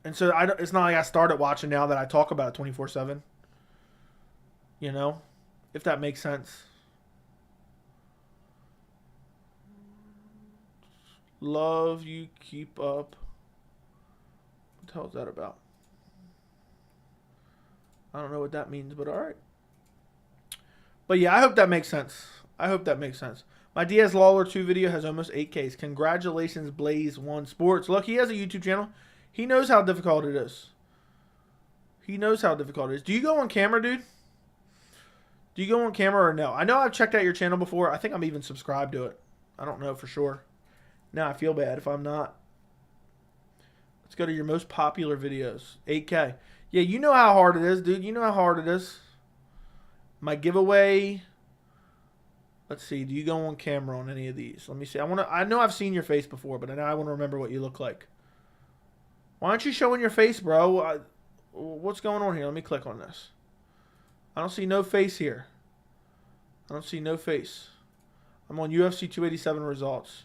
it's not like I started watching now that I talk about it 24/7. You know, if that makes sense. Love you, keep up. What the hell is that about? I don't know what that means, but all right. But yeah, I hope that makes sense. I hope that makes sense. My Diaz Lawler 2 video has almost 8Ks. Congratulations, Blaze One Sports. Look, he has a YouTube channel. He knows how difficult it is. He knows how difficult it is. Do you go on camera, dude? Do you go on camera or no? I know I've checked out your channel before. I think I'm even subscribed to it. I don't know for sure. Now I feel bad if I'm not. Let's go to your most popular videos. 8K. Yeah, you know how hard it is, dude. You know how hard it is. My giveaway. Let's see. Do you go on camera on any of these? Let me see. I know I've seen your face before, but now I want to remember what you look like. Why aren't you showing your face, bro? What's going on here? Let me click on this. I don't see no face here. I don't see no face. I'm on UFC 287 results.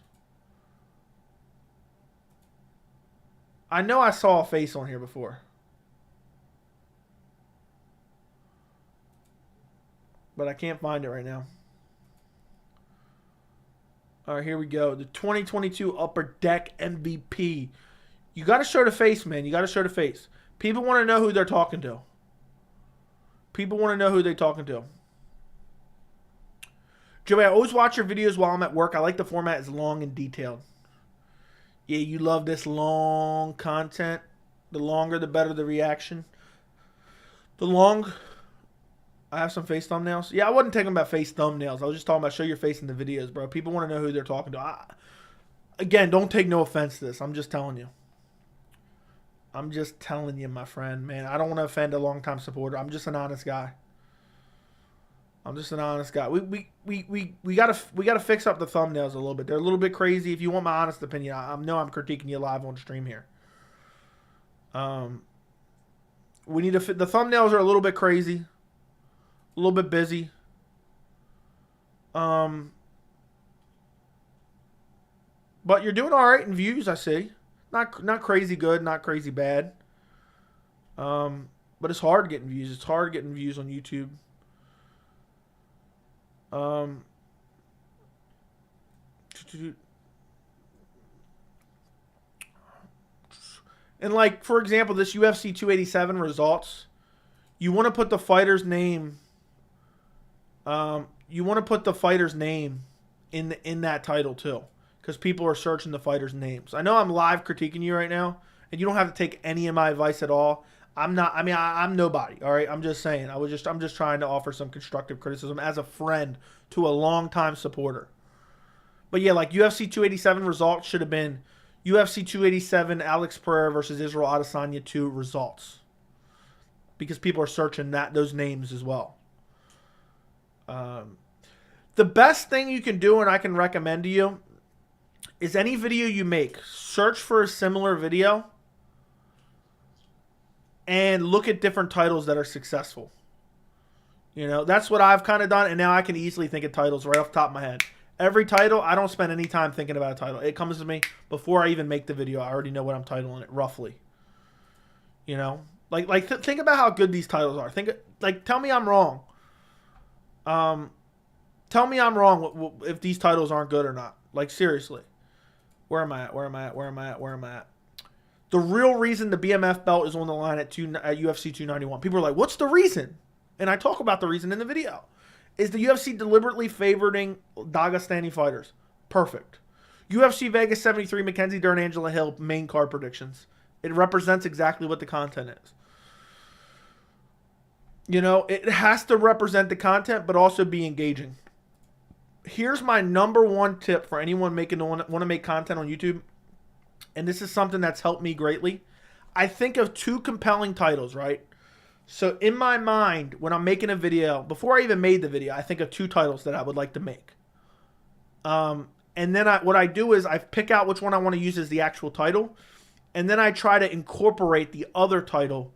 I know I saw a face on here before. But I can't find it right now. All right, here we go. The 2022 Upper Deck MVP. You got to show the face, man. You got to show the face. People want to know who they're talking to. People want to know who they're talking to. Joey, I always watch your videos while I'm at work. I like the format. It's long and detailed. Yeah, you love this long content. The longer, the better the reaction. I have some face thumbnails. Yeah, I wasn't talking about face thumbnails. I was just talking about show your face in the videos, bro. People want to know who they're talking to. Again, don't take no offense to this. I'm just telling you. I'm just telling you, my friend, man. I don't want to offend a longtime supporter. I'm just an honest guy. I'm just an honest guy. We gotta fix up the thumbnails a little bit. They're a little bit crazy. If you want my honest opinion, I know I'm critiquing you live on stream here. We need to the thumbnails are a little bit crazy, a little bit busy. But you're doing all right in views, I see. Not crazy good, not crazy bad. But it's hard getting views. It's hard getting views on YouTube. And like, for example, this UFC 287 results, you want to put the fighter's name. You want to put the fighter's name in that title too, because people are searching the fighters' names. I know I'm live critiquing you right now, and you don't have to take any of my advice at all. I'm not. I mean, I'm nobody. All right. I'm just saying. I'm just trying to offer some constructive criticism as a friend to a longtime supporter. But yeah, like UFC 287 results should have been UFC 287 Alex Pereira versus Israel Adesanya 2 results, because people are searching those names as well. The best thing you can do, and I can recommend to you, is any video you make, search for a similar video and look at different titles that are successful. You know, that's what I've kind of done, and now I can easily think of titles right off the top of my head. Every title, I don't spend any time thinking about a title. It comes to me before I even make the video. I already know what I'm titling it, roughly. You know? Think about how good these titles are. Tell me I'm wrong. Tell me I'm wrong if these titles aren't good or not. Like, seriously. Where am I at? The real reason the BMF belt is on the line at UFC 291. People are like, what's the reason? And I talk about the reason in the video. Is the UFC deliberately favoring Dagestani fighters? Perfect. UFC Vegas 73, Mackenzie Dern, Angela Hill, main card predictions. It represents exactly what the content is. You know, it has to represent the content, but also be engaging. Here's my number one tip for anyone want to make content on YouTube, and this is something that's helped me greatly. I think of two compelling titles, right? So in my mind, when I'm making a video, before I even made the video, I think of two titles that I would like to make. And then what I do is I pick out which one I want to use as the actual title, and then I try to incorporate the other title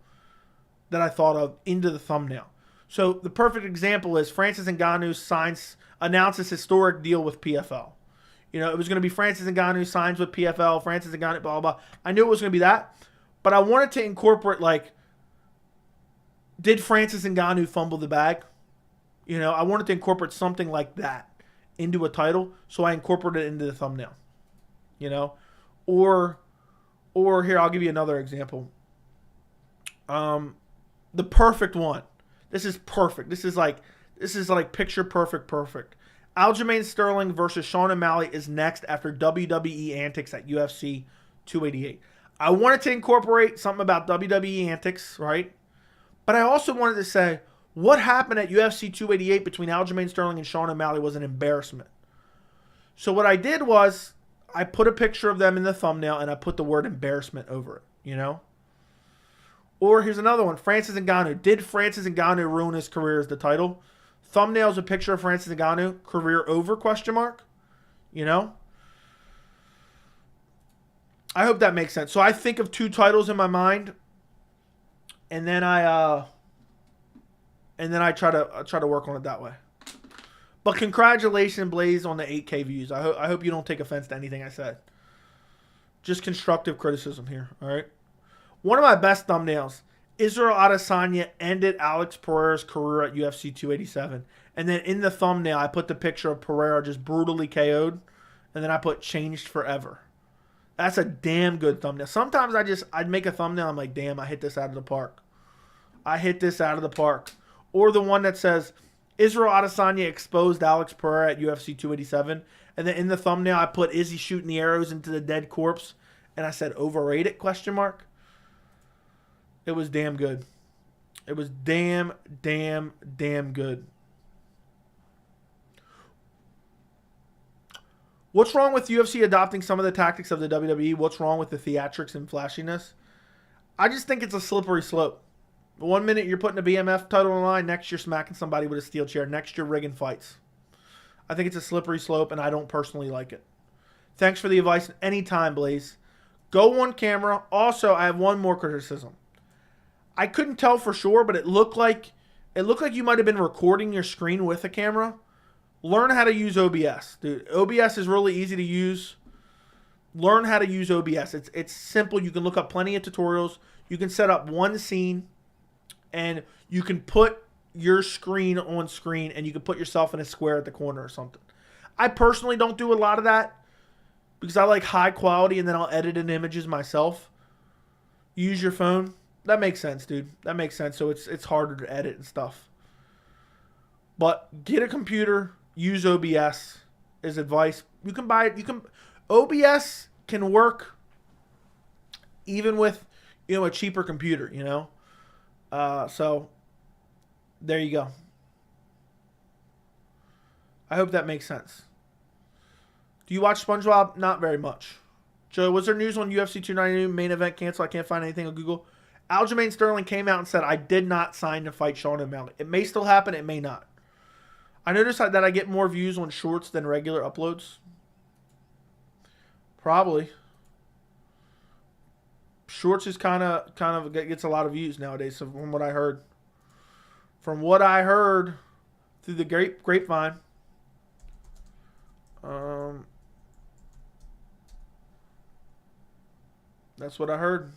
that I thought of into the thumbnail. So the perfect example is Francis Ngannou announces historic deal with PFL. You know, it was going to be Francis Ngannou signs with PFL, Francis Ngannou, blah, blah, blah. I knew it was going to be that, but I wanted to incorporate, like, did Francis Ngannou fumble the bag? You know, I wanted to incorporate something like that into a title, so I incorporated it into the thumbnail. You know, or here, I'll give you another example. The perfect one. This is perfect. This is like picture perfect. Aljamain Sterling versus Sean O'Malley is next after WWE antics at UFC 288. I wanted to incorporate something about WWE antics, right? But I also wanted to say, what happened at UFC 288 between Aljamain Sterling and Sean O'Malley was an embarrassment. So what I did was, I put a picture of them in the thumbnail and I put the word embarrassment over it, you know? Or here's another one, Francis Ngannou. Did Francis Ngannou ruin his career as the title? Thumbnail is a picture of Francis Ngannou, career over, question mark, you know? I hope that makes sense. So I think of two titles in my mind, and then I try to work on it that way. But congratulations, Blaze, on the 8K views. I hope you don't take offense to anything I said. Just constructive criticism here, all right? One of my best thumbnails, Israel Adesanya ended Alex Pereira's career at UFC 287. And then in the thumbnail, I put the picture of Pereira just brutally KO'd. And then I put changed forever. That's a damn good thumbnail. Sometimes I'd make a thumbnail, I'm like, damn, I hit this out of the park. I hit this out of the park. Or the one that says, Israel Adesanya exposed Alex Pereira at UFC 287. And then in the thumbnail, I put, is he shooting the arrows into the dead corpse? And I said, overrated, question mark. It was damn good. It was damn good. What's wrong with UFC adopting some of the tactics of the WWE? What's wrong with the theatrics and flashiness? I just think it's a slippery slope. 1 minute you're putting a BMF title on the line, next you're smacking somebody with a steel chair, next you're rigging fights. I think it's a slippery slope, and I don't personally like it. Thanks for the advice. Anytime, Blaze. Go on camera. Also, I have one more criticism. I couldn't tell for sure, but it looked like you might have been recording your screen with a camera. Learn how to use OBS, dude. OBS is really easy to use. Learn how to use OBS. It's simple. You can look up plenty of tutorials. You can set up one scene, and you can put your screen on screen, and you can put yourself in a square at the corner or something. I personally don't do a lot of that because I like high quality, and then I'll edit in images myself. Use your phone. That makes sense, dude. That makes sense. So it's harder to edit and stuff. But get a computer. Use OBS is advice. You can buy it. OBS can work even with, a cheaper computer, So there you go. I hope that makes sense. Do you watch SpongeBob? Not very much. Joe, was there news on UFC 292 main event canceled? I can't find anything on Google. Aljamain Sterling came out and said, I did not sign to fight Sean O'Malley. It may still happen. It may not. I noticed that I get more views on shorts than regular uploads. Probably. Shorts is kind of gets a lot of views nowadays, so from what I heard. From what I heard through the grapevine. That's what I heard.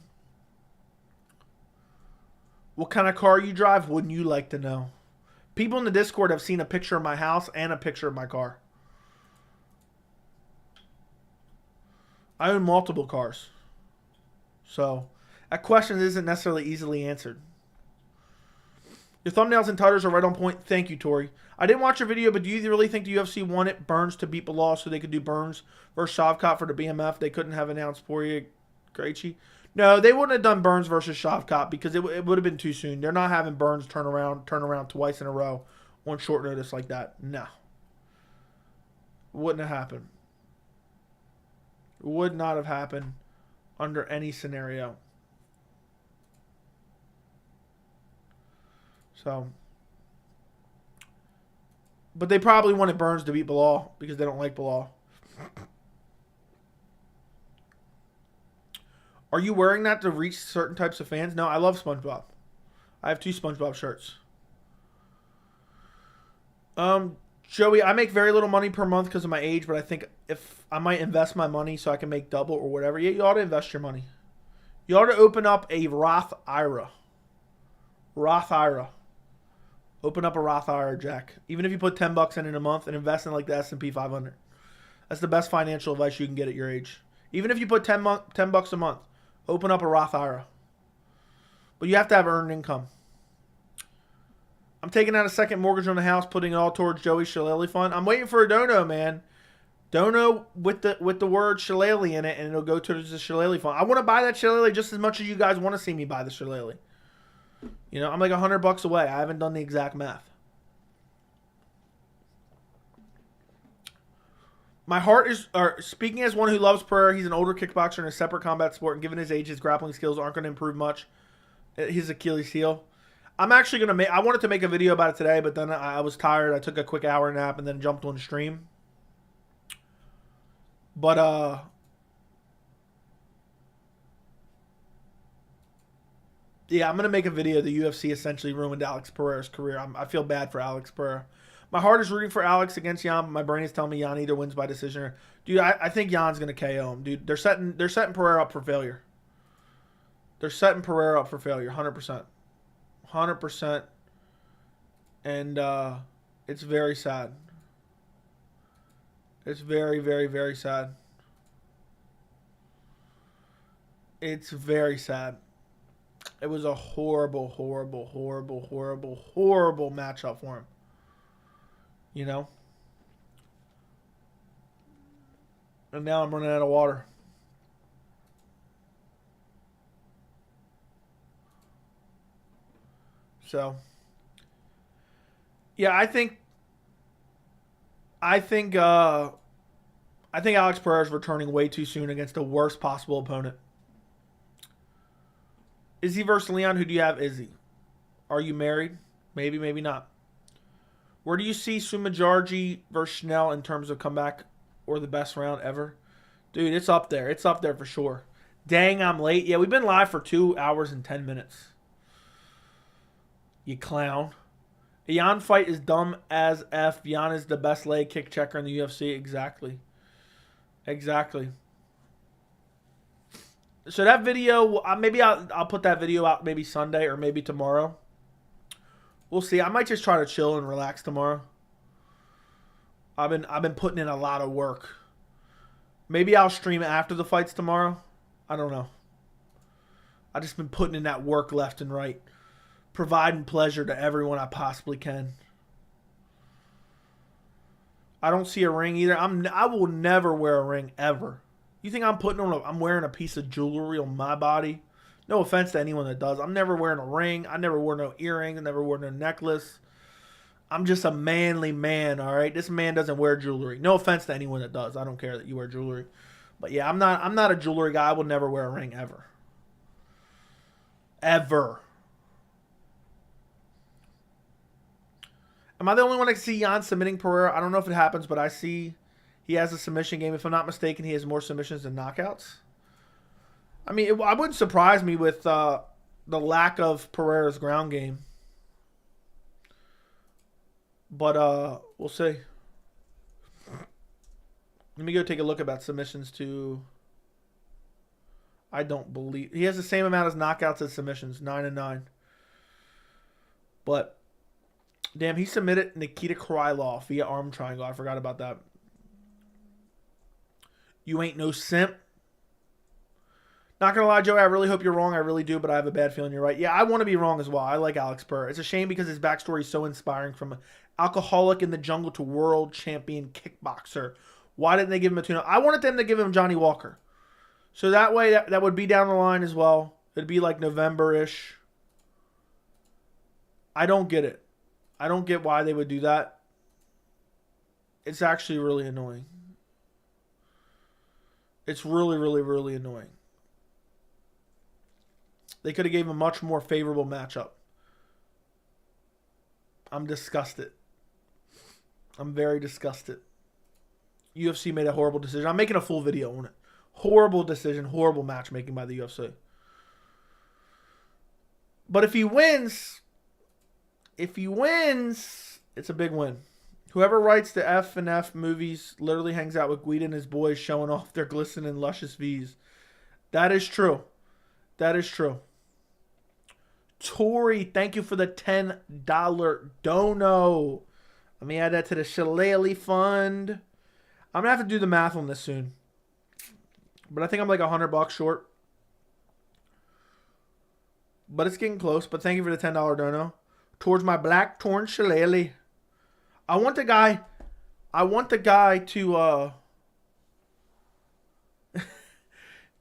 What kind of car you drive? Wouldn't you like to know? People in the Discord have seen a picture of my house and a picture of my car. I own multiple cars. So, that question isn't necessarily easily answered. Your thumbnails and titles are right on point. Thank you, Tori. I didn't watch your video, but do you really think the UFC wanted Burns to beat Belal so they could do Burns versus Shavkat for the BMF? They couldn't have announced Poirier, Gaethje. No, they wouldn't have done Burns versus Shavkat because it would have been too soon. They're not having Burns turn around twice in a row on short notice like that. No. Wouldn't have happened. Would not have happened under any scenario. So, but they probably wanted Burns to beat Belal because they don't like Belal. Are you wearing that to reach certain types of fans? No, I love SpongeBob. I have 2 SpongeBob shirts. Joey, I make very little money per month because of my age, but I think if I might invest my money so I can make double or whatever. Yeah, you ought to invest your money. You ought to open up a Roth IRA. Roth IRA. Open up a Roth IRA, Jack. Even if you put $10 in a month and invest in like the S&P 500. That's the best financial advice you can get at your age. Even if you put $10 a month, open up a Roth IRA. But you have to have earned income. I'm taking out a second mortgage on the house, putting it all towards Joey's Shillelagh fund. I'm waiting for a dono, man. Dono with the word Shillelagh in it, and it'll go towards the Shillelagh fund. I want to buy that Shillelagh just as much as you guys want to see me buy the Shillelagh. You know, I'm like $100 away. I haven't done the exact math. My heart is, speaking as one who loves Pereira, he's an older kickboxer in a separate combat sport, and given his age, his grappling skills aren't going to improve much. His Achilles heel. I'm actually going to make, I wanted to make a video about it today, but then I was tired. I took a quick hour nap and then jumped on stream. But, yeah, I'm going to make a video. The UFC essentially ruined Alex Pereira's career. I feel bad for Alex Pereira. My heart is rooting for Alex against Jan, but my brain is telling me Jan either wins by decision or... Dude, I think Jan's going to KO him. Dude, they're setting Pereira up for failure. They're setting Pereira up for failure, 100%. 100%. And it's very sad. It's very, very, very sad. It's very sad. It was a horrible, horrible, horrible, horrible, horrible matchup for him. You know? And now I'm running out of water. So, yeah, I think Alex Pereira is returning way too soon against the worst possible opponent. Izzy versus Leon, who do you have? Izzy. Are you married? Maybe, maybe not. Where do you see Sumajarji versus Schnell in terms of comeback or the best round ever? Dude, it's up there. It's up there for sure. Dang, I'm late. Yeah, we've been live for 2 hours and 10 minutes. You clown. A Jan fight is dumb as F. Jan is the best leg kick checker in the UFC. Exactly. Exactly. So that video, maybe I'll put that video out maybe Sunday or maybe tomorrow. We'll see. I might just try to chill and relax tomorrow. I've been putting in a lot of work. Maybe I'll stream after the fights tomorrow. I don't know. I've just been putting in that work left and right. Providing pleasure to everyone I possibly can. I don't see a ring either. I will never wear a ring ever. You think I'm wearing a piece of jewelry on my body? No offense to anyone that does. I'm never wearing a ring. I never wore no earrings. I never wore no necklace. I'm just a manly man, all right? This man doesn't wear jewelry. No offense to anyone that does. I don't care that you wear jewelry. But yeah, I'm not a jewelry guy. I will never wear a ring ever. Ever. Am I the only one that can see Jan submitting Pereira? I don't know if it happens, but I see he has a submission game. If I'm not mistaken, he has more submissions than knockouts. I mean, it wouldn't surprise me with the lack of Pereira's ground game. But we'll see. Let me go take a look about submissions to... I don't believe... He has the same amount as knockouts as submissions, 9 and 9. But... Damn, he submitted Nikita Krylov via arm triangle. I forgot about that. You ain't no simp. Not going to lie, Joey, I really hope you're wrong. I really do, but I have a bad feeling you're right. Yeah, I want to be wrong as well. I like Alex Burr. It's a shame because his backstory is so inspiring, from alcoholic in the jungle to world champion kickboxer. Why didn't they give him a tune-up? I wanted them to give him Johnny Walker. So that way, that would be down the line as well. It'd be like November-ish. I don't get it. I don't get why they would do that. It's actually really annoying. It's really, really, really annoying. They could have gave him a much more favorable matchup. I'm disgusted. I'm very disgusted. UFC made a horrible decision. I'm making a full video on it. Horrible decision, horrible matchmaking by the UFC. But if he wins, it's a big win. Whoever writes the F and F movies literally hangs out with Guida and his boys showing off their glistening, luscious V's. That is true. That is true. Tori, thank you for the $10 dono. Let me add that to the Shillelagh Fund. I'm going to have to do the math on this soon. But I think I'm like $100 short. But it's getting close. But thank you for the $10 dono. Towards my black torn Shillelagh. I want the guy to...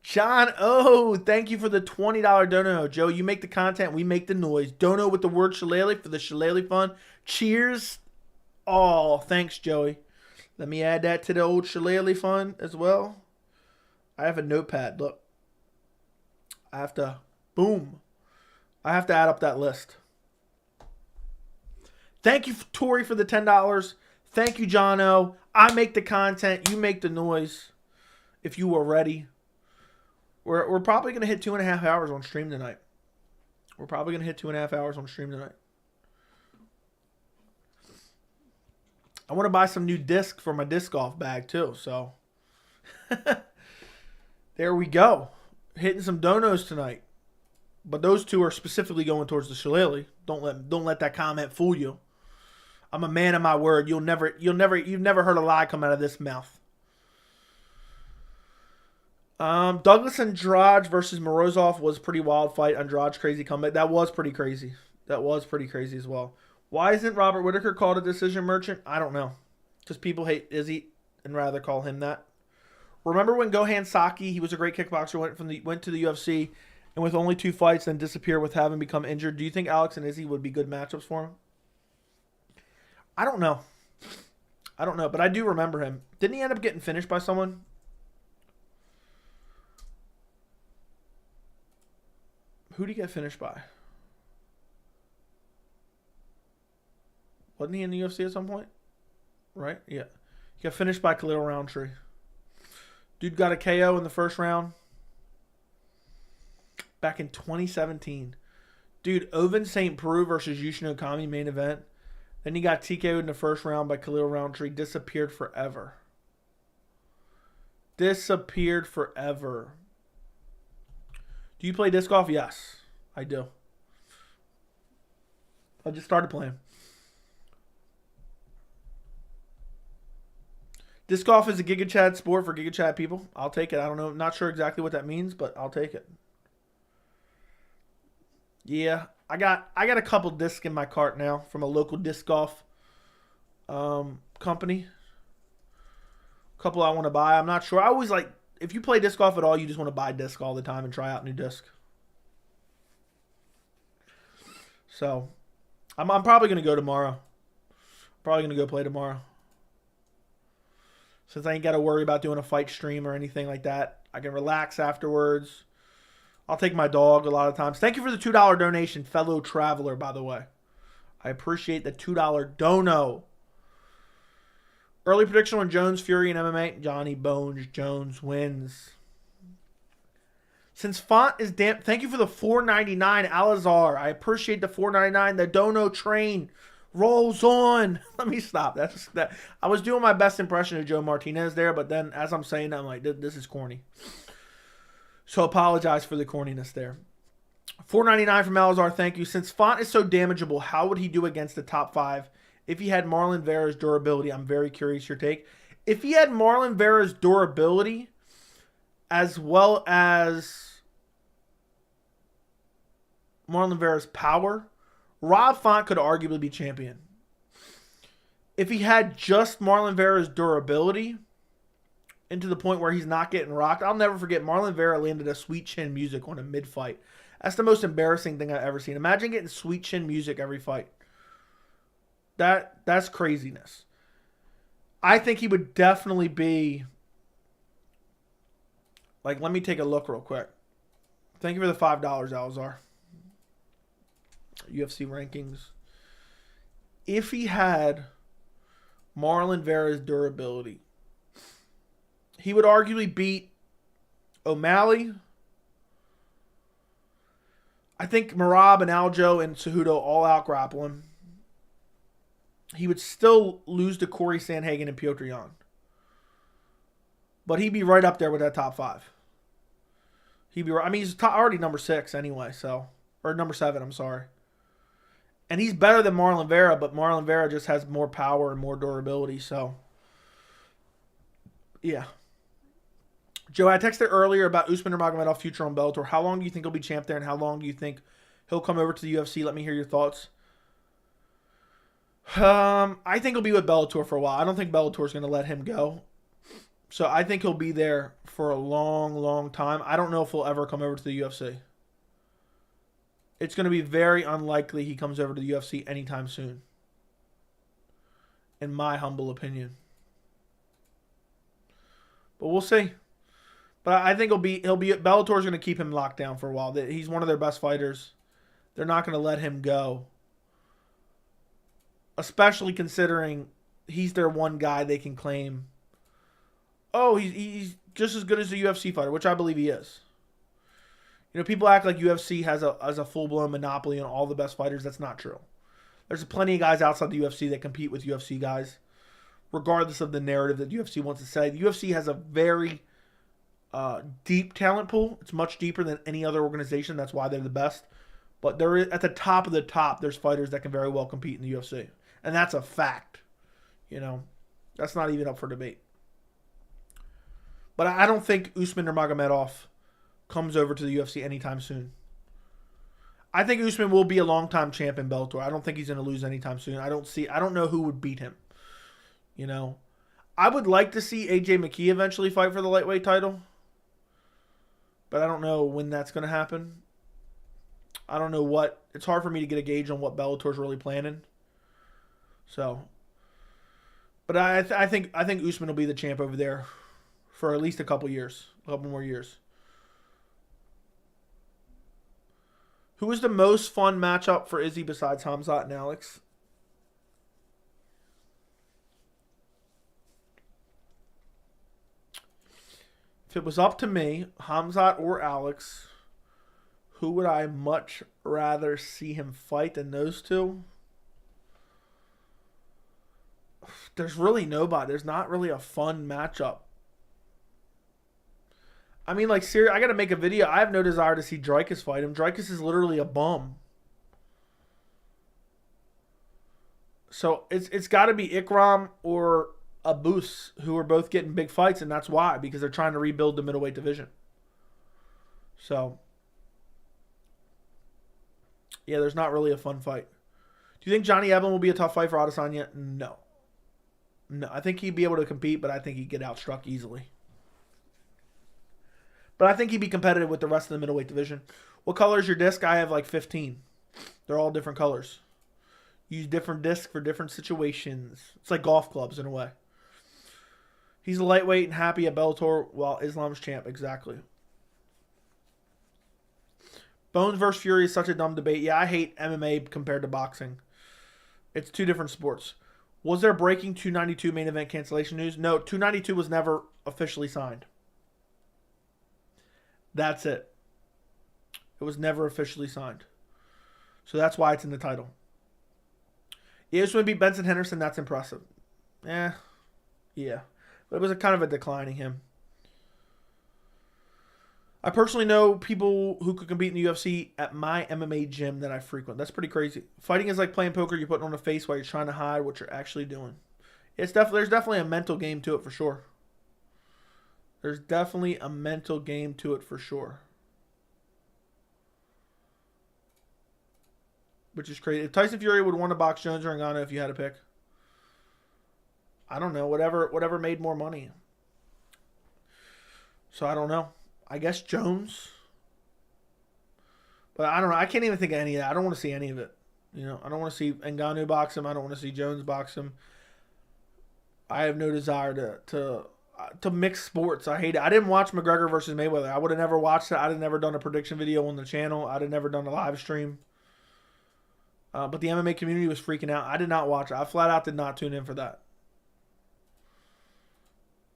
John O, thank you for the $20 dono. Joe, you make the content, we make the noise. Dono with the word Shillelagh for the Shillelagh Fund. Cheers. Oh, thanks, Joey. Let me add that to the old Shillelagh Fund as well. I have a notepad. Look. I have to add up that list. Thank you, Tori, for the $10. Thank you, John O. I make the content, you make the noise. If you were ready. We're probably going to hit 2.5 hours on stream tonight. I want to buy some new disc for my disc golf bag too. So there we go. Hitting some donos tonight. But those two are specifically going towards the Shillelagh. Don't let that comment fool you. I'm a man of my word. You've never heard a lie come out of this mouth. Douglas Andrade versus Morozov was a pretty wild fight. Andrade's crazy comeback. That was pretty crazy. As well. Why isn't Robert Whittaker called a decision merchant? I don't know. Because people hate Izzy and rather call him that. Remember when Gohan Saki, he was a great kickboxer, went to the UFC, and with only 2 fights then disappeared with having become injured. Do you think Alex and Izzy would be good matchups for him? I don't know, but I do remember him. Didn't he end up getting finished by someone? Who did he get finished by? Wasn't he in the UFC at some point? Right? Yeah. He got finished by Khalil Roundtree. Dude got a KO in the first round. Back in 2017. Dude, Oven St. Preux versus Yushin Okami main event. Then he got TKO'd in the first round by Khalil Roundtree. Disappeared forever. Do you play disc golf? Yes, I do. I just started playing. Disc golf is a Giga Chad sport for Giga Chad people. I'll take it. I don't know. Not sure exactly what that means, but I'll take it. Yeah, I got a couple discs in my cart now from a local disc golf company. A couple I want to buy. I'm not sure. I always like, if you play disc golf at all, you just want to buy disc all the time and try out new disc. So, I'm probably going to go tomorrow. Probably going to go play tomorrow. Since I ain't got to worry about doing a fight stream or anything like that. I can relax afterwards. I'll take my dog a lot of times. Thank you for the $2 donation, fellow traveler, by the way. I appreciate the $2 dono. Early prediction on Jones, Fury, and MMA. Johnny Bones Jones wins. Since font is damp, thank you for the $4.99, Alazar. I appreciate the $4.99. The dono train rolls on. Let me stop. That. I was doing my best impression of Joe Martinez there, but then as I'm saying that, I'm like, this is corny. So apologize for the corniness there. $4.99 from Alazar, thank you. Since Font is so damageable, how would he do against the top 5? If he had Marlon Vera's durability, I'm very curious your take. If he had Marlon Vera's durability, as well as Marlon Vera's power, Rob Font could arguably be champion. If he had just Marlon Vera's durability, and to the point where he's not getting rocked, I'll never forget Marlon Vera landed a sweet chin music on a mid-fight. That's the most embarrassing thing I've ever seen. Imagine getting sweet chin music every fight. That's craziness. I think he would definitely be... Like, let me take a look real quick. Thank you for the $5, Alzar. UFC rankings. If he had Marlon Vera's durability, he would arguably beat O'Malley. I think Merab and Aljo and Cejudo all out grapple him. He would still lose to Corey Sandhagen and Petr Yan. But he'd be right up there with that top 5. He'd be right. I mean, he's already number 6 anyway, so. Or number 7, I'm sorry. And he's better than Marlon Vera, but Marlon Vera just has more power and more durability, so. Yeah. Joe, I texted earlier about Usman Nurmagomedov future on Bellator. How long do you think he'll be champ there, and how long do you think he'll come over to the UFC? Let me hear your thoughts. I think he'll be with Bellator for a while. I don't think Bellator's going to let him go. So I think he'll be there for a long, long time. I don't know if he'll ever come over to the UFC. It's going to be very unlikely he comes over to the UFC anytime soon. In my humble opinion. But we'll see. But I think Bellator's going to keep him locked down for a while. He's one of their best fighters. They're not going to let him go. Especially considering he's their one guy they can claim. Oh, he's just as good as a UFC fighter, which I believe he is. You know, people act like UFC has a full-blown monopoly on all the best fighters. That's not true. There's plenty of guys outside the UFC that compete with UFC guys, regardless of the narrative that UFC wants to say. The UFC has a very deep talent pool. It's much deeper than any other organization. That's why they're the best. But they're at the top of the top. There's fighters that can very well compete in the UFC. And that's a fact. You know, that's not even up for debate. But I don't think Usman Nurmagomedov comes over to the UFC anytime soon. I think Usman will be a long-time champ in Bellator. I don't think he's going to lose anytime soon. I don't know who would beat him. You know, I would like to see AJ McKee eventually fight for the lightweight title. But I don't know when that's going to happen. I don't know what. It's hard for me to get a gauge on what Bellator's really planning. So, but I think Usman will be the champ over there for at least a couple more years. Who was the most fun matchup for Izzy besides Khamzat and Alex? If it was up to me, Khamzat or Alex, who would I much rather see him fight than those two? There's really nobody. There's not really a fun matchup. I mean, like, seriously, I got to make a video. I have no desire to see Dricus fight him. Dricus is literally a bum. So it's got to be Ikram or Abus, who are both getting big fights, and that's why, because they're trying to rebuild the middleweight division. So, yeah, there's not really a fun fight. Do you think Johnny Eblen will be a tough fight for Adesanya? No. No, I think he'd be able to compete, but I think he'd get outstruck easily. But I think he'd be competitive with the rest of the middleweight division. What color is your disc? I have like 15. They're all different colors. Use different discs for different situations. It's like golf clubs in a way. He's a lightweight and happy at Bellator while Islam's champ. Exactly. Bones versus Fury is such a dumb debate. Yeah, I hate MMA compared to boxing. It's two different sports. Was there breaking 292 main event cancellation news? No, 292 was never officially signed. That's it. It was never officially signed. So that's why it's in the title. Yeah, Usman beat Benson Henderson. That's impressive. Yeah. But it was kind of a declining him. I personally know people who could compete in the UFC at my MMA gym that I frequent. That's pretty crazy. Fighting is like playing poker. You're putting on a face while you're trying to hide what you're actually doing. There's definitely a mental game to it for sure. There's definitely a mental game to it for sure. which is crazy. If Tyson Fury would want to box Jones or Ngannou if you had to pick, I don't know. Whatever made more money. So I don't know. I guess Jones. But I don't know. I can't even think of any of that. I don't want to see any of it. You know, I don't want to see Ngannou box him. I don't want to see Jones box him. I have no desire to mix sports. I hate it. I didn't watch McGregor versus Mayweather. I would have never watched it. I'd have never done a prediction video on the channel. I'd have never done a live stream. But the MMA community was freaking out. I did not watch it. I flat out did not tune in for that.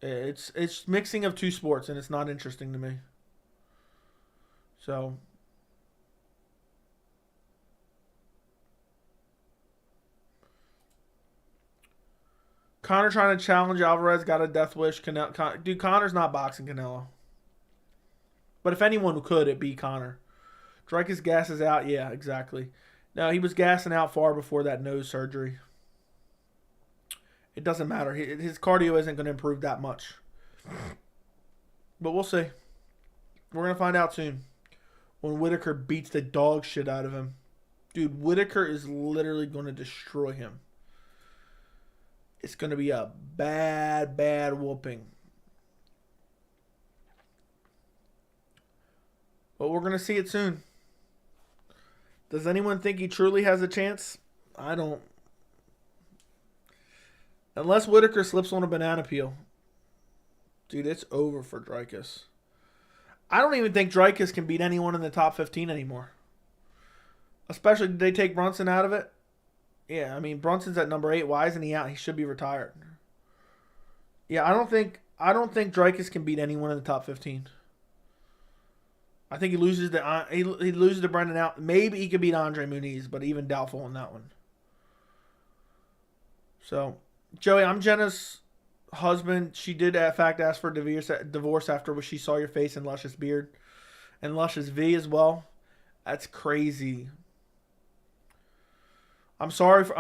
It's mixing of two sports, and it's not interesting to me. So Conor trying to challenge Alvarez, got a death wish. Dude, Conor's not boxing Canelo. But if anyone could, it'd be Conor. Dricus gasses out. Yeah, exactly. No, he was gassing out far before that nose surgery. It doesn't matter. His cardio isn't going to improve that much. But we'll see. We're going to find out soon. When Whitaker beats the dog shit out of him. Dude, Whitaker is literally going to destroy him. It's going to be a bad, bad whooping. But we're going to see it soon. Does anyone think he truly has a chance? I don't. Unless Whitaker slips on a banana peel. Dude, it's over for Dricus. I don't even think Dricus can beat anyone in the top 15 anymore. Especially, did they take Brunson out of it? Yeah, I mean, Brunson's at number 8. Why isn't he out? He should be retired. Yeah, I don't think Dricus can beat anyone in the top 15. I think he loses to Brendan out. Maybe he could beat Andre Muniz, but even doubtful on that one. So, Joey, I'm Jenna's husband. She did, in fact, ask for divorce after she saw your face and Luscious beard. And Luscious V as well. That's crazy. I'm sorry for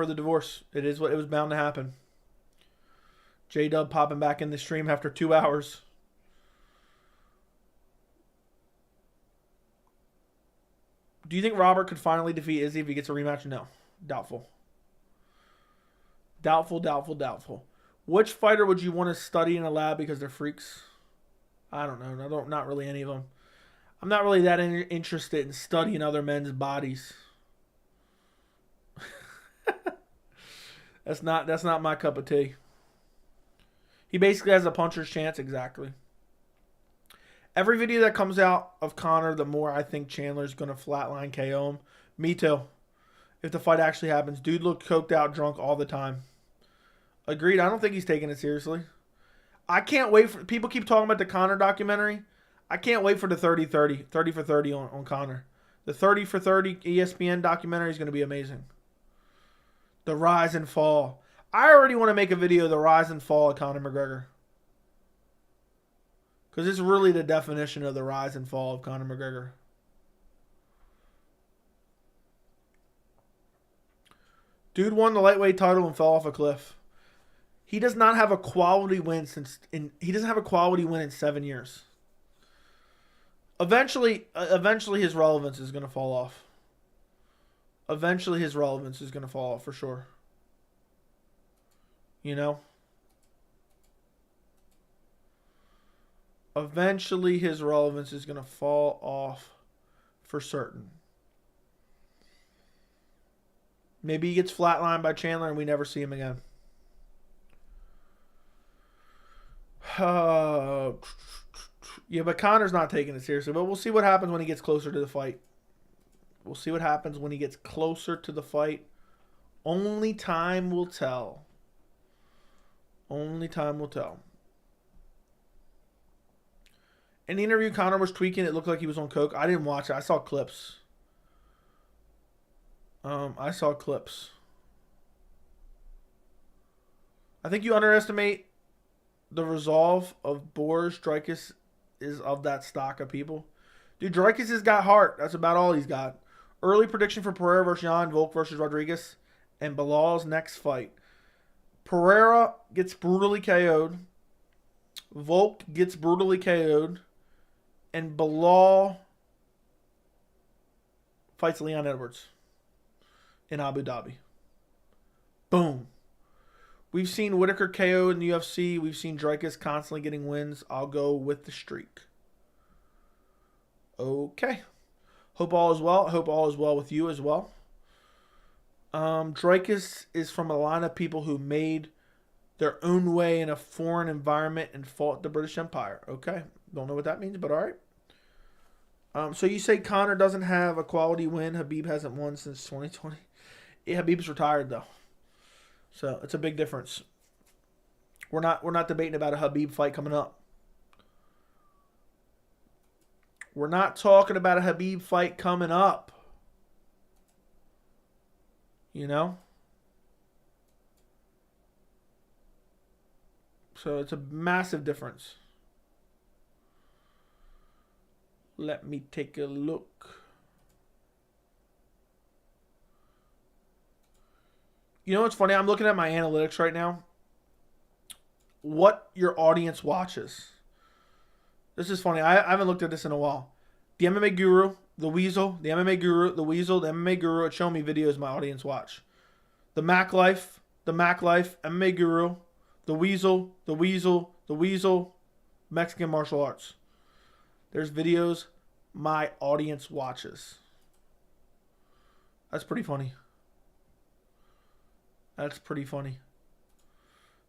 the divorce. It is what it was bound to happen. J-Dub popping back in the stream after 2 hours. Do you think Robert could finally defeat Izzy if he gets a rematch? No. Doubtful. Doubtful. Which fighter would you want to study in a lab because they're freaks? I don't know. Not really any of them. I'm not really that interested in studying other men's bodies. That's not my cup of tea. He basically has a puncher's chance, exactly. Every video that comes out of Conor, the more I think Chandler's going to flatline KO him. Me too. If the fight actually happens. Dude looked coked out, drunk all the time. Agreed. I don't think he's taking it seriously. I can't wait for... People keep talking about the Conor documentary. I can't wait for the 30-30. 30 for 30 on Conor. The 30 for 30 ESPN documentary is going to be amazing. The rise and fall. I already want to make a video of the rise and fall of Conor McGregor. Because it's really the definition of the rise and fall of Conor McGregor. Dude won the lightweight title and fell off a cliff. He does not have a quality win he doesn't have a quality win in 7 years. Eventually his relevance is going to fall off. Eventually his relevance is going to fall off for sure. You know? Eventually his relevance is going to fall off for certain. Maybe he gets flatlined by Chandler and we never see him again. Yeah, but Conor's not taking it seriously. But we'll see what happens when he gets closer to the fight. We'll see what happens when he gets closer to the fight. Only time will tell. Only time will tell. In the interview, Conor was tweaking. It looked like he was on coke. I didn't watch it. I saw clips. I think you underestimate the resolve of Boris. Dricus is of that stock of people. Dude, Dricus has got heart. That's about all he's got. Early prediction for Pereira versus Jan, Volk versus Rodriguez, and Bilal's next fight. Pereira gets brutally KO'd. Volk gets brutally KO'd. And Bilal fights Leon Edwards in Abu Dhabi. Boom. We've seen Whitaker KO in the UFC. We've seen Dricus constantly getting wins. I'll go with the streak. Okay. Hope all is well. Hope all is well with you as well. Dricus is from a line of people who made their own way in a foreign environment and fought the British Empire. Okay. Don't know what that means, but all right. So you say Conor doesn't have a quality win. Khabib hasn't won since 2020. Yeah, Khabib's retired though. So it's a big difference. We're not debating about a Khabib fight coming up. We're not talking about a Khabib fight coming up. You know? So it's a massive difference. Let me take a look. You know what's funny? I'm looking at my analytics right now. What your audience watches. This is funny. I haven't looked at this in a while. The MMA Guru, the Weasel, the MMA Guru, the Weasel, the MMA Guru. It's showing me videos my audience watch. The Mac Life, MMA Guru, the Weasel, the Weasel, the Weasel, Mexican martial arts. There's videos my audience watches. That's pretty funny. That's pretty funny.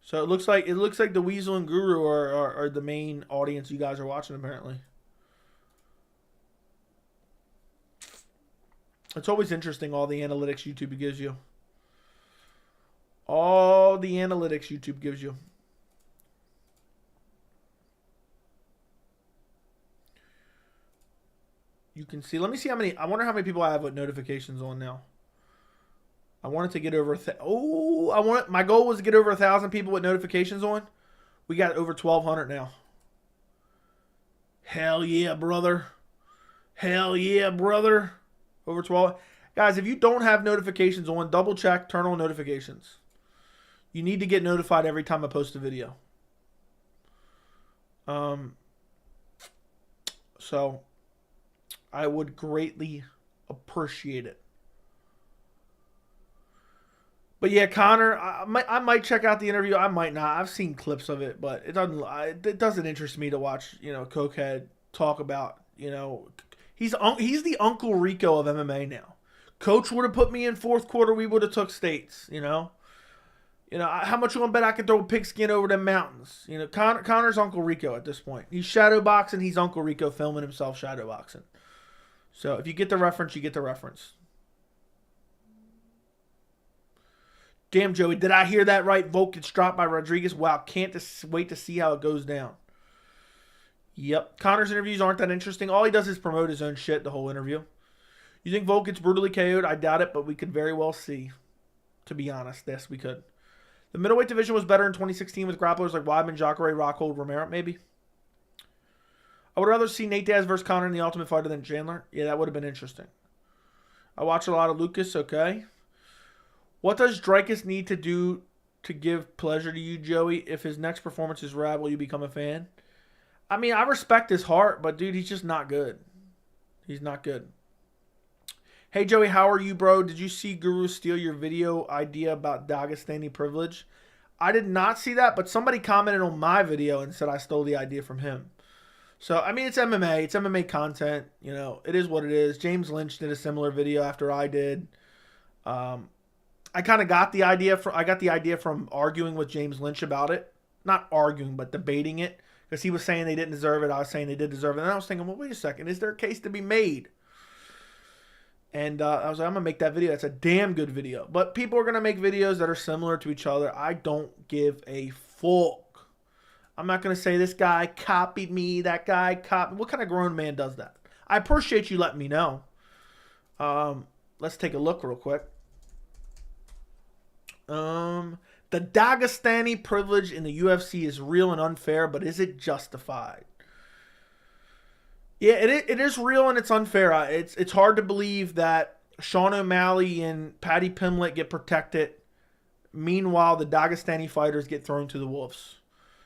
So it looks like the Weasel and Guru are the main audience you guys are watching apparently. It's always interesting all the analytics YouTube gives you. All the analytics YouTube gives you. You can see. Let me see how many. I wonder how many people I have with notifications on now. I wanted to get over. My goal was to get over 1,000 people with notifications on. We got over 1,200 now. Hell yeah, brother. Hell yeah, brother. Over 12. Guys, if you don't have notifications on, double check, turn on notifications. You need to get notified every time I post a video. So I would greatly appreciate it. But yeah, Conor, I might check out the interview. I might not. I've seen clips of it, but it doesn't interest me to watch, Cokehead talk about, he's the Uncle Rico of MMA now. Coach would have put me in fourth quarter. We would have took states, how much you want to bet I can throw a pigskin over the mountains? Conor's Uncle Rico at this point. He's shadow boxing. He's Uncle Rico filming himself shadow boxing. So if you get the reference, you get the reference. Damn, Joey, did I hear that right? Volk gets dropped by Rodriguez. Wow, can't wait to see how it goes down. Yep. Conor's interviews aren't that interesting. All he does is promote his own shit the whole interview. You think Volk gets brutally KO'd? I doubt it, but we could very well see. To be honest, yes, we could. The middleweight division was better in 2016 with grapplers like Weidman, Jacare, Rockhold, Romero, maybe. I would rather see Nate Diaz versus Conor in the Ultimate Fighter than Chandler. Yeah, that would have been interesting. I watch a lot of Lucas, okay. What does Dricus need to do to give pleasure to you, Joey? If his next performance is rad, will you become a fan? I mean, I respect his heart, but dude, he's just not good. He's not good. Hey, Joey, how are you, bro? Did you see Guru steal your video idea about Dagestani privilege? I did not see that, but somebody commented on my video and said I stole the idea from him. So, I mean, it's MMA. It's MMA content. It is what it is. James Lynch did a similar video after I did. I kind of got the idea from arguing with James Lynch about it. Not arguing, but debating it. Because he was saying they didn't deserve it. I was saying they did deserve it. And I was thinking, well, wait a second. Is there a case to be made? And I was like, I'm going to make that video. That's a damn good video. But people are going to make videos that are similar to each other. I don't give a fuck. I'm not going to say this guy copied me. That guy copied. What kind of grown man does that? I appreciate you letting me know. Let's take a look real quick. The Dagestani privilege in the UFC is real and unfair, but is it justified? Yeah, it is real and it's unfair. It's hard to believe that Sean O'Malley and Paddy Pimblett get protected. Meanwhile, the Dagestani fighters get thrown to the wolves.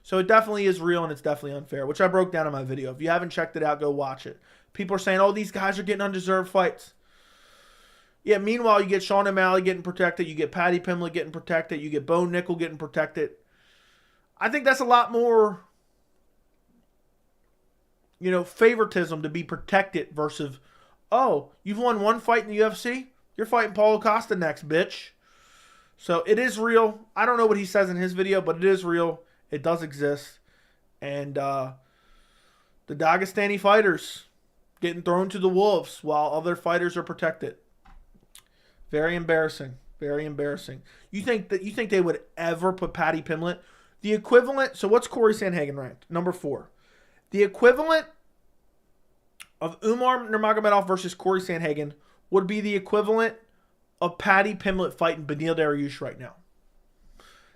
So it definitely is real and it's definitely unfair, which I broke down in my video. If you haven't checked it out, go watch it. People are saying, oh, these guys are getting undeserved fights. Yeah, meanwhile, you get Sean O'Malley getting protected. You get Paddy Pimblett getting protected. You get Bo Nickel getting protected. I think that's a lot more, favoritism to be protected versus, oh, you've won one fight in the UFC? You're fighting Paulo Costa next, bitch. So it is real. I don't know what he says in his video, but it is real. It does exist. And the Dagestani fighters getting thrown to the wolves while other fighters are protected. Very embarrassing. Very embarrassing. You think they would ever put Paddy Pimblett? The equivalent, so what's Corey Sandhagen ranked? Number 4. The equivalent of Umar Nurmagomedov versus Corey Sandhagen would be the equivalent of Paddy Pimblett fighting Beneil Dariush right now.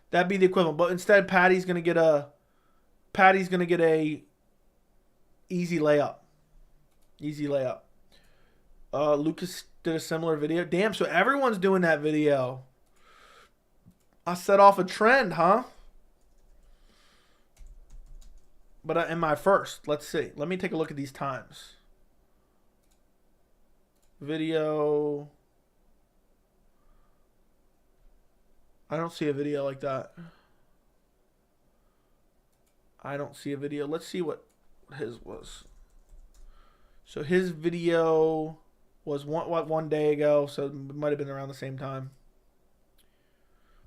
That'd be the equivalent. But instead, Paddy's gonna get a easy layup. Easy layup. Lucas did a similar video. Damn, so everyone's doing that video. I set off a trend, huh? But in my first, let's see. Let me take a look at these times. Video. I don't see a video like that. I don't see a video. Let's see what his was. So his video was one day ago, so it might have been around the same time.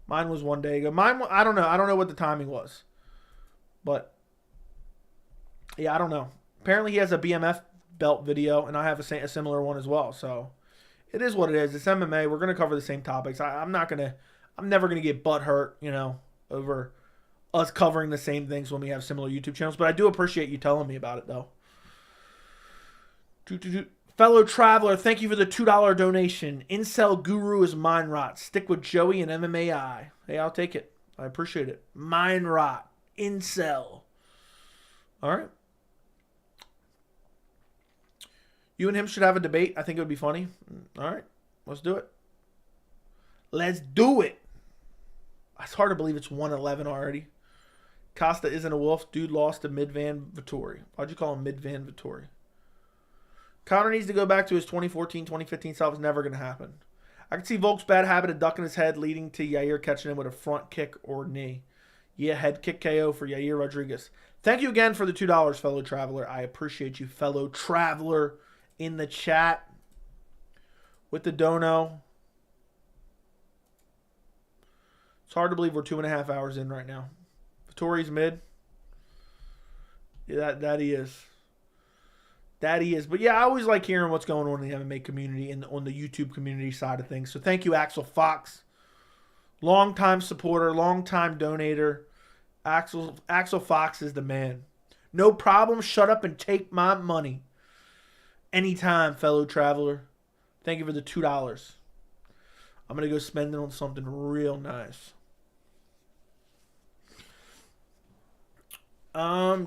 Mine was 1 day ago. Mine, I don't know. I don't know what the timing was. But, yeah, I don't know. Apparently he has a BMF belt video, and I have a similar one as well. So, it is what it is. It's MMA. We're going to cover the same topics. I'm never going to get butthurt, over us covering the same things when we have similar YouTube channels. But I do appreciate you telling me about it, though. Fellow traveler, thank you for the $2 donation. Incel Guru is Mind Rot. Stick with Joey and MMAI. Hey, I'll take it. I appreciate it. Mind Rot. Incel. All right. You and him should have a debate. I think it would be funny. All right. Let's do it. Let's do it. It's hard to believe it's 111 already. Costa isn't a wolf. Dude lost to Midvan Vittori. Why'd you call him Midvan Vittori? Conor needs to go back to his 2014, 2015 self. It's never going to happen. I can see Volk's bad habit of ducking his head, leading to Yair catching him with a front kick or knee. Yeah, head kick KO for Yair Rodriguez. Thank you again for the $2, fellow traveler. I appreciate you, fellow traveler, in the chat with the dono. It's hard to believe we're 2.5 hours in right now. Vittori's mid. Yeah, that he is. That he is. But yeah, I always like hearing what's going on in the MMA community and on the YouTube community side of things. So thank you, Axel Fox. Long-time supporter, long-time donator. Axel Fox is the man. No problem. Shut up and take my money. Anytime, fellow traveler. Thank you for the $2. I'm going to go spend it on something real nice.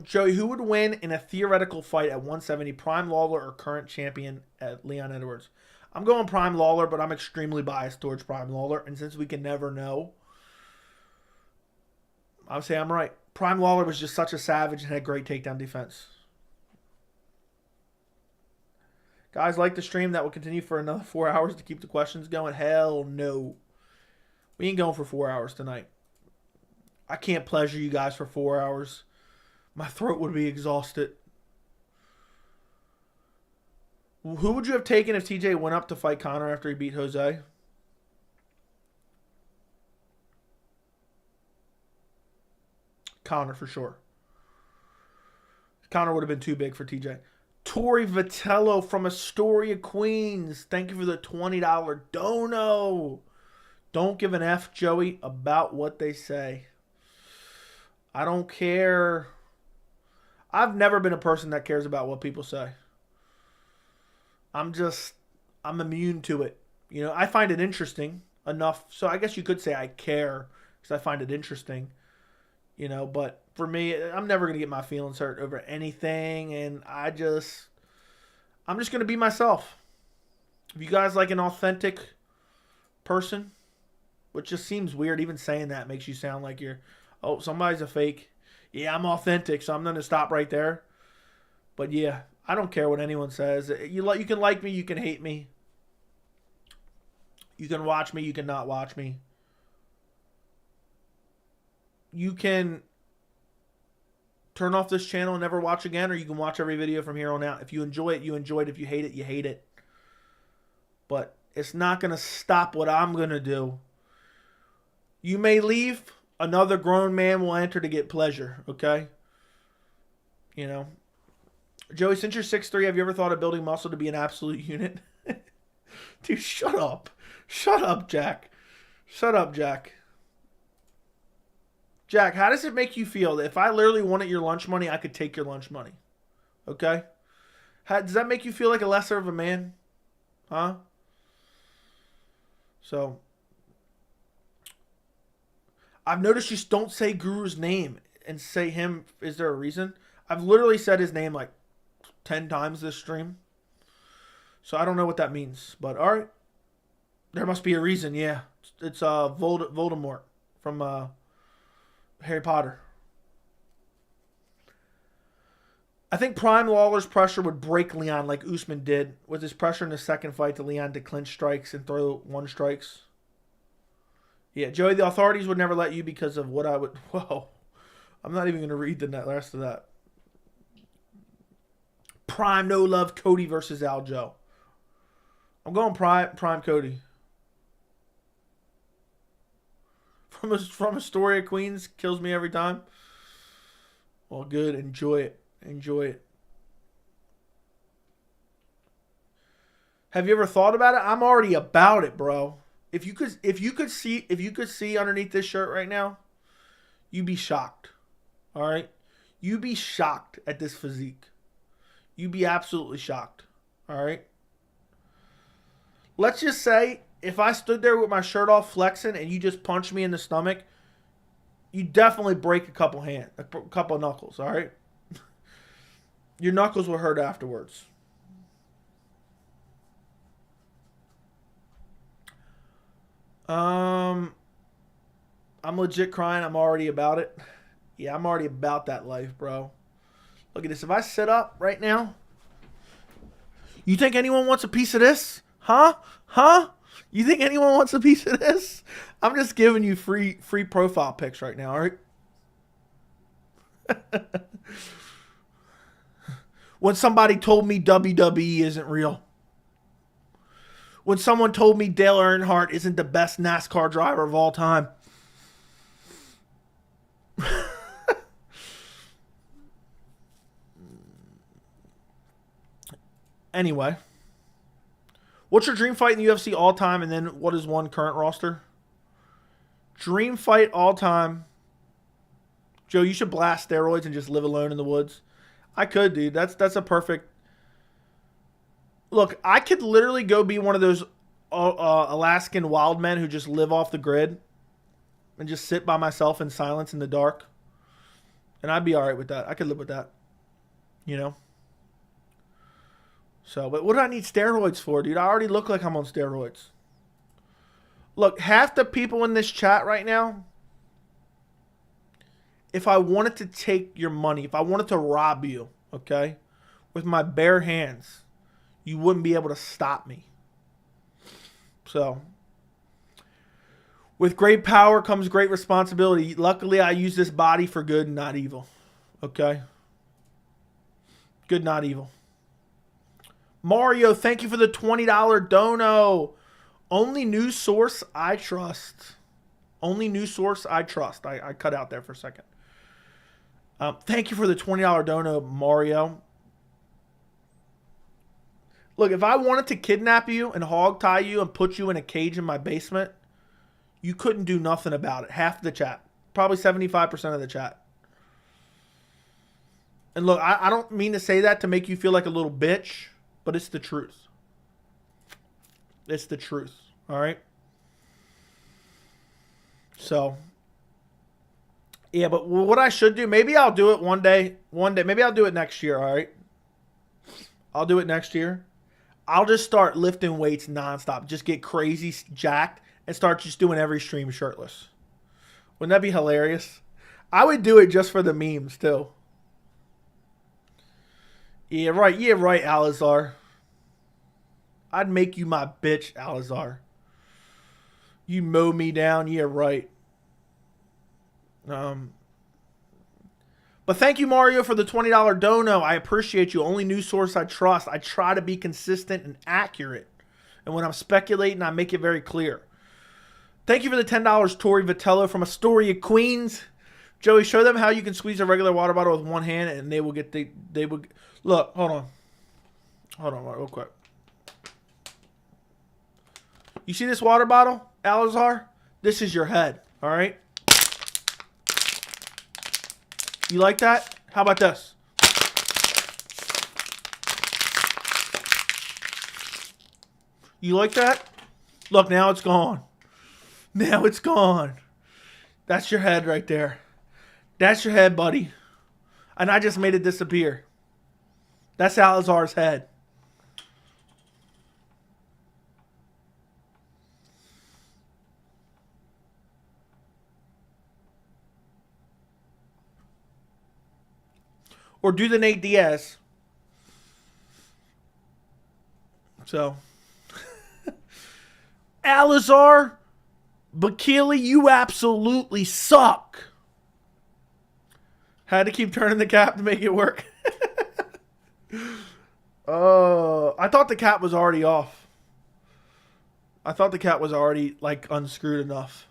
Joey, who would win in a theoretical fight at 170, Prime Lawler or current champion at Leon Edwards? I'm going Prime Lawler, but I'm extremely biased towards Prime Lawler. And since we can never know, I would say I'm right. Prime Lawler was just such a savage and had great takedown defense. Guys, like the stream. That will continue for another 4 hours to keep the questions going. Hell no. We ain't going for 4 hours tonight. I can't pleasure you guys for 4 hours. My throat would be exhausted. Who would you have taken if TJ went up to fight Conor after he beat Jose? Conor for sure. Conor would have been too big for TJ. Tori Vitello from Astoria, Queens. Thank you for the $20 dono. Don't give an F, Joey, about what they say. I don't care. I've never been a person that cares about what people say. I'm immune to it. I find it interesting enough. So I guess you could say I care because I find it interesting. But for me, I'm never going to get my feelings hurt over anything. And I'm just going to be myself. If you guys like an authentic person, which just seems weird, even saying that makes you sound like somebody's a fake. Yeah, I'm authentic, so I'm going to stop right there. But yeah, I don't care what anyone says. You can like me, you can hate me. You can watch me. You can not watch me. You can turn off this channel and never watch again, or you can watch every video from here on out. If you enjoy it, you enjoy it. If you hate it, you hate it. But it's not going to stop what I'm going to do. You may leave. Another grown man will enter to get pleasure, okay? You know. Joey, since you're 6'3", have you ever thought of building muscle to be an absolute unit? Dude, shut up. Shut up, Jack. Shut up, Jack. Jack, how does it make you feel that if I literally wanted your lunch money, I could take your lunch money? Okay? Does that make you feel like a lesser of a man? Huh? So, I've noticed you don't say Guru's name and say him. Is there a reason? I've literally said his name like 10 times this stream. So I don't know what that means. But all right. There must be a reason, yeah. It's Voldemort from Harry Potter. I think Prime Lawler's pressure would break Leon like Usman did with his pressure in the second fight to Leon to clinch strikes and throw one strikes. Yeah, Joey, the authorities would never let you because of what I would... Whoa. I'm not even going to read the rest of that. Prime No Love Cody versus Aljo. I'm going Prime Cody. From Astoria, Queens, kills me every time. Well, good. Enjoy it. Enjoy it. Have you ever thought about it? I'm already about it, bro. If you could see underneath this shirt right now, you'd be shocked. All right? You'd be shocked at this physique. You'd be absolutely shocked. All right? Let's just say if I stood there with my shirt off flexing and you just punched me in the stomach, you definitely break a couple knuckles, all right? Your knuckles will hurt afterwards. I'm legit crying. I'm already about it. Yeah, I'm already about that life, bro. Look at this. If I sit up right now, you think anyone wants a piece of this? Huh? Huh? You think anyone wants a piece of this? I'm just giving you free profile pics right now, all right? When somebody told me WWE isn't real. When someone told me Dale Earnhardt isn't the best NASCAR driver of all time. Anyway. What's your dream fight in the UFC all time, and then what is one current roster? Dream fight all time. Joe, you should blast steroids and just live alone in the woods. I could, dude. That's a perfect... Look, I could literally go be one of those Alaskan wild men who just live off the grid and just sit by myself in silence in the dark. And I'd be all right with that. I could live with that. You know? So, but what do I need steroids for, dude? I already look like I'm on steroids. Look, half the people in this chat right now, if I wanted to take your money, if I wanted to rob you, okay, with my bare hands, you wouldn't be able to stop me. So, with great power comes great responsibility. Luckily, I use this body for good and not evil. Okay? Good, not evil. Mario, thank you for the $20 dono. Only news source I trust. Only news source I trust. I cut out there for a second. Thank you for the $20 dono, Mario. Look, if I wanted to kidnap you and hog tie you and put you in a cage in my basement, you couldn't do nothing about it. Half the chat. Probably 75% of the chat. And look, I don't mean to say that to make you feel like a little bitch, but it's the truth. It's the truth. All right? So, yeah, but what I should do, maybe I'll do it one day. Maybe I'll do it next year, all right? I'll do it next year. I'll just start lifting weights nonstop. Just get crazy jacked and start just doing every stream shirtless. Wouldn't that be hilarious? I would do it just for the memes, too. Yeah, right. Yeah, right, Alizar. I'd make you my bitch, Alizar. You mow me down. Yeah, right. But thank you, Mario, for the $20 dono. I appreciate you. Only news source I trust. I try to be consistent and accurate. And when I'm speculating, I make it very clear. Thank you for the $10, Tori Vitello from Astoria, Queens. Joey, show them how you can squeeze a regular water bottle with one hand and they will get they will look, hold on. Hold on real quick. You see this water bottle, Alizar? This is your head, all right? You like that? How about this? You like that? Look, now it's gone. Now it's gone. That's your head right there. That's your head, buddy. And I just made it disappear. That's Alizar's head. Or do the Nate Diaz. So. Alizar, Bakili, you absolutely suck. Had to keep turning the cap to make it work. I thought the cap was already off. I thought the cap was already like unscrewed enough.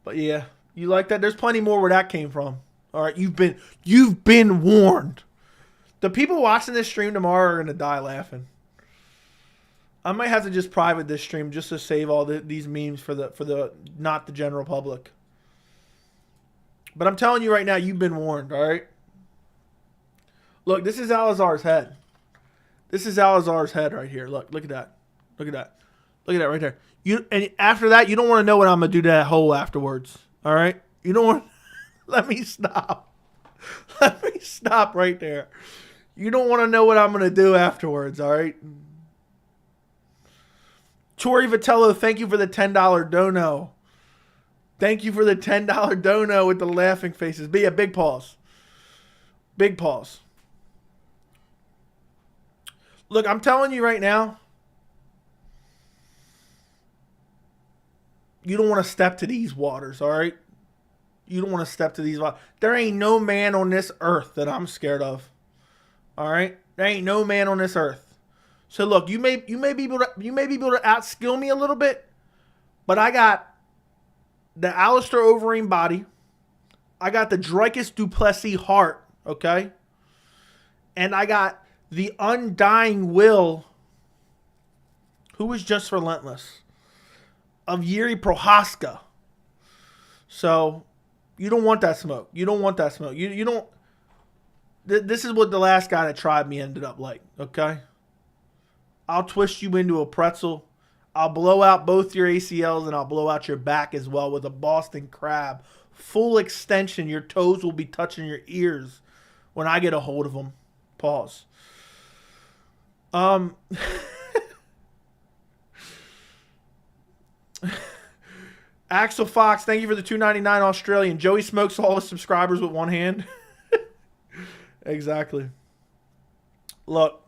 But yeah, you like that? There's plenty more where that came from. All right, you've been warned. The people watching this stream tomorrow are gonna die laughing. I might have to just private this stream just to save all these memes for the not the general public. But I'm telling you right now, you've been warned, all right? Look, this is Alizar's head. This is Alizar's head right here. Look at that. Look at that. Look at that right there. And after that, you don't want to know what I'm going to do to that hole afterwards, all right? You don't want let me stop. Let me stop right there. You don't want to know what I'm going to do afterwards, all right? Tori Vitello, thank you for the $10 dono. Thank you for the $10 dono with the laughing faces. Be a big pause. Big pause. Look, I'm telling you right now, you don't want to step to these waters, all right? You don't want to step to these waters. There ain't no man on this earth that I'm scared of. All right? There ain't no man on this earth. So look, you may be able to outskill me a little bit, but I got the Alistair Overeem body. I got the Dricus du Plessis heart, okay? And I got the undying will, who is just relentless, of Yuri Prohaska. So you don't want that smoke. You don't want that smoke. You don't. This is what the last guy that tried me ended up like, okay? I'll twist you into a pretzel. I'll blow out both your ACLs and I'll blow out your back as well with a Boston Crab. Full extension. Your toes will be touching your ears when I get a hold of them. Pause. Axel Fox, thank you for the $2.99 Australian. Joey smokes all his subscribers with one hand. Exactly. Look,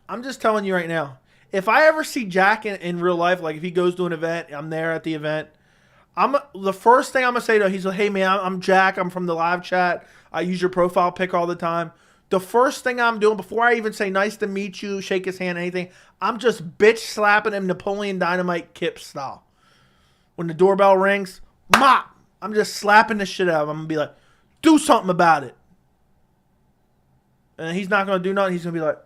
I'm just telling you right now. If I ever see Jack in real life, like if he goes to an event, I'm there at the event, the first thing I'm going to say to him, he's like, hey man, I'm Jack. I'm from the live chat. I use your profile pic all the time. The first thing I'm doing, before I even say nice to meet you, shake his hand, anything, I'm just bitch slapping him Napoleon Dynamite Kip style. When the doorbell rings, mop, I'm just slapping the shit out of him. I'm going to be like, do something about it. And he's not going to do nothing. He's going to be like,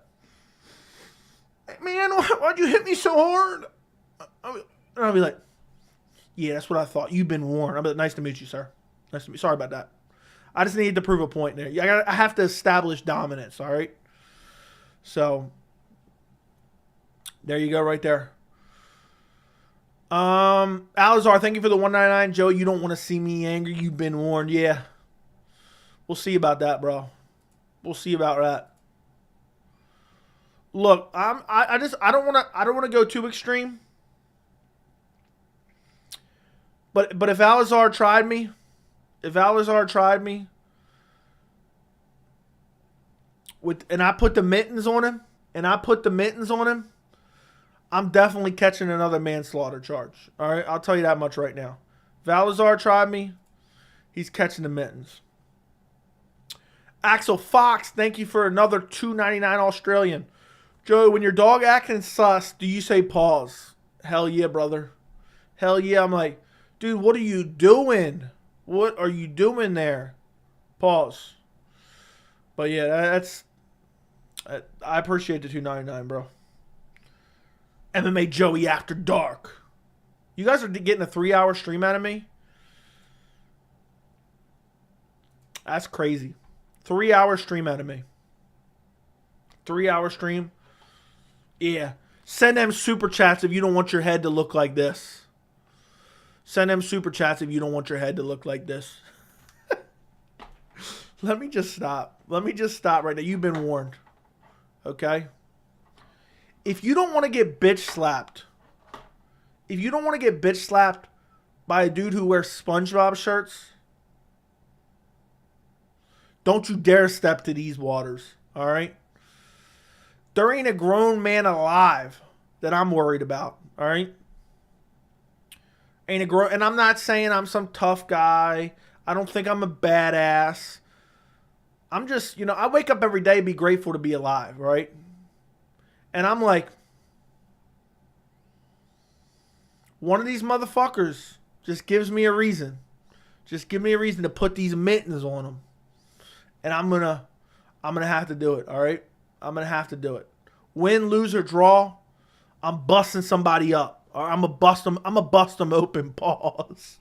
hey, man, why'd you hit me so hard? And I'll be like, yeah, that's what I thought. You've been warned. I'll be like, nice to meet you, sir. Nice to meet you. Sorry about that. I just needed to prove a point there. I have to establish dominance, all right? So, there you go right there. Alizar, thank you for the $1.99. Joe, you don't want to see me angry. You've been warned. Yeah. We'll see about that, bro. We'll see about that. Look, I don't want to go too extreme. But if Alizar tried me, and I put the mittens on him, I'm definitely catching another manslaughter charge. All right, I'll tell you that much right now. Valazar tried me. He's catching the mittens. Axel Fox, thank you for another $2.99 Australian. Joe, when your dog acting sus, do you say pause? Hell yeah, brother. Hell yeah. I'm like, dude, what are you doing? What are you doing there? Pause. But yeah, I appreciate the $2.99, bro. MMA Joey After Dark. You guys are getting a 3-hour stream out of me? That's crazy. 3-hour stream out of me. 3-hour stream. Yeah. Send them super chats if you don't want your head to look like this. Send them super chats if you don't want your head to look like this. Let me just stop. Let me just stop right now. You've been warned. Okay? If you don't want to get bitch slapped, by a dude who wears SpongeBob shirts, don't you dare step to these waters. All right? There ain't a grown man alive that I'm worried about. All right? And I'm not saying I'm some tough guy. I don't think I'm a badass. I'm just, I wake up every day and be grateful to be alive, right? And I'm like, one of these motherfuckers just gives me a reason. Just give me a reason to put these mittens on them. And I'm gonna have to do it, all right? I'm gonna have to do it. Win, lose, or draw, I'm busting somebody up. Or I'm gonna bust them open, pause.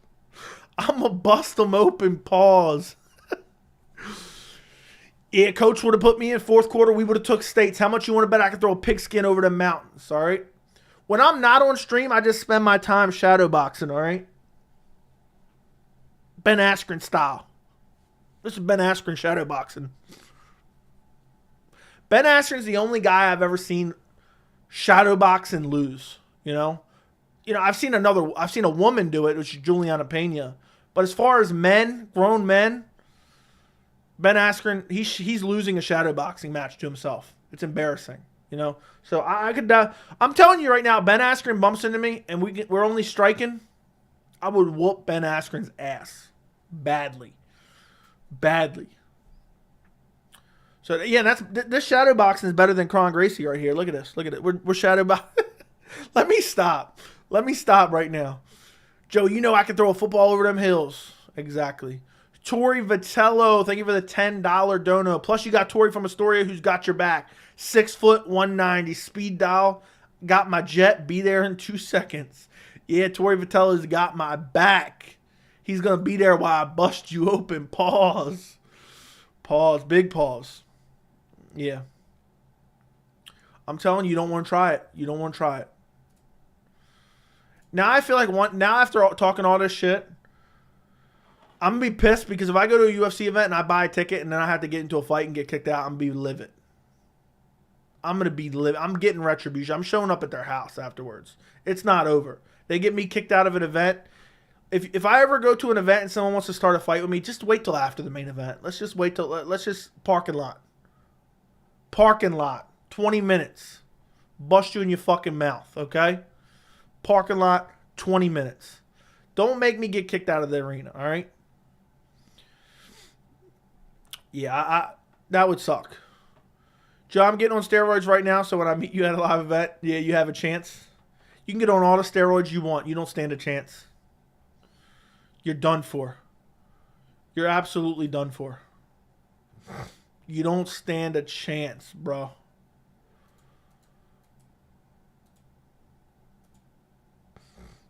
I'm gonna bust them open, pause. Yeah, coach would have put me in fourth quarter. We would have took states. How much you want to bet I could throw a pigskin over the mountains, all right? When I'm not on stream, I just spend my time shadow boxing, all right? Ben Askren style. This is Ben Askren shadow boxing. Ben Askren's the only guy I've ever seen shadow box and lose, I've seen a woman do it, which is Juliana Pena. But as far as men, grown men, Ben Askren, he's losing a shadow boxing match to himself. It's embarrassing, So I'm telling you right now, Ben Askren bumps into me and we're only striking, I would whoop Ben Askren's ass badly. So yeah, this shadow boxing is better than Kron Gracie right here. Look at this. Look at it. We're shadow boxing. Let me stop right now. Joe, I can throw a football over them hills. Exactly. Tori Vitello, thank you for the $10 dono. Plus, you got Tori from Astoria who's got your back. 6 foot, 190. Speed dial. Got my jet. Be there in 2 seconds. Yeah, Tori Vitello's got my back. He's going to be there while I bust you open. Pause. Pause. Big pause. Yeah. I'm telling you, you don't want to try it. You don't want to try it. Now I feel like now after talking all this shit, I'm going to be pissed because if I go to a UFC event and I buy a ticket and then I have to get into a fight and get kicked out, I'm going to be livid. I'm going to be livid. I'm getting retribution. I'm showing up at their house afterwards. It's not over. They get me kicked out of an event. If I ever go to an event and someone wants to start a fight with me, just wait till after the main event. Let's just parking lot. Parking lot. 20 minutes. Bust you in your fucking mouth, okay? Parking lot, 20 minutes. Don't make me get kicked out of the arena, all right? Yeah, that would suck. Joe, I'm getting on steroids right now, so when I meet you at a live event, yeah, you have a chance. You can get on all the steroids you want. You don't stand a chance. You're done for. You're absolutely done for. You don't stand a chance, bro.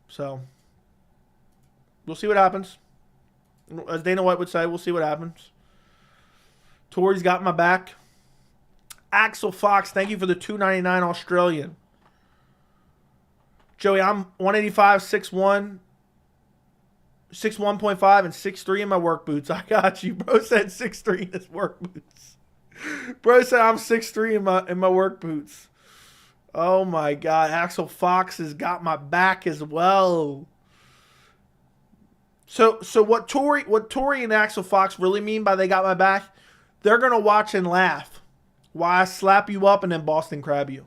So, we'll see what happens. As Dana White would say, we'll see what happens. Tori's got my back. Axel Fox, thank you for the $2.99 Australian. Joey, I'm 185, 6'1", 6'1.5", and 6'3" in my work boots. I got you. Bro said 6'3" in his work boots. Bro said I'm 6'3" in my work boots. Oh my God. Axel Fox has got my back as well. So what Tori and Axel Fox really mean by they got my back, they're going to watch and laugh while I slap you up and then Boston crab you.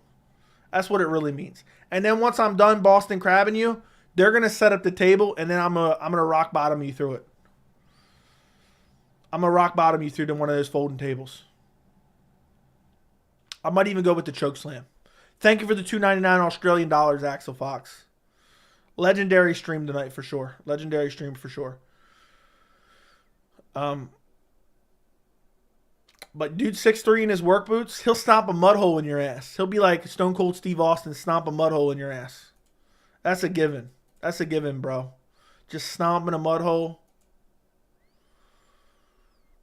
That's what it really means. And then once I'm done Boston crabbing you, they're gonna set up the table, and then I'm gonna rock bottom you through it. I'm gonna rock bottom you through to one of those folding tables. I might even go with the choke slam. Thank you for the $2.99 Australian dollars, Axel Fox. Legendary stream tonight for sure. Legendary stream for sure. But dude, 6'3" in his work boots, he'll stomp a mud hole in your ass. He'll be like Stone Cold Steve Austin, stomp a mud hole in your ass. That's a given. That's a given, bro. Just stomping a mud hole.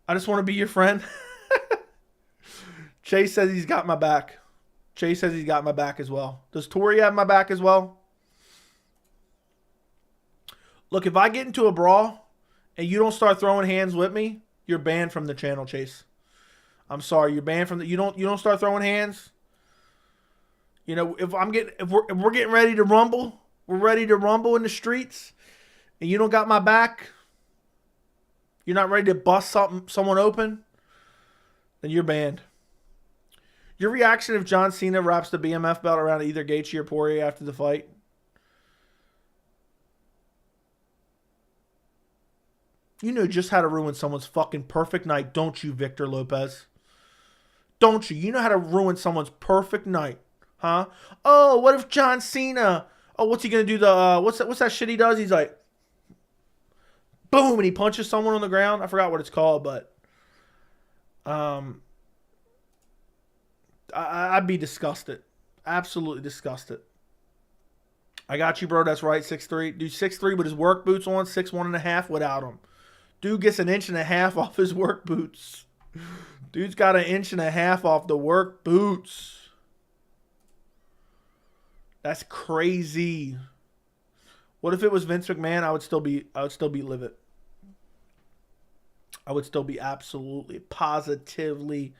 I just want to be your friend. Chase says he's got my back. Chase says he's got my back as well. Does Tori have my back as well? Look, if I get into a brawl and you don't start throwing hands with me, you're banned from the channel, Chase. I'm sorry, you're banned from the. You don't start throwing hands. You know, if we're getting ready to rumble, we're ready to rumble in the streets, and you don't got my back. You're not ready to bust someone open, then you're banned. Your reaction if John Cena wraps the BMF belt around either Gaethje or Poirier after the fight? You know just how to ruin someone's fucking perfect night, don't you, Victor Lopez? Don't you? You know how to ruin someone's perfect night, huh? Oh, what if John Cena? Oh, what's he gonna do? What's that shit he does? He's like, boom, and he punches someone on the ground. I forgot what it's called, but I'd be disgusted, absolutely disgusted. I got you, bro. That's right, 6'3". Dude, 6'3" with his work boots on, 6'1.5" without them. Dude gets 1.5 inches off his work boots. Dude's got 1.5 inches off the work boots. That's crazy. What if it was Vince McMahon? I would still be livid. I would still be absolutely, positively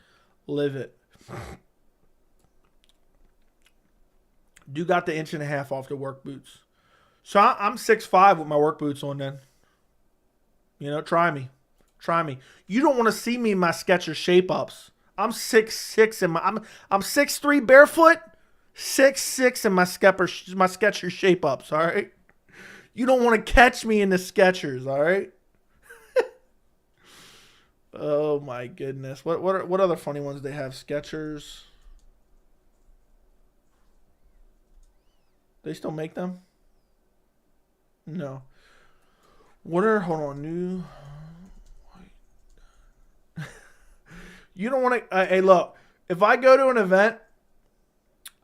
livid. Dude got the 1.5 inches off the work boots. So I'm 6'5" with my work boots on then. You know, try me. Try me. You don't want to see me in my Skechers shape-ups. I'm 6'6" in my I'm 6'3" barefoot, 6'6" in my Skechers shape-ups, all right? You don't want to catch me in the Skechers, all right? Oh my goodness. What other funny ones they have? Skechers. They still make them? No. Hold on, new. You don't want to, hey look, if I go to an event,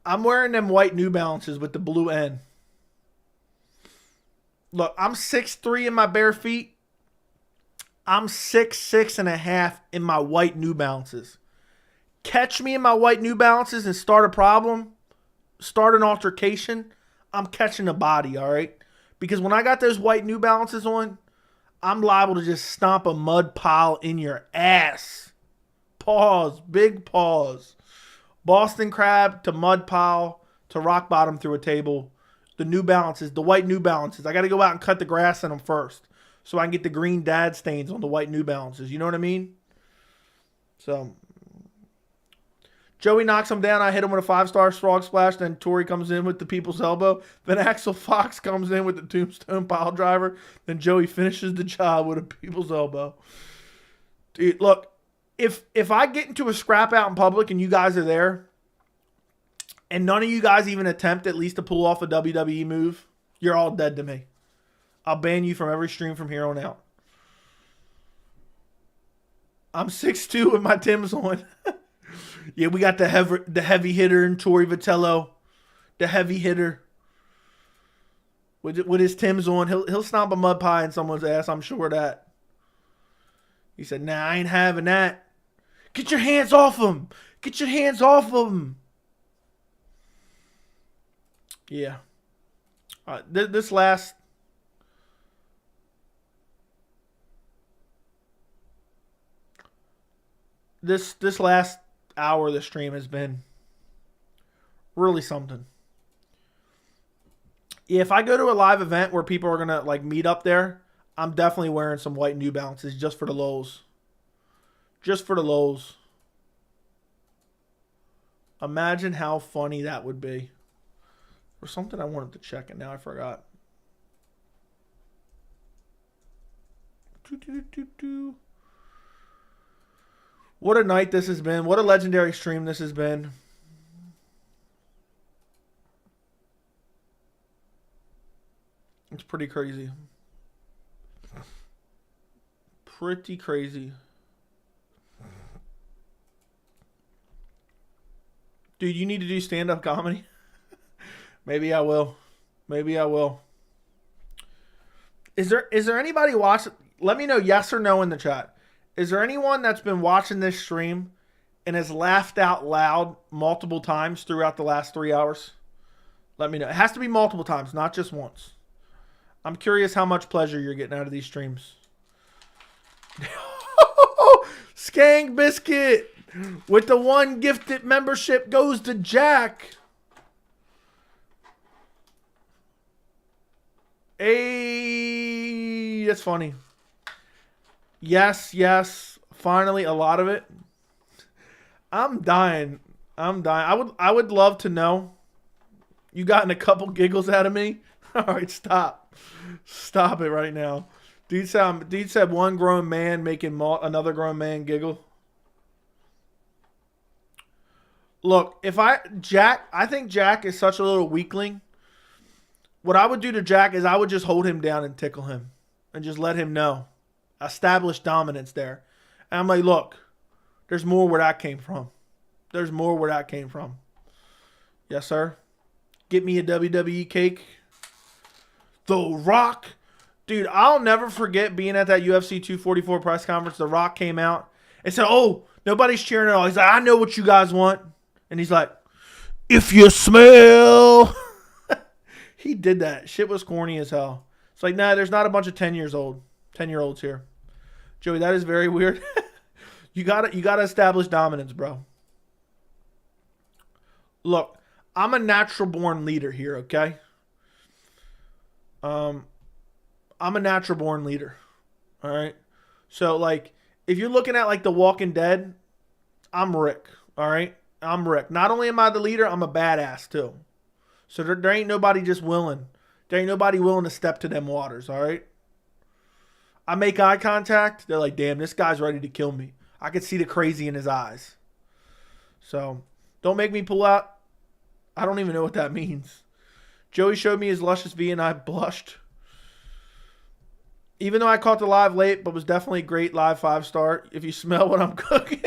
I'm wearing them white New Balances with the blue end. Look, I'm 6'3" in my bare feet. I'm 6'6.5" in my white New Balances. Catch me in my white New Balances and start a problem, start an altercation, I'm catching a body, all right? Because when I got those white New Balances on, I'm liable to just stomp a mud pile in your ass. Pause. Big pause. Boston crab to mud pile to rock bottom through a table. The New Balances, the white New Balances. I got to go out and cut the grass in them first so I can get the green dad stains on the white New Balances. You know what I mean? So, Joey knocks him down. I hit him with a 5-star frog splash. Then Tori comes in with the people's elbow. Then Axel Fox comes in with the tombstone pile driver. Then Joey finishes the job with a people's elbow. Dude, look. If I get into a scrap out in public and you guys are there and none of you guys even attempt at least to pull off a WWE move, you're all dead to me. I'll ban you from every stream from here on out. I'm 6'2" with my Timbs on. Yeah, we got the heavy hitter in Tori Vitello. The heavy hitter. With his Timbs on. He'll stomp a mud pie in someone's ass, I'm sure of that. He said, nah, I ain't having that. Get your hands off him. Get your hands off him. Yeah. This last hour of the stream has been really something. Yeah, if I go to a live event where people are going to like meet up there, I'm definitely wearing some white New Balances just for the lows. Just for the lows. Imagine how funny that would be. Or something I wanted to check and now I forgot. What a night this has been. What a legendary stream this has been. It's pretty crazy. Pretty crazy. Dude, you need to do stand-up comedy. Maybe I will. Maybe I will. Is there anybody watching? Let me know yes or no in the chat. Is there anyone that's been watching this stream and has laughed out loud multiple times throughout the last 3 hours? Let me know. It has to be multiple times, not just once. I'm curious how much pleasure you're getting out of these streams. Skang Biscuit with the one gifted membership goes to Jack. Hey, that's funny. Yes, yes. Finally, a lot of it. I'm dying. I'm dying. I would love to know. You gotten a couple giggles out of me? All right, stop. Stop it right now. Dude said one grown man making another grown man giggle. Look, I think Jack is such a little weakling. What I would do to Jack is I would just hold him down and tickle him and just let him know. Establish dominance there. And I'm like, look, there's more where that came from. There's more where that came from. Yes, sir. Get me a WWE cake. The Rock. Dude, I'll never forget being at that UFC 244 press conference. The Rock came out and said, oh, nobody's cheering at all. He's like, I know what you guys want. And he's like, if you smell. He did that. Shit was corny as hell. It's like, nah, there's not a bunch of 10-year-olds here. Joey, that is very weird. You gotta establish dominance, bro. Look, I'm a natural born leader here, okay? I'm a natural born leader. All right? So, like, if you're looking at, like, The Walking Dead, I'm Rick. All right? I'm Rick. Not only am I the leader, I'm a badass, too. So there ain't nobody just willing. There ain't nobody willing to step to them waters, all right? I make eye contact. They're like, damn, this guy's ready to kill me. I could see the crazy in his eyes. So don't make me pull out. I don't even know what that means. Joey showed me his luscious V and I blushed. Even though I caught the live late, but was definitely a great live 5-star. If you smell what I'm cooking.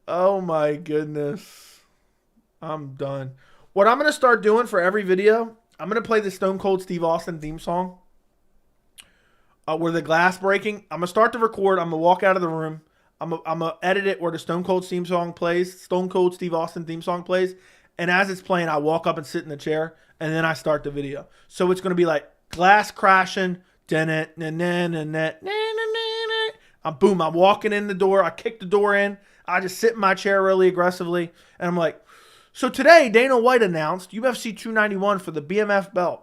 Oh my goodness. I'm done. What I'm going to start doing for every video, I'm going to play the Stone Cold Steve Austin theme song. Where the glass breaking. I'm going to start to record. I'm going to walk out of the room. I'm going to edit it where the Stone Cold theme song plays. Stone Cold Steve Austin theme song plays. And as it's playing, I walk up and sit in the chair. And then I start the video. So it's going to be like glass crashing. Boom, I'm walking in the door. I kick the door in. I just sit in my chair really aggressively. And I'm like, so today, Dana White announced UFC 291 for the BMF belt.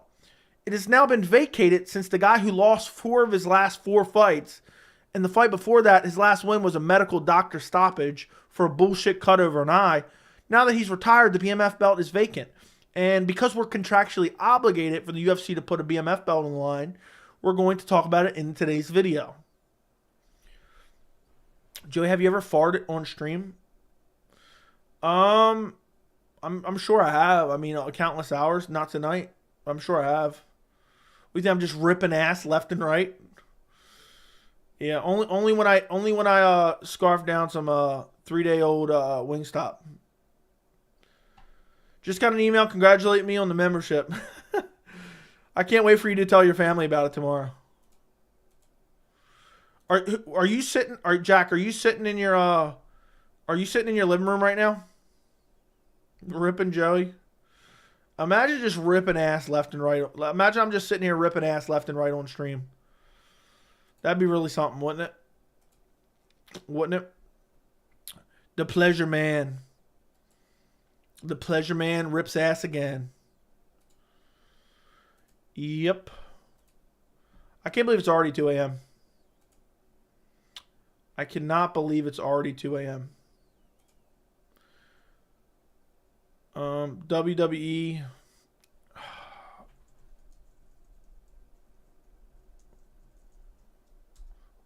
It has now been vacated since the guy who lost 4 of his last 4 fights, and the fight before that, his last win was a medical doctor stoppage for a bullshit cut over an eye. Now that he's retired, the BMF belt is vacant. And because we're contractually obligated for the UFC to put a BMF belt on the line, we're going to talk about it in today's video. Joey, have you ever farted on stream? I'm sure I have. I mean, countless hours. Not tonight. I'm sure I have. We think I'm just ripping ass left and right. Yeah, only when I scarf down some 3-day-old Wingstop. Just got an email congratulating me on the membership. I can't wait for you to tell your family about it tomorrow. Are you sitting? Jack? Are you sitting in your living room right now? Ripping Joey. Imagine just ripping ass left and right. Imagine I'm just sitting here ripping ass left and right on stream. That'd be really something, wouldn't it? Wouldn't it? The Pleasure Man. The Pleasure Man rips ass again. Yep. I can't believe it's already 2 a.m. I cannot believe it's already 2 a.m. WWE.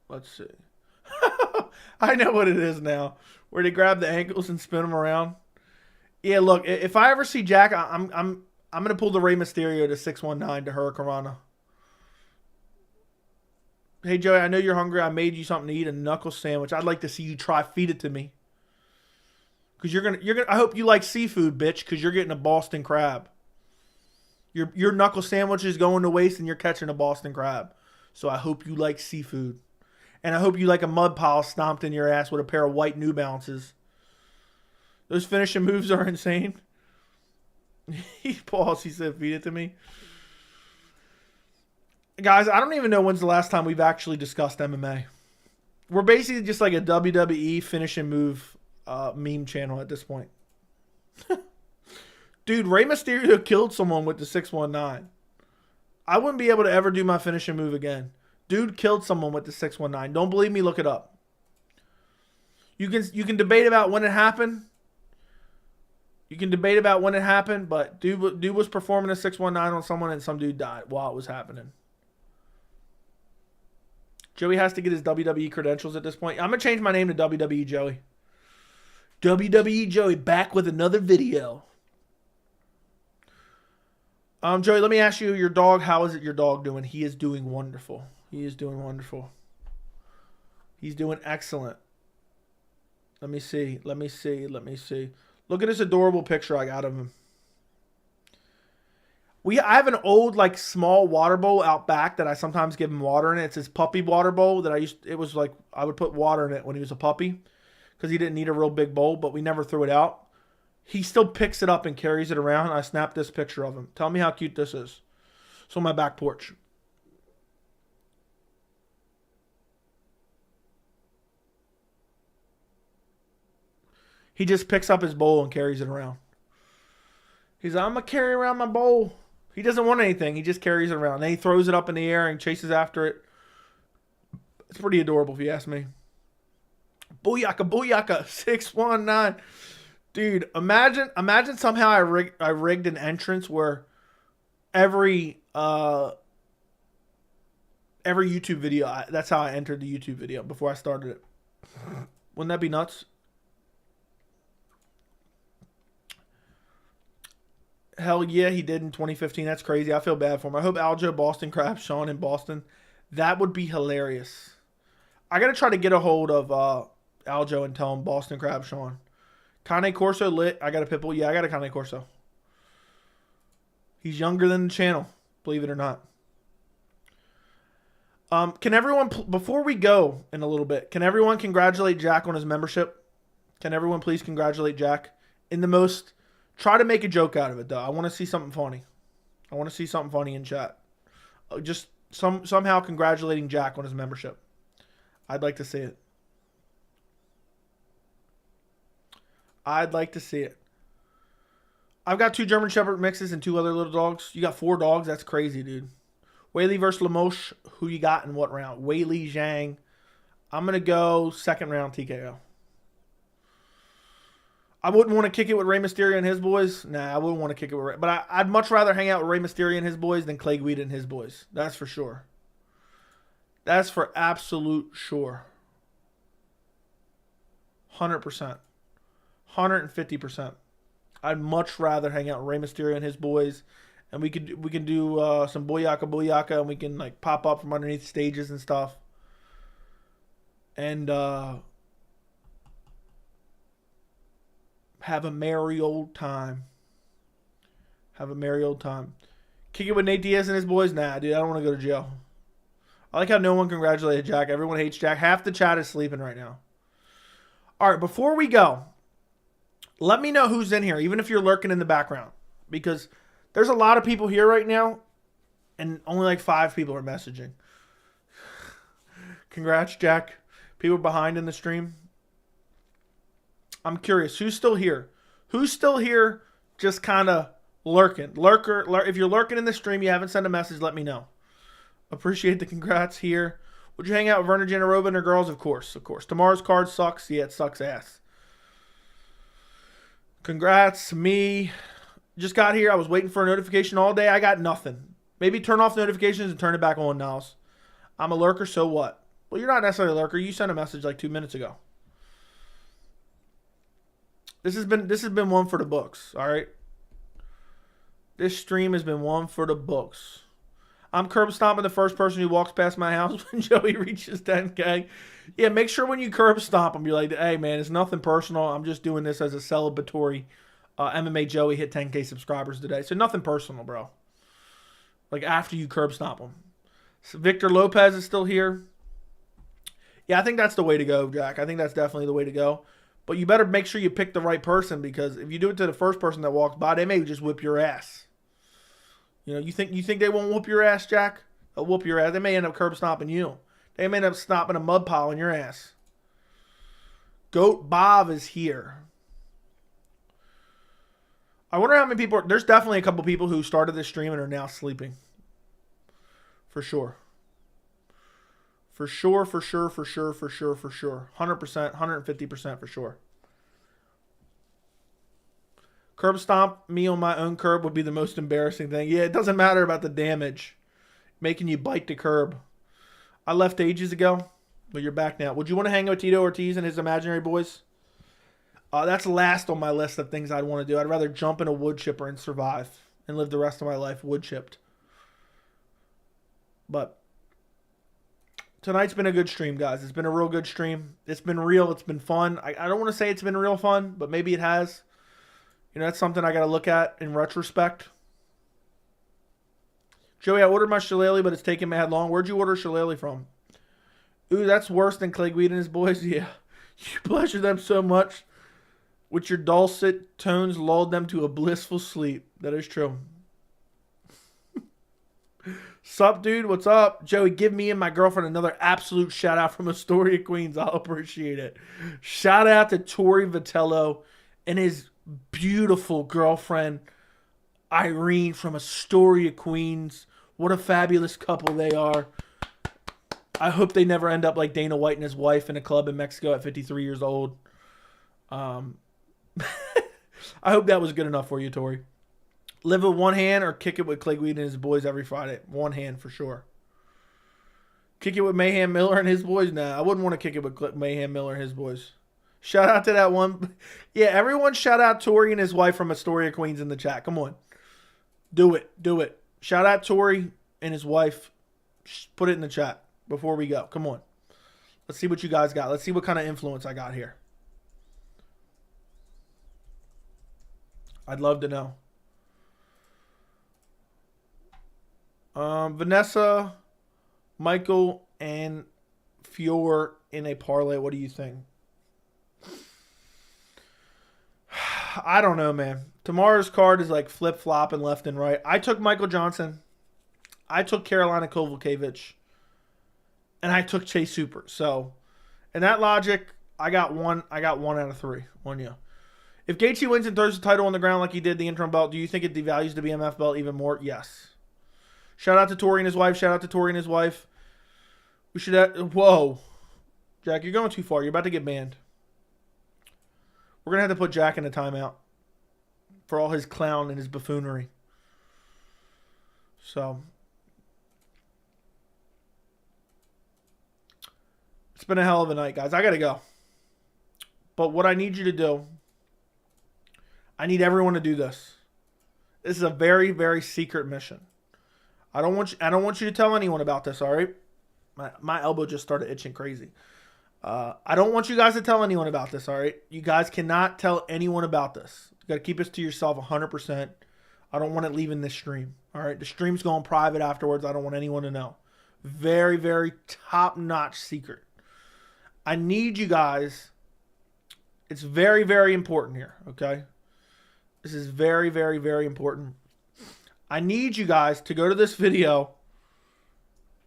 Let's see. I know what it is now. Where they grab the ankles and spin them around. Yeah, look. If I ever see Jack, I'm gonna pull the Rey Mysterio to 619 to Hurricanrana. Hey Joey, I know you're hungry. I made you something to eat, a knuckle sandwich. I'd like to see you try. Feed it to me. Cause you're gonna. I hope you like seafood, bitch. Cause you're getting a Boston crab. Your knuckle sandwich is going to waste, and you're catching a Boston crab. So I hope you like seafood. And I hope you like a mud pile stomped in your ass with a pair of white New Balances. Those finishing moves are insane. He paused. He said, feed it to me. Guys, I don't even know when's the last time we've actually discussed MMA. We're basically just like a WWE finishing move meme channel at this point. Dude, Rey Mysterio killed someone with the 619. I wouldn't be able to ever do my finishing move again. Dude killed someone with the 619. Don't believe me? Look it up. You can debate about when it happened. You can debate about when it happened, but dude was performing a 619 on someone and some dude died while it was happening. Joey has to get his WWE credentials at this point. I'm going to change my name to WWE Joey. WWE Joey back with another video. Joey, let me ask you, your dog, how is it your dog doing? He is doing wonderful. He is doing wonderful. He's doing excellent. Let me see. Let me see. Let me see. Look at this adorable picture I got of him. I have an old, like, small water bowl out back that I sometimes give him water in it. It's his puppy water bowl that it was like, I would put water in it when he was a puppy because he didn't need a real big bowl, but we never threw it out. He still picks it up and carries it around. I snapped this picture of him. Tell me how cute this is. It's on my back porch. He just picks up his bowl and carries it around. He's like, I'm going to carry around my bowl. He doesn't want anything. He just carries it around. Then he throws it up in the air and chases after it. It's pretty adorable if you ask me. Booyaka, booyaka, 619. Dude, imagine somehow I rigged an entrance where every YouTube video, that's how I entered the YouTube video before I started it. Wouldn't that be nuts? Hell yeah, he did in 2015. That's crazy. I feel bad for him. I hope Aljo Boston crabs Sean in Boston. That would be hilarious. I got to try to get a hold of Aljo and tell him Boston crab Sean. Cane Corso lit. I got a Pitbull. Yeah, I got a Cane Corso. He's younger than the channel, believe it or not. Can everyone, before we go in a little bit, can everyone congratulate Jack on his membership? Can everyone please congratulate Jack? In the most, try to make a joke out of it, though. I want to see something funny. I want to see something funny in chat. Just somehow congratulating Jack on his membership. I'd like to see it. I'd like to see it. I've got 2 German Shepherd mixes and 2 other little dogs. You got 4 dogs? That's crazy, dude. Weili versus Lamoche. Who you got in what round? Weili, Zhang. I'm going to go second round TKO. I wouldn't want to kick it with Rey Mysterio and his boys. Nah, I wouldn't want to kick it with Rey. But I'd much rather hang out with Rey Mysterio and his boys than Clay Guida and his boys. That's for sure. That's for absolute sure. 100%. 150%. I'd much rather hang out with Rey Mysterio and his boys, and we can do some booyaka, and we can like pop up from underneath stages and stuff, and have a merry old time. Have a merry old time. Kick it with Nate Diaz and his boys? Nah, dude, I don't want to go to jail. I like how no one congratulated Jack. Everyone hates Jack. Half the chat is sleeping right now. All right, before we go, let me know who's in here, even if you're lurking in the background. Because there's a lot of people here right now, and only like 5 people are messaging. Congrats, Jack. People behind in the stream. I'm curious, who's still here? Who's still here just kind of lurking? If you're lurking in the stream, you haven't sent a message, let me know. Appreciate the congrats here. Would you hang out with Verna Janarova and her girls? Of course, of course. Tomorrow's card sucks. Yeah, it sucks ass. Congrats, me. Just got here. I was waiting for a notification all day. I got nothing. Maybe turn off notifications and turn it back on, Niles. I'm a lurker, so what? Well, you're not necessarily a lurker. You sent a message like 2 minutes ago. This has been one for the books, all right? This stream has been one for the books. I'm curb stomping the first person who walks past my house when Joey reaches 10K. Yeah, make sure when you curb stomp him, you're like, hey, man, it's nothing personal. I'm just doing this as a celebratory. MMA Joey hit 10K subscribers today. So nothing personal, bro. Like after you curb stomp him. So Victor Lopez is still here. Yeah, I think that's the way to go, Jack. I think that's definitely the way to go. But you better make sure you pick the right person, because if you do it to the first person that walks by, they may just whip your ass. You know, you think they won't whoop your ass, Jack? They'll whoop your ass. They may end up curb stomping you. They may end up stomping a mud pile in your ass. Goat Bob is here. I wonder how many people there's definitely a couple people who started this stream and are now sleeping. For sure. For sure. 100%, 150% for sure. Curb stomp me on my own curb would be the most embarrassing thing. Yeah, it doesn't matter about the damage. Making you bite the curb. I left ages ago, but you're back now. Would you want to hang out with Tito Ortiz and his imaginary boys? That's last on my list of things I'd want to do. I'd rather jump in a wood chipper and survive and live the rest of my life wood chipped. But tonight's been a good stream, guys. It's been a real good stream. It's been real. It's been fun. I don't want to say it's been real fun, but maybe it has. You know, that's something I got to look at in retrospect. Joey, I ordered my shillelagh, but it's taking mad long. Where'd you order shillelagh from? Ooh, that's worse than Clay Guida and his boys. Yeah. You pleasure them so much. With your dulcet tones, lulled them to a blissful sleep. That is true. Sup, dude? What's up? Joey, give me and my girlfriend another absolute shout out from Astoria, Queens. I'll appreciate it. Shout out to Tori Vitello and his beautiful girlfriend, Irene from Astoria, Queens. What a fabulous couple they are. I hope they never end up like Dana White and his wife in a club in Mexico at 53 years old. I hope that was good enough for you, Tori. Live with one hand or kick it with Clay Guida and his boys every Friday. One hand for sure. Kick it with Mayhem Miller and his boys? Nah, I wouldn't want to kick it with Mayhem Miller and his boys. Shout out to that one. Yeah, everyone shout out Tori and his wife from Astoria, Queens in the chat. Come on. Do it. Do it. Shout out Tori and his wife. Put it in the chat before we go. Come on. Let's see what you guys got. Let's see what kind of influence I got here. I'd love to know. Vanessa, Michael, and Fior in a parlay. What do you think? I don't know, man. Tomorrow's card is like flip-flopping left and right. I took Michael Johnson. I took Carolina Kovalevich. And I took Chase Super. So, in that logic, I got one out of 3 on you. If Gaethje wins and throws the title on the ground like he did the interim belt, do you think it devalues the BMF belt even more? Yes. Shout out to Tori and his wife. Shout out to Tori and his wife. We should have... Whoa. Jack, you're going too far. You're about to get banned. We're going to have to put Jack in a timeout for all his clown and his buffoonery. So... It's been a hell of a night, guys. I got to go. But what I need you to do... I need everyone to do this. This is a very, very secret mission. I don't want you to tell anyone about this, all right? My elbow just started itching crazy. I don't want you guys to tell anyone about this, all right? You guys cannot tell anyone about this. You got to keep this to yourself 100%. I don't want it leaving this stream, all right? The stream's going private afterwards. I don't want anyone to know. Very, very top-notch secret. I need you guys. It's very, very important here, okay? This is very, very, very important. I need you guys to go to this video,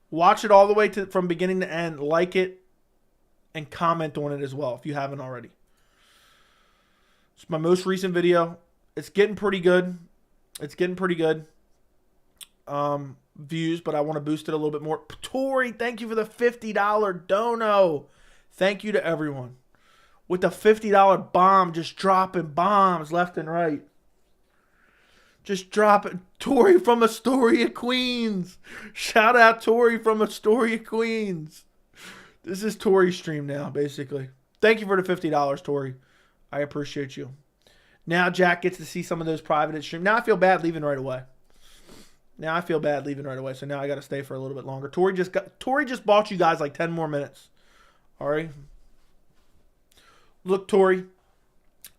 watch it all the way from beginning to end, like it, and comment on it as well if you haven't already. It's my most recent video. It's getting pretty good. It's getting pretty good views, but I want to boost it a little bit more. Tori, thank you for the $50 dono. Thank you to everyone. with the $50 bomb, just dropping bombs left and right. Just dropping. Tori from Astoria, Queens. Shout out Tori from Astoria, Queens. This is Tori's stream now, basically. Thank you for the $50, Tori. I appreciate you. Now Jack gets to see some of those private streams. Now I feel bad leaving right away. So now I got to stay for a little bit longer. Tori just bought you guys like 10 more minutes. All right. Look, Tori,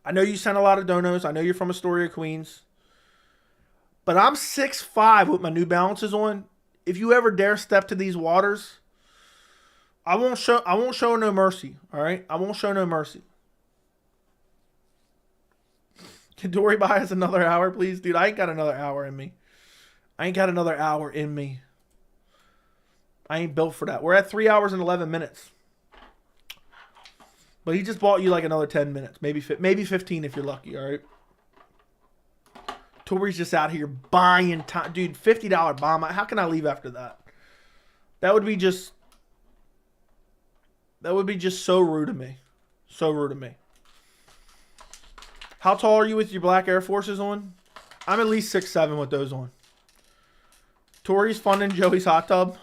I know you sent a lot of donos. I know you're from Astoria, Queens. But I'm 6'5" with my New Balances on. If you ever dare step to these waters, I won't show no mercy. All right? I won't show no mercy. Can Tori buy us another hour, please? Dude, I ain't got another hour in me. I ain't built for that. We're at 3 hours and 11 minutes. But he just bought you like another 10 minutes. Maybe 15 if you're lucky, all right? Tori's just out here buying time. Dude, $50 bomb. How can I leave after that? That would be just so rude of me. So rude of me. How tall are you with your black Air Forces on? I'm at least 6'7" with those on. Tori's funding Joey's hot tub.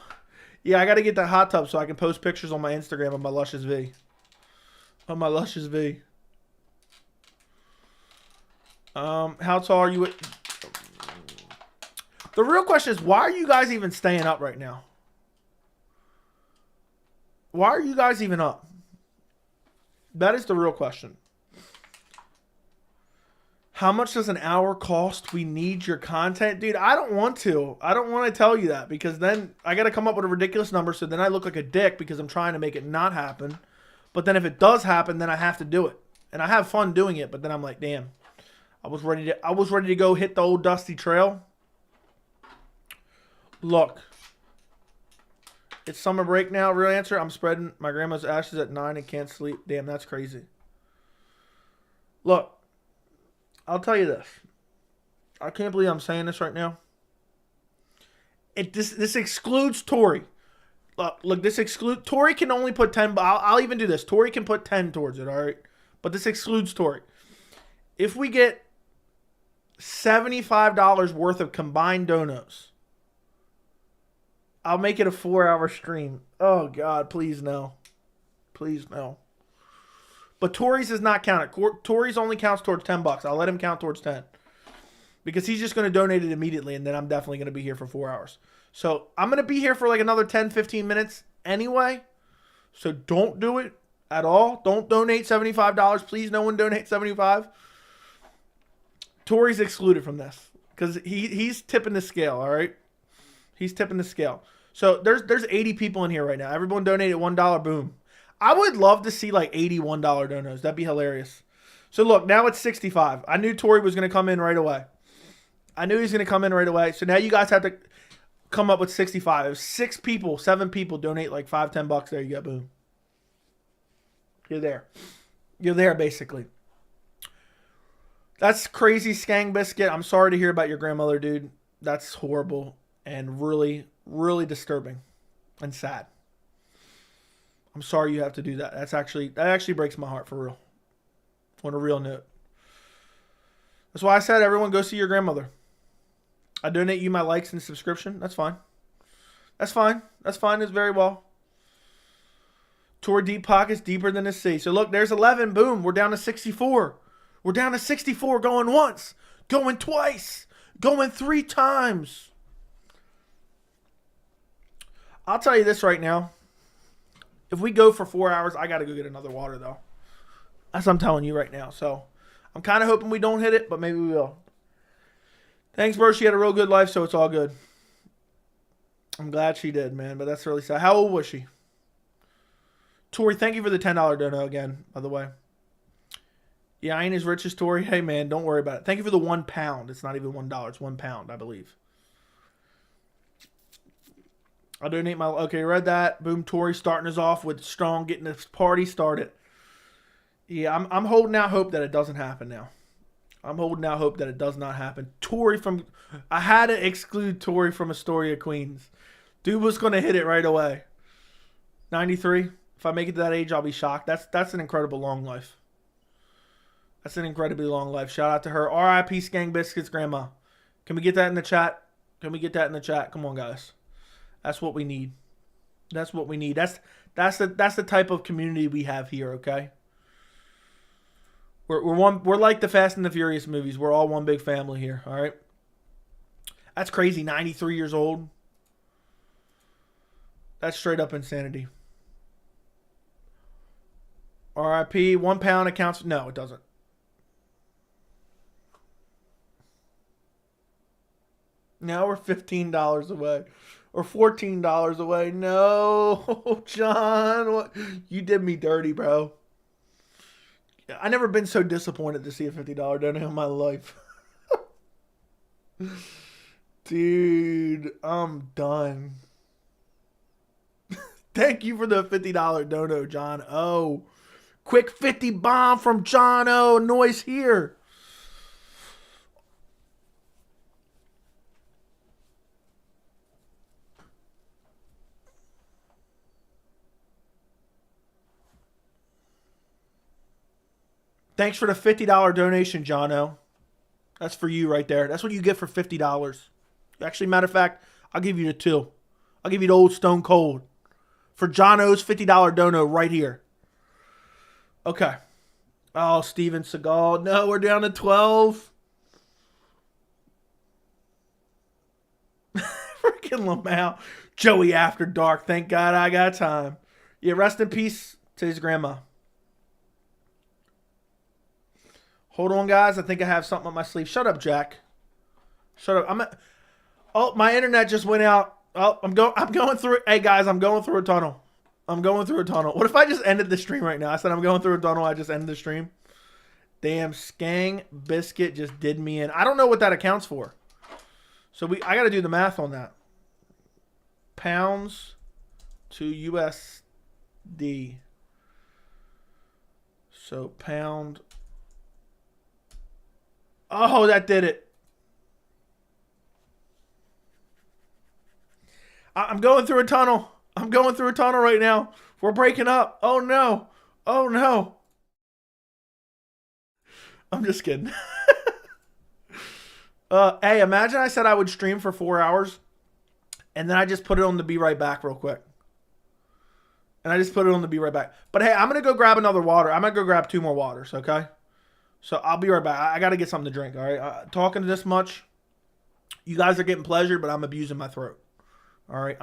Yeah, I got to get that hot tub so I can post pictures on my Instagram of my Luscious V. How tall are you with... The real question is, why are you guys even staying up right now? Why are you guys even up? That is the real question. How much does an hour cost? We need your content. Dude, I don't want to. I don't want to tell you that because then I got to come up with a ridiculous number so then I look like a dick because I'm trying to make it not happen. But then if it does happen, then I have to do it. And I have fun doing it, but then I'm like, damn. I was ready to go hit the old dusty trail. Look. It's summer break now. Real answer, I'm spreading my grandma's ashes at 9 and can't sleep. Damn, that's crazy. Look. I'll tell you this. I can't believe I'm saying this right now. This excludes Tori. Look, this excludes... Tori can only put 10... I'll even do this. Tori can put 10 towards it, all right? But this excludes Tori. If we get $75 worth of combined donos, I'll make it a 4-hour stream. Oh, God, please no. Please no. But Tori's is not counted. Tori's only counts towards $10. I'll let him count towards 10. Because he's just going to donate it immediately, and then I'm definitely going to be here for 4 hours. So I'm going to be here for like another 10, 15 minutes anyway. So don't do it at all. Don't donate $75. Please, no one donate $75. Tori's excluded from this. Because he's tipping the scale, all right? He's tipping the scale. So there's 80 people in here right now. Everyone donated $1. Boom. I would love to see like $81 donos. That'd be hilarious. So look, now it's 65. I knew Tori was going to come in right away. So now you guys have to come up with 65. If 7 people donate like $5, $10, there you go. Boom. You're there. You're there basically. That's crazy, Skang Biscuit. I'm sorry to hear about your grandmother, dude. That's horrible and really, really disturbing and sad. I'm sorry you have to do that. That actually breaks my heart for real. On a real note. That's why I said everyone go see your grandmother. I donate you my likes and subscription. That's fine. That's fine. That's fine as very well. Tour deep pockets deeper than the sea. So look, there's 11. Boom. We're down to 64. We're down to 64 going once. Going twice. Going 3 times. I'll tell you this right now. If we go for 4 hours, I got to go get another water, though. That's what I'm telling you right now. So, I'm kind of hoping we don't hit it, but maybe we will. Thanks, bro. She had a real good life, so it's all good. I'm glad she did, man, but that's really sad. How old was she? Tori, thank you for the $10 dono again, by the way. Yeah, I ain't as rich as Tori. Hey, man, don't worry about it. Thank you for the £1. It's not even $1. It's £1, I believe. I'll donate my... Okay, read that. Boom, Tori starting us off with strong, getting this party started. Yeah, I'm holding out hope that it doesn't happen now. I'm holding out hope that it does not happen. Tori from... I had to exclude Tori from Astoria, Queens. Dude was going to hit it right away. 93. If I make it to that age, I'll be shocked. That's an incredible long life. That's an incredibly long life. Shout out to her. R.I.P. Skang Biscuits grandma. Can we get that in the chat? Can we get that in the chat? Come on, guys. That's what we need. That's what we need. That's the type of community we have here. Okay. We're like the Fast and the Furious movies. We're all one big family here. All right. That's crazy. 93 years old. That's straight up insanity. RIP. 1 pound accounts. No, it doesn't. Now we're $15 away. Or $14 away. No, John. What? You did me dirty, bro. I never been so disappointed to see a $50 donate in my life. Dude, I'm done. Thank you for the $50 dono, John O. Quick 50 bomb from John O. Noise here. Thanks for the $50 donation, John O. That's for you right there. That's what you get for $50. Actually, matter of fact, I'll give you the 2. I'll give you the old Stone Cold. For John O's $50 dono right here. Okay. Oh, Steven Seagal. No, we're down to 12. Freaking Lamau. Joey After Dark. Thank God I got time. Yeah, rest in peace to his grandma. Hold on, guys. I think I have something up my sleeve. Shut up, Jack. Shut up. Oh, my internet just went out. Oh, I'm going through it. Hey, guys, I'm going through a tunnel. I'm going through a tunnel. What if I just ended the stream right now? I said I'm going through a tunnel. I just ended the stream. Damn, Skang Biscuit just did me in. I don't know what that accounts for. So I got to do the math on that. Pounds to USD. So pound. Oh, that did it. I'm going through a tunnel. I'm going through a tunnel right now. We're breaking up. Oh, no. Oh, no. I'm just kidding. Hey, imagine I said I would stream for 4 hours, and then I just put it on the Be Right Back real quick. And I just put it on the Be Right Back. But, hey, I'm going to go grab another water. I'm going to go grab 2 more waters, okay? So I'll be right back. I got to get something to drink, all right? Talking this much, you guys are getting pleasure, but I'm abusing my throat. All right,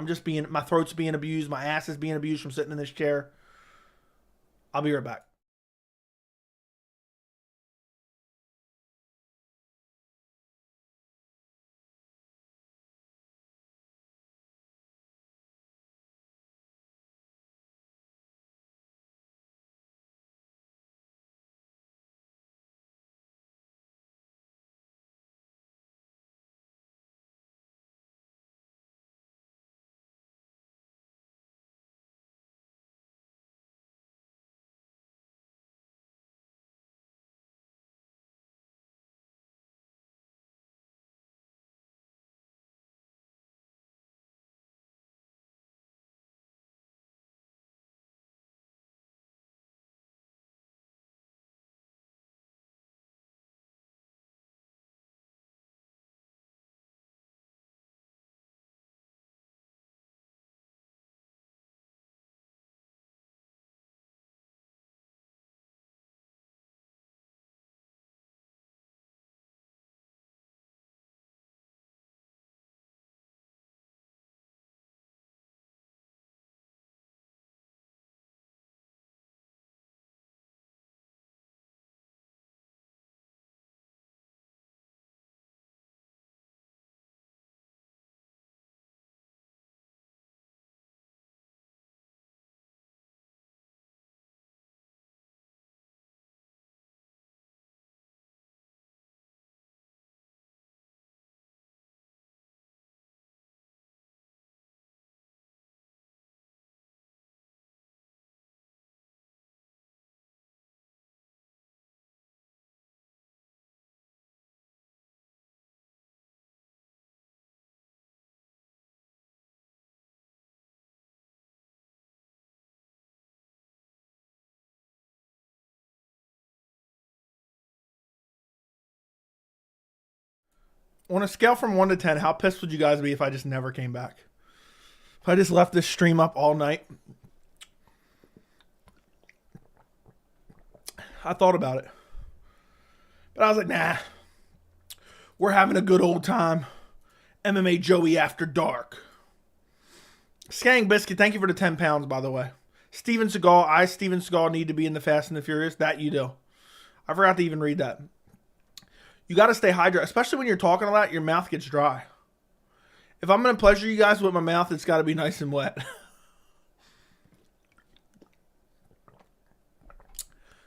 my throat's being abused. My ass is being abused from sitting in this chair. I'll be right back. On a scale from 1 to 10, how pissed would you guys be if I just never came back? If I just left this stream up all night? I thought about it. But I was like, nah. We're having a good old time. MMA Joey After Dark. Skang Biscuit, thank you for the 10 pounds, by the way. Steven Seagal, Steven Seagal, need to be in the Fast and the Furious. That you do. I forgot to even read that. You got to stay hydrated, especially when you're talking a lot, your mouth gets dry. If I'm going to pleasure you guys with my mouth, it's got to be nice and wet.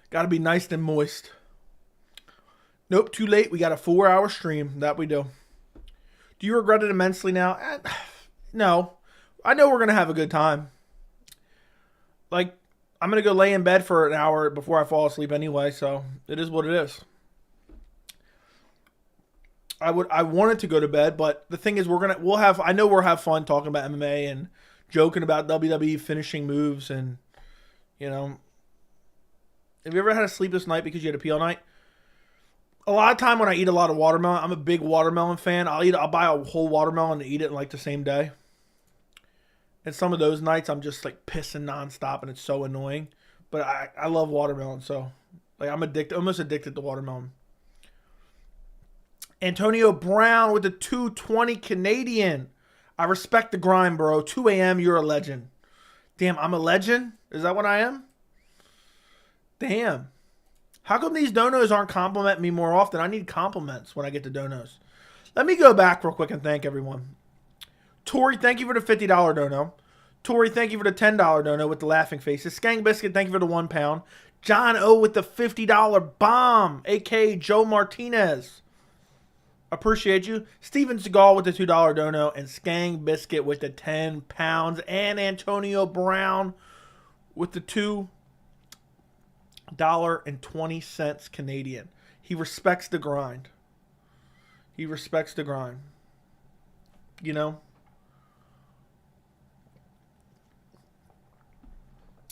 Got to be nice and moist. Nope, too late. We got a 4-hour stream. That we do. Do you regret it immensely now? No. I know we're going to have a good time. Like, I'm going to go lay in bed for an hour before I fall asleep anyway, so it is what it is. I wanted to go to bed, but the thing is we'll have fun talking about MMA and joking about WWE finishing moves and, you know. Have you ever had a sleepless night because you had a pee all night? A lot of time when I eat a lot of watermelon, I'm a big watermelon fan. I'll buy a whole watermelon and eat it in like the same day. And some of those nights I'm just like pissing nonstop and it's so annoying. But I love watermelon, so like I'm almost addicted to watermelon. Antonio Brown with the 220 Canadian. I respect the grind, bro. 2 a.m. You're a legend. Damn, I'm a legend? Is that what I am? Damn. How come these donos aren't complimenting me more often? I need compliments when I get to donos. Let me go back real quick and thank everyone. Tori, thank you for the $50 dono. Tori, thank you for the $10 dono with the laughing faces. Skang Biscuit, thank you for the £1. John O with the $50 bomb, a.k.a. Joe Martinez. Appreciate you. Steven Seagal with the $2 dono. And Skang Biscuit with the 10 pounds. And Antonio Brown with the $2.20 Canadian. He respects the grind. He respects the grind. You know?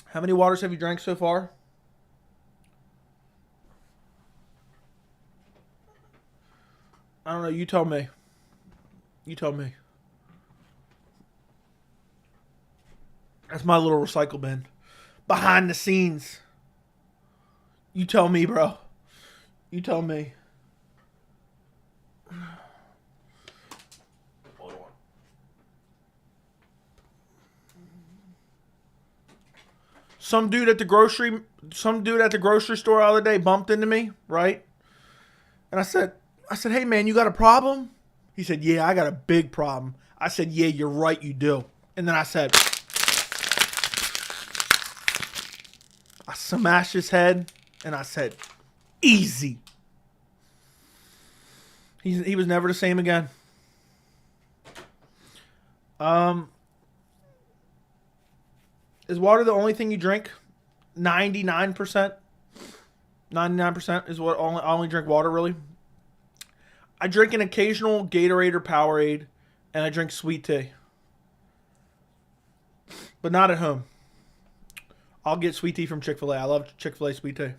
How many waters have you drank so far? I don't know. You tell me. You tell me. That's my little recycle bin. Behind the scenes. You tell me, bro. You tell me. Hold on. Some dude at the grocery store the other day bumped into me, right? And I said, hey, man, you got a problem? He said, yeah, I got a big problem. I said, yeah, you're right, you do. And then I said, I smashed his head, and I said, easy. He was never the same again. Is water the only thing you drink? 99%? 99% is what I only drink water, really? I drink an occasional Gatorade or Powerade, and I drink sweet tea. But not at home. I'll get sweet tea from Chick-fil-A. I love Chick-fil-A sweet tea.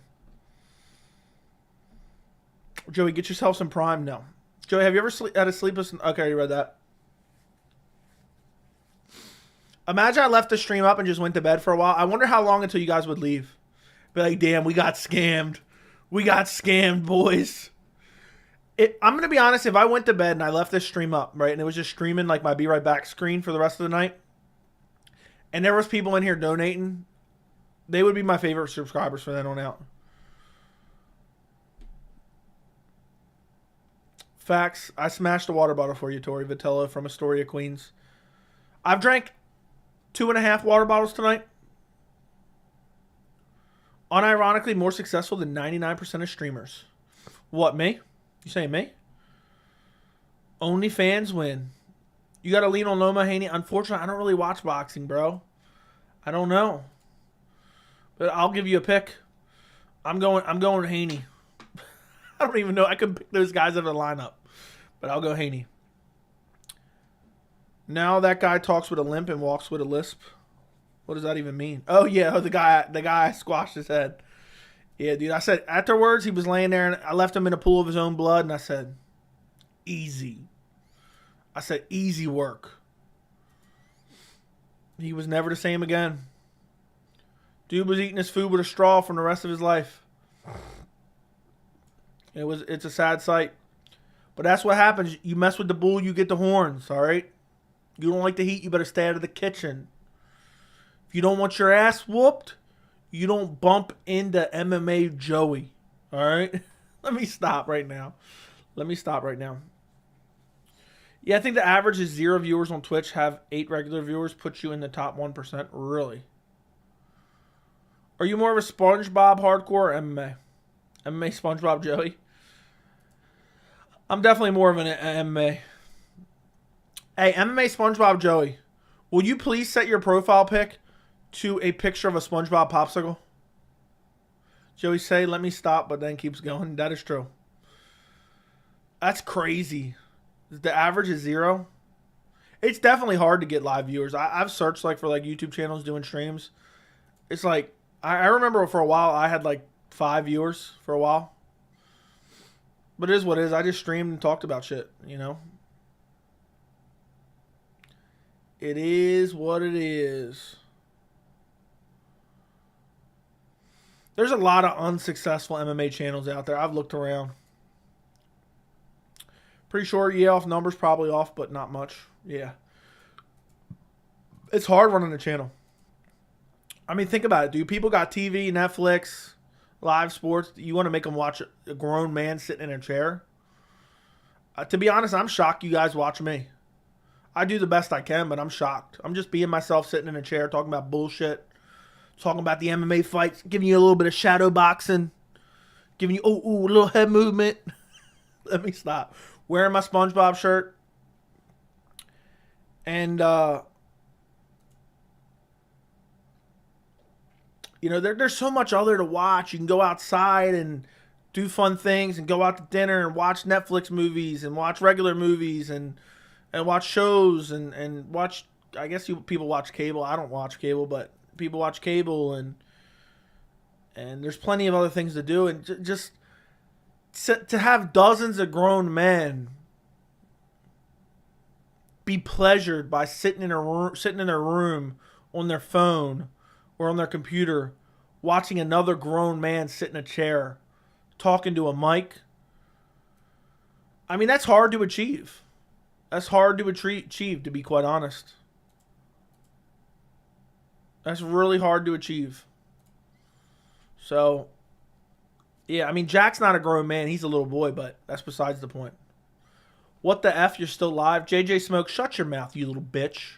Joey, get yourself some Prime now. Joey, have you ever had a sleepless... Okay, you read that. Imagine I left the stream up and just went to bed for a while. I wonder how long until you guys would leave. Be like, damn, we got scammed. We got scammed, boys. I'm going to be honest, if I went to bed and I left this stream up, right, and it was just streaming like my Be Right Back screen for the rest of the night, and there was people in here donating, they would be my favorite subscribers from then on out. Facts. I smashed a water bottle for you, Tori Vitello from Astoria, Queens. I've drank 2.5 water bottles tonight. Unironically, more successful than 99% of streamers. What, me? You saying me? Only fans win. You got to lean on Loma Haney. Unfortunately, I don't really watch boxing, bro. I don't know. But I'll give you a pick. I'm going Haney. I don't even know. I could pick those guys out of the lineup. But I'll go Haney. Now that guy talks with a limp and walks with a lisp. What does that even mean? Oh, yeah. The guy squashed his head. Yeah, dude. I said, afterwards, he was laying there, and I left him in a pool of his own blood, and I said, easy. I said easy work. He was never the same again. Dude was eating his food with a straw for the rest of his life. It's a sad sight. But that's what happens. You mess with the bull, you get the horns, all right? You don't like the heat, you better stay out of the kitchen. If you don't want your ass whooped, you don't bump into MMA Joey, all right? Let me stop right now. Yeah, I think the average is 0 viewers on Twitch. Have 8 regular viewers. Puts you in the top 1%. Really? Are you more of a SpongeBob hardcore or MMA? MMA SpongeBob Joey? I'm definitely more of an MMA. Hey, MMA SpongeBob Joey, will you please set your profile pic to a picture of a SpongeBob popsicle? Joey say, let me stop, but then keeps going. That is true. That's crazy. The average is 0. It's definitely hard to get live viewers. I've searched for YouTube channels doing streams. It's like, I remember for a while I had 5 viewers for a while. But it is what it is. I just streamed and talked about shit, you know? It is what it is. There's a lot of unsuccessful MMA channels out there. I've looked around. Pretty sure, yeah, off numbers, probably off, but not much. Yeah. It's hard running a channel. I mean, think about it, dude. People got TV, Netflix, live sports. You want to make them watch a grown man sitting in a chair? To be honest, I'm shocked you guys watch me. I do the best I can, but I'm shocked. I'm just being myself sitting in a chair talking about bullshit. Talking about the MMA fights. Giving you a little bit of shadow boxing. Giving you, a little head movement. Let me stop. Wearing my SpongeBob shirt. And, you know, there's so much other to watch. You can go outside and do fun things and go out to dinner and watch Netflix movies and watch regular movies and watch shows and watch, I guess people watch cable. I don't watch cable, but people watch cable and there's plenty of other things to do. And just to have dozens of grown men be pleasured by sitting in their room on their phone or on their computer, watching another grown man sit in a chair, talking to a mic. I mean, that's hard to achieve. That's hard to achieve, to be quite honest. That's really hard to achieve. So, yeah, I mean, Jack's not a grown man. He's a little boy, but that's besides the point. What the F? You're still live? JJ Smoke, shut your mouth, you little bitch,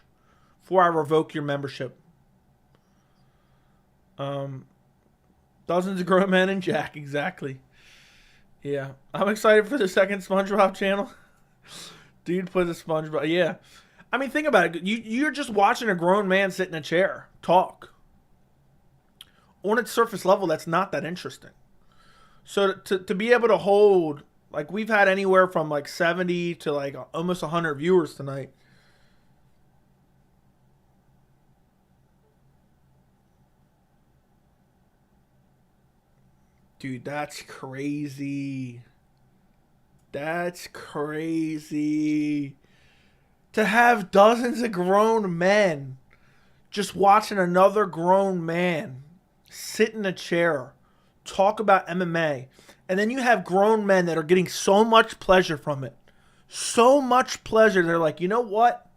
before I revoke your membership. Dozens of grown men and Jack, exactly. Yeah, I'm excited for the second SpongeBob channel. Dude put a SpongeBob. Yeah, I mean, think about it. You're just watching a grown man sit in a chair talk. On its surface level, that's not that interesting. So to be able to hold, we've had anywhere from 70 to almost 100 viewers tonight. Dude, that's crazy. That's crazy. To have dozens of grown men just watching another grown man sit in a chair, talk about MMA, and then you have grown men that are getting so much pleasure from it. So much pleasure. They're like, you know what?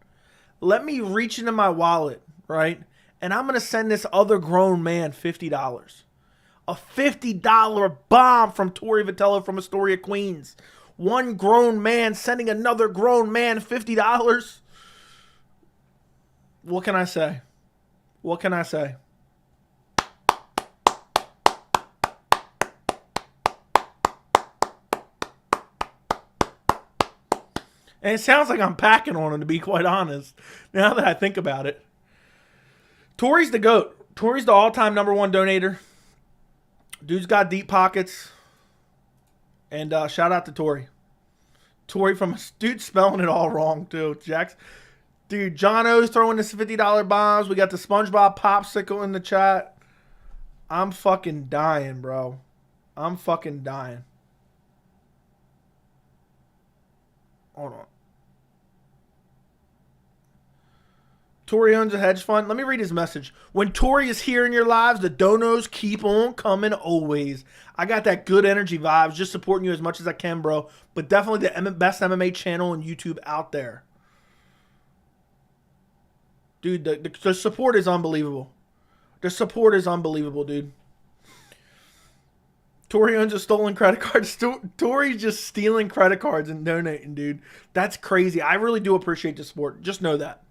Let me reach into my wallet, right? And I'm going to send this other grown man $50. A $50 bomb from Tori Vitello from Astoria, Queens. One grown man sending another grown man $50. What can I say? What can I say? And it sounds like I'm packing on him, to be quite honest, now that I think about it. Tori's the GOAT. Tori's the all-time #1 donator. Dude's got deep pockets. And shout out to Tori. Tori from... Dude spelling it all wrong, too. Jack's... Dude, John O's throwing this $50 bombs. We got the SpongeBob popsicle in the chat. I'm fucking dying, bro. I'm fucking dying. Hold on. Tori owns a hedge fund. Let me read his message. When Tori is here in your lives, the donos keep on coming always. I got that good energy vibes, just supporting you as much as I can, bro. But definitely the best MMA channel on YouTube out there. Dude, the support is unbelievable. The support is unbelievable, dude. Tori owns a stolen credit card. Tori's just stealing credit cards and donating, dude. That's crazy. I really do appreciate the support. Just know that.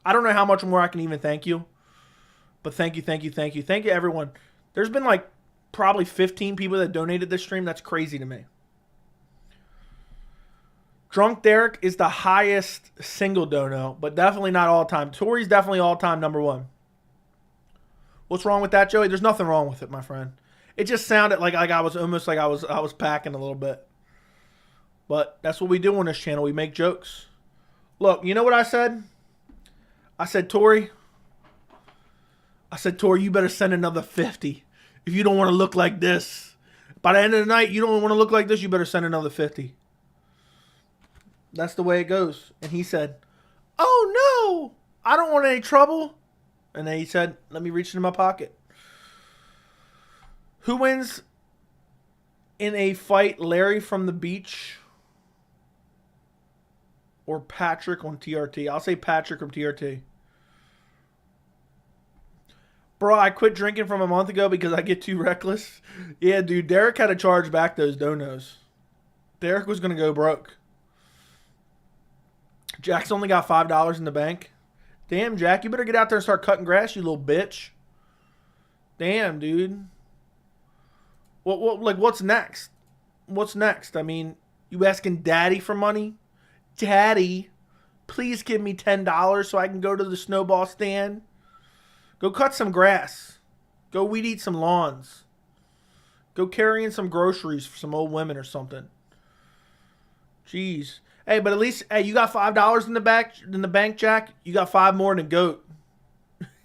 I don't know how much more I can even thank you. But thank you, thank you, thank you. Thank you, everyone. There's been like probably 15 people that donated this stream. That's crazy to me. Drunk Derek is the highest single dono, but definitely not all-time. Tori's definitely all-time number one. What's wrong with that, Joey? There's nothing wrong with it, my friend. It just sounded like I was almost like I was packing a little bit. But that's what we do on this channel. We make jokes. Look, you know what I said? I said, Tori, you better send another 50 if you don't want to look like this. By the end of the night, you don't want to look like this, you better send another 50. That's the way it goes. And he said, oh no, I don't want any trouble. And then he said, let me reach into my pocket. Who wins in a fight, Larry from the beach or Patrick on TRT? I'll say Patrick from TRT. Bro, I quit drinking from a month ago because I get too reckless. Yeah, dude, Derek had to charge back those donos. Derek was going to go broke. Jack's only got $5 in the bank. Damn, Jack, you better get out there and start cutting grass, you little bitch. Damn, dude. What's next? What's next? I mean, you asking Daddy for money? Daddy, please give me $10 so I can go to the snowball stand. Go cut some grass. Go weed eat some lawns. Go carry in some groceries for some old women or something. Jeez. Hey, but at least, hey, you got $5 in the bank, Jack. You got 5 more than Goat.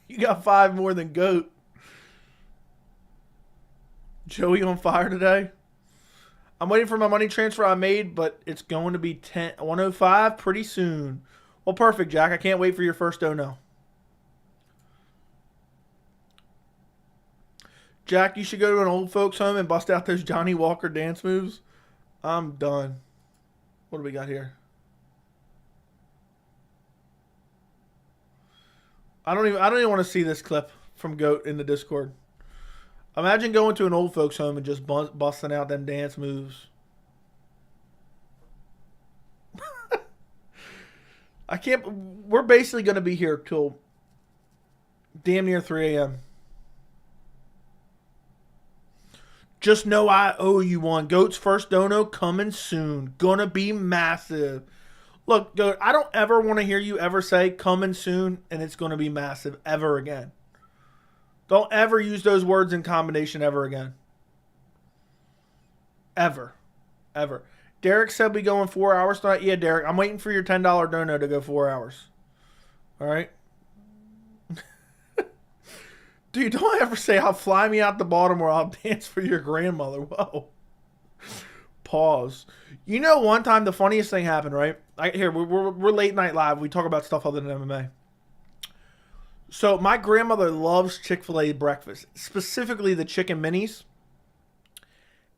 You got 5 more than Goat. Joey on fire today. I'm waiting for my money transfer I made, but it's going to be 105 pretty soon. Well, perfect, Jack. I can't wait for your first dono. Jack, you should go to an old folks home and bust out those Johnny Walker dance moves. I'm done. What do we got here? I don't even want to see this clip from Goat in the Discord. Imagine going to an old folks home and just busting out them dance moves. I can't. We're basically going to be here till damn near 3 a.m. Just know I owe you one. Goat's first dono coming soon. Gonna be massive. Look, Goat, I don't ever want to hear you ever say coming soon and it's going to be massive ever again. Don't ever use those words in combination ever again. Ever. Ever. Derek said we go in 4 hours tonight. Yeah, Derek, I'm waiting for your $10 dono to go 4 hours. All right? Dude, don't ever say I'll fly me out to Baltimore. I'll dance for your grandmother. Whoa. Pause. You know, one time the funniest thing happened, right? We're late night live. We talk about stuff other than MMA. So my grandmother loves Chick-fil-A breakfast, specifically the chicken minis.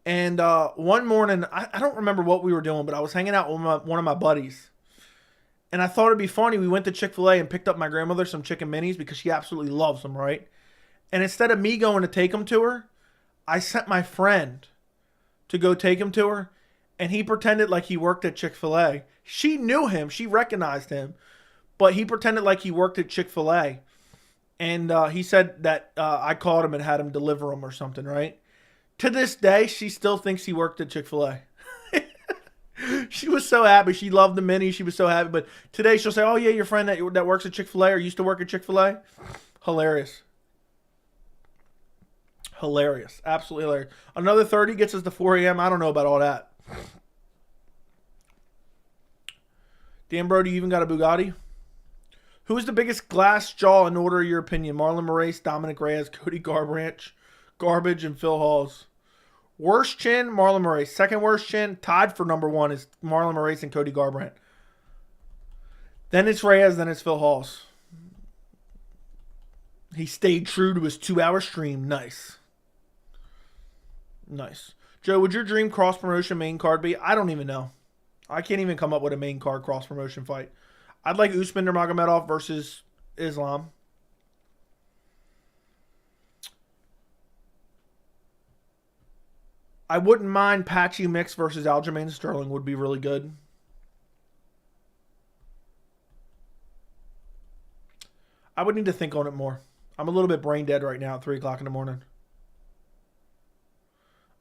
And one morning, I don't remember what we were doing, but I was hanging out with one of my buddies. And I thought it'd be funny. We went to Chick-fil-A and picked up my grandmother some chicken minis because she absolutely loves them, right? And instead of me going to take them to her, I sent my friend to go take them to her. And he pretended like he worked at Chick-fil-A. She knew him. She recognized him. But he pretended like he worked at Chick-fil-A. And he said that I called him and had him deliver them or something, right? To this day, she still thinks he worked at Chick-fil-A. She was so happy. She loved the mini. She was so happy. But today she'll say, oh, yeah, your friend that works at Chick-fil-A or used to work at Chick-fil-A. Hilarious. Hilarious. Absolutely hilarious. Another 30 gets us to 4 a.m. I don't know about all that. Damn, bro, do you even got a Bugatti? Who is the biggest glass jaw in order of your opinion? Marlon Moraes, Dominic Reyes, Cody Garbrandt, Garbage, and Phil Halls. Worst chin, Marlon Moraes. Second worst chin, tied for number one, is Marlon Moraes and Cody Garbrandt. Then it's Reyes, then it's Phil Hawes. He stayed true to his 2-hour stream. Nice. Nice. Joe, would your dream cross-promotion main card be? I don't even know. I can't even come up with a main card cross-promotion fight. I'd like Usman Nurmagomedov versus Islam. I wouldn't mind Patchy Mix versus Aljamain Sterling. Would be really good. I would need to think on it more. I'm a little bit brain dead right now at 3 o'clock in the morning.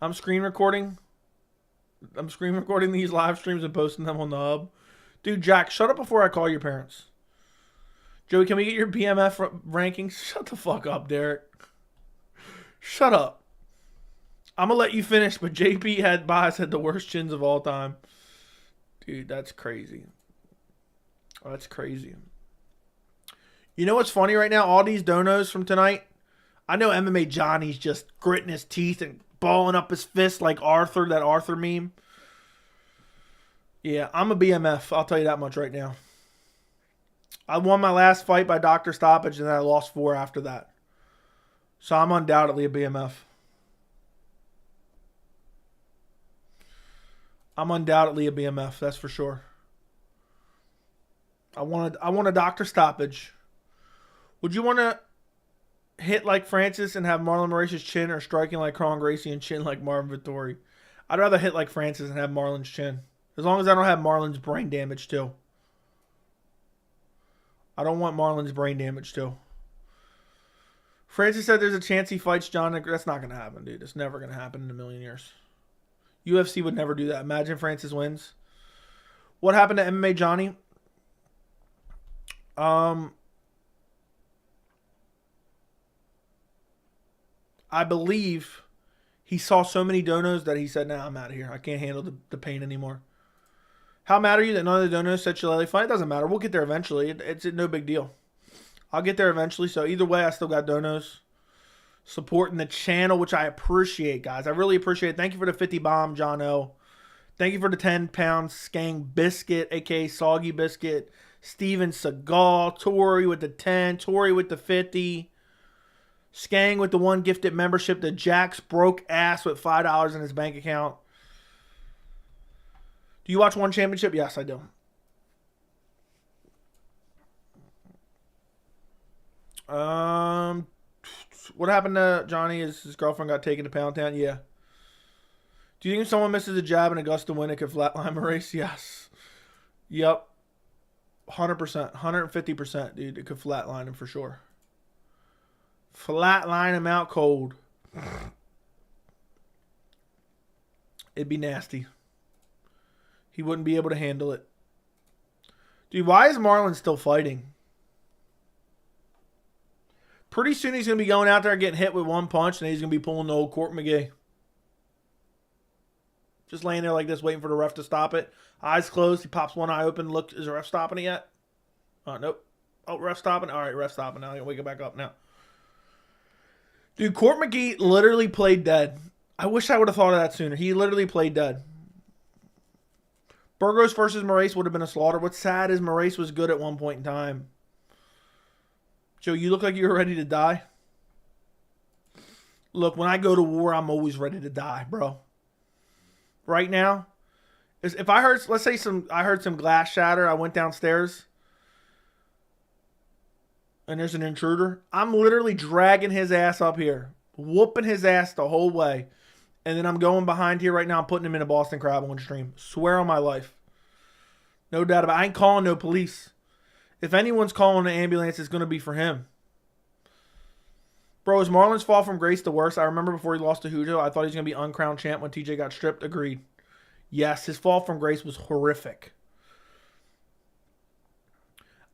I'm screen recording these live streams and posting them on the hub. Dude, Jack, shut up before I call your parents. Joey, can we get your BMF rankings? Shut the fuck up, Derek. Shut up. I'm going to let you finish, but JP Bias had the worst chins of all time. Dude, that's crazy. Oh, that's crazy. You know what's funny right now? All these donos from tonight, I know MMA Johnny's just gritting his teeth and balling up his fist like Arthur, that Arthur meme. Yeah, I'm a BMF. I'll tell you that much right now. I won my last fight by doctor stoppage, and then I lost 4 after that. So I'm undoubtedly a BMF. I'm undoubtedly a BMF, that's for sure. I want a doctor stoppage. Would you want to hit like Francis and have Marlon Moraes' chin, or striking like Kron Gracie and chin like Marvin Vettori? I'd rather hit like Francis and have Marlon's chin. As long as I don't have Marlon's brain damage too. I don't want Marlon's brain damage too. Francis said there's a chance he fights John. That's not going to happen, dude. It's never going to happen in a million years. UFC would never do that. Imagine Francis wins. What happened to MMA Johnny? I believe he saw so many donos that he said, nah, I'm out of here. I can't handle the pain anymore. How mad are you that none of the donos said Shillelagh fight? It doesn't matter. We'll get there eventually. It's no big deal. I'll get there eventually. So either way, I still got donos supporting the channel, which I appreciate, guys. I really appreciate it. Thank you for the 50 bomb, John O. Thank you for the 10-pound Skang Biscuit, a.k.a. Soggy Biscuit. Steven Seagal. Tori with the 10. Tori with the 50. Skang with the 1 gifted membership. The Jack's broke ass with $5 in his bank account. Do you watch One Championship? Yes, I do. What happened to Johnny is his girlfriend got taken to Pound Town? Yeah. Do you think if someone misses a jab and Augusta win, it could flatline Moraes? Yes. Yep. 100%. 150%, dude. It could flatline him for sure. Flatline him out cold. It'd be nasty. He wouldn't be able to handle it. Dude, why is Marlon still fighting? Pretty soon he's going to be going out there getting hit with 1 punch, and he's going to be pulling the old Court McGee. Just laying there like this, waiting for the ref to stop it. Eyes closed. He pops one eye open. Look, is the ref stopping it yet? Nope. Oh, ref stopping? All right, ref stopping. Now I can wake it back up now. Dude, Court McGee literally played dead. I wish I would have thought of that sooner. He literally played dead. Burgos versus Moraes would have been a slaughter. What's sad is Moraes was good at one point in time. Joe, you look like you were ready to die. Look, when I go to war, I'm always ready to die, bro. Right now, if I heard, let's say I heard some glass shatter, I went downstairs, and there's an intruder, I'm literally dragging his ass up here, whooping his ass the whole way, and then I'm going behind here right now, I'm putting him in a Boston Crab on stream. Swear on my life. No doubt about it. I ain't calling no police. If anyone's calling an ambulance, it's going to be for him. Bro, is Marlon's fall from grace the worst? I remember before he lost to Hujo, I thought he was going to be uncrowned champ when TJ got stripped. Agreed. Yes, his fall from grace was horrific.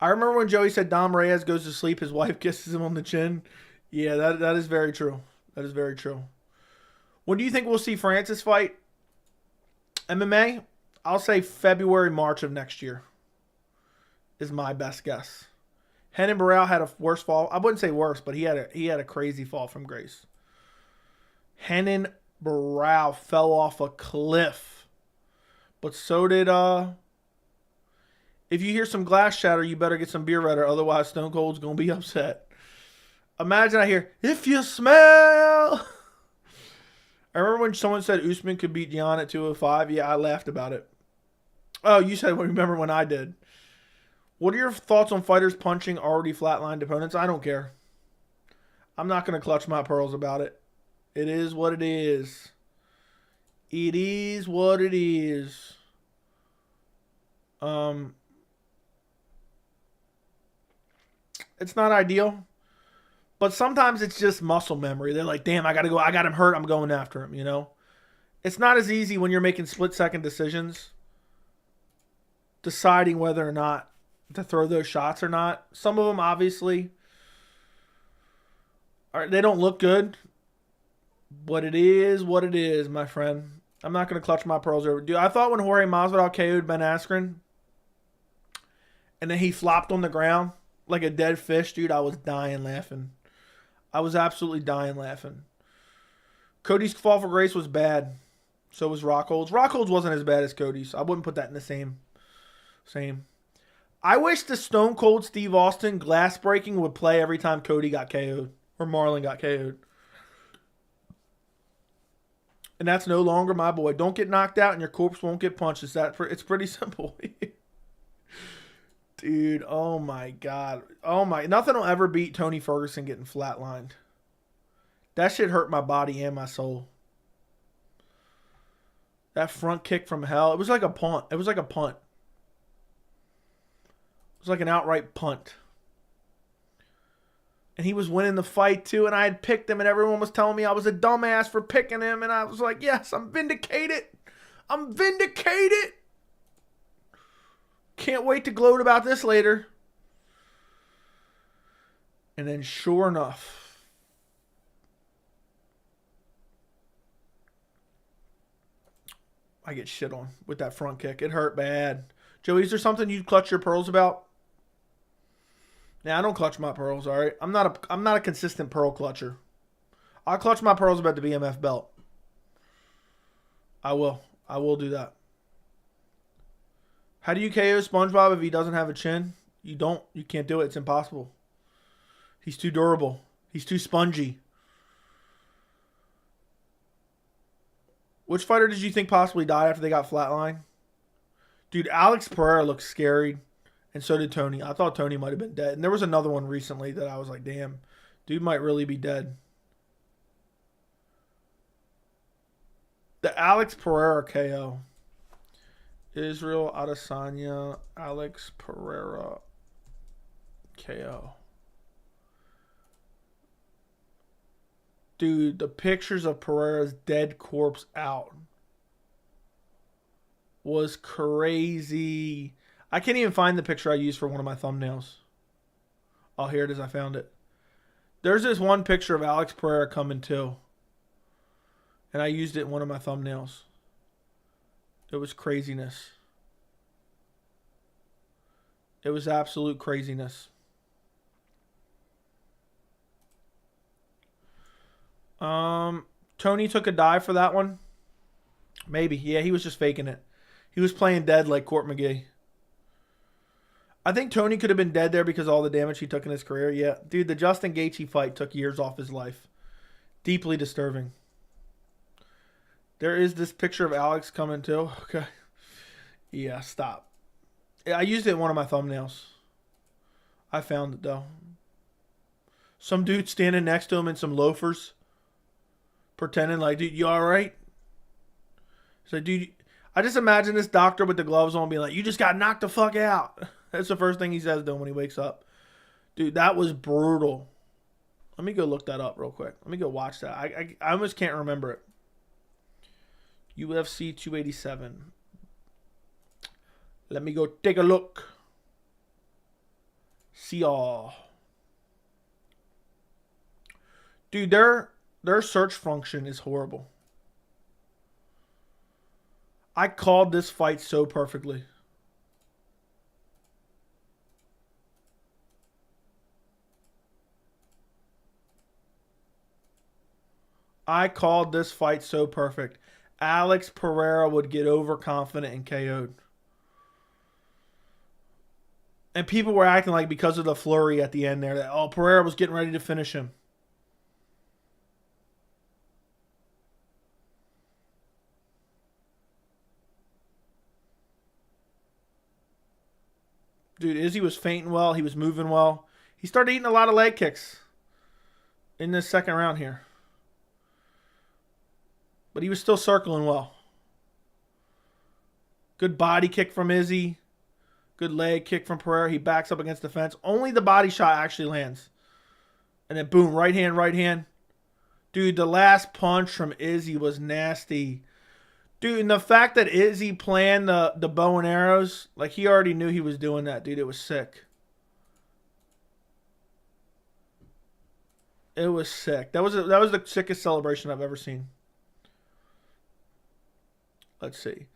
I remember when Joey said Dom Reyes goes to sleep, his wife kisses him on the chin. Yeah, that is very true. That is very true. When do you think we'll see Francis fight? MMA? I'll say February, March of next year is my best guess. Henan Burrell had a worse fall. I wouldn't say worse, but he had a crazy fall from grace. Henan brow fell off a cliff. But so did, if you hear some glass shatter, you better get some beer redder. Otherwise, Stone Cold's going to be upset. Imagine I hear, if you smell. I remember when someone said Usman could beat Gian at 205. Yeah, I laughed about it. Oh, you said, remember when I did. What are your thoughts on fighters punching already flatlined opponents? I don't care. I'm not going to clutch my pearls about it. It is what it is. It is what it is. It's not ideal. But sometimes it's just muscle memory. They're like, damn, I got to go. I got him hurt. I'm going after him, you know? It's not as easy when you're making split-second decisions, deciding whether or not to throw those shots or not. Some of them, obviously, they don't look good. But it is what it is, my friend. I'm not going to clutch my pearls over. Dude, I thought when Jorge Masvidal KO'd Ben Askren, and then he flopped on the ground like a dead fish, dude, I was dying laughing. I was absolutely dying laughing. Cody's fall for grace was bad. So was Rockhold's. Rockhold's wasn't as bad as Cody's. I wouldn't put that in the same. I wish the Stone Cold Steve Austin glass breaking would play every time Cody got KO'd or Marlon got KO'd. And that's no longer my boy. Don't get knocked out and your corpse won't get punched. It's pretty simple. Dude, oh my God. Nothing will ever beat Tony Ferguson getting flatlined. That shit hurt my body and my soul. That front kick from hell. It was like a punt. It was like an outright punt. And he was winning the fight too, and I had picked him, and everyone was telling me I was a dumbass for picking him, and I was like, yes, I'm vindicated. I'm vindicated. Can't wait to gloat about this later. And then sure enough, I get shit on with that front kick. It hurt bad. Joey, is there something you'd clutch your pearls about? Nah, I don't clutch my pearls, all right? I'm not a consistent pearl clutcher. I'll clutch my pearls about the BMF belt. I will do that. How do you KO SpongeBob if he doesn't have a chin? You can't do it. It's impossible. He's too durable. He's too spongy. Which fighter did you think possibly died after they got flatlined? Dude, Alex Pereira looks scary. And so did Tony. I thought Tony might have been dead. And there was another one recently that I was like, damn, dude might really be dead. The Alex Pereira KO. Israel Adesanya, Alex Pereira KO. Dude, the pictures of Pereira's dead corpse out was crazy. I can't even find the picture I used for one of my thumbnails. Oh, here it is. I found it. There's this one picture of Alex Pereira coming too. And I used it in one of my thumbnails. It was craziness. It was absolute craziness. Tony took a dive for that one. Maybe. Yeah, he was just faking it. He was playing dead like Court McGee. I think Tony could have been dead there because of all the damage he took in his career. Yeah. Dude, the Justin Gaethje fight took years off his life. Deeply disturbing. There is this picture of Alex coming too. Okay. Yeah, stop. I used it in one of my thumbnails. I found it though. Some dude standing next to him in some loafers. Pretending like, dude, you alright? So, dude, I just imagine this doctor with the gloves on being like, you just got knocked the fuck out. That's the first thing he says to him when he wakes up. Dude, that was brutal. Let me go look that up real quick. Let me go watch that. I almost can't remember it. UFC 287. Let me go take a look. See y'all. Dude, their search function is horrible. I called this fight so perfectly. I called this fight so perfect. Alex Pereira would get overconfident and KO'd. And people were acting like because of the flurry at the end there, that, oh, Pereira was getting ready to finish him. Dude, Izzy was feinting well. He was moving well. He started eating a lot of leg kicks in this second round here. But he was still circling well. Good body kick from Izzy. Good leg kick from Pereira. He backs up against the fence. Only the body shot actually lands. And then boom, right hand, right hand. Dude, the last punch from Izzy was nasty. Dude, and the fact that Izzy planned the bow and arrows, like he already knew he was doing that, dude. It was sick. It was sick. That was the sickest celebration I've ever seen. Let's see.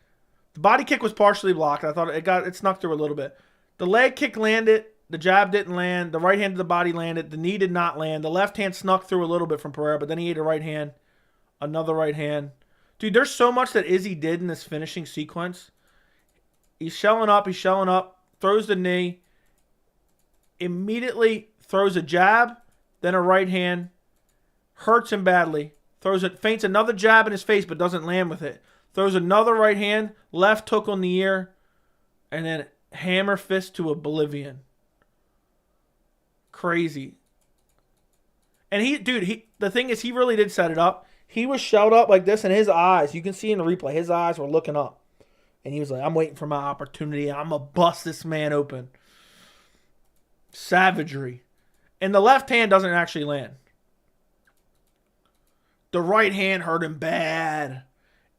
The body kick was partially blocked. I thought it snuck through a little bit. The leg kick landed. The jab didn't land. The right hand to the body landed. The knee did not land. The left hand snuck through a little bit from Pereira, but then he ate a right hand. Another right hand. Dude, there's so much that Izzy did in this finishing sequence. He's shelling up. Throws the knee. Immediately throws a jab. Then a right hand. Hurts him badly. Feints another jab in his face, but doesn't land with it. Throws another right hand. Left hook on the ear. And then hammer fist to oblivion. Crazy. And the thing is, he really did set it up. He was shelled up like this, and his eyes, you can see in the replay, his eyes were looking up. And he was like, I'm waiting for my opportunity. I'm going to bust this man open. Savagery. And the left hand doesn't actually land. The right hand hurt him bad.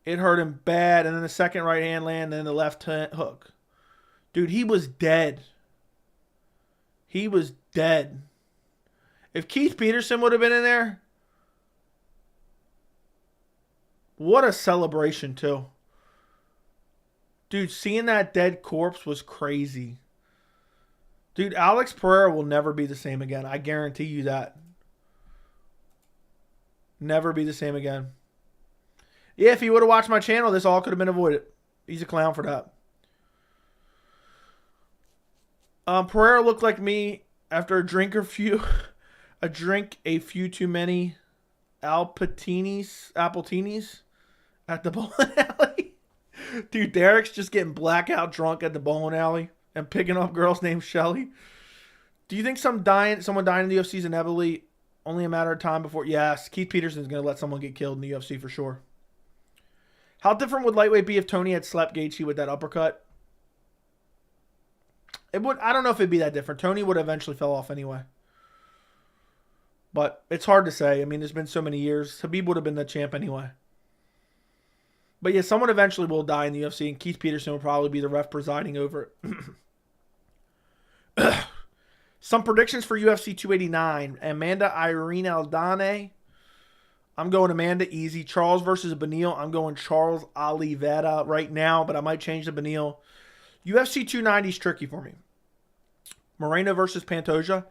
It hurt him bad. And then the second right hand land, then the left hook. Dude, he was dead. He was dead. If Keith Peterson would have been in there, what a celebration, too. Dude, seeing that dead corpse was crazy. Dude, Alex Pereira will never be the same again. I guarantee you that. Never be the same again. Yeah, if he would have watched my channel, this all could have been avoided. He's a clown for that. Pereira looked like me after a drink a few too many Appletinis at the bowling alley. Dude, Derek's just getting blackout drunk at the bowling alley and picking up girls named Shelly. Do you think someone dying in the UFC is inevitably only a matter of time before? Yes, Keith Peterson's going to let someone get killed in the UFC for sure. How different would lightweight be if Tony had slapped Gaethje with that uppercut? It would. I don't know if it'd be that different. Tony would have eventually fell off anyway. But it's hard to say. I mean, there's been so many years. Khabib would have been the champ anyway. But yeah, someone eventually will die in the UFC, and Keith Peterson will probably be the ref presiding over it. Some predictions for UFC 289. Amanda Irene Aldana. I'm going Amanda easy. Charles versus Beneil. I'm going Charles Oliveira right now, but I might change to Beneil. UFC 290 is tricky for me. Moreno versus Pantoja.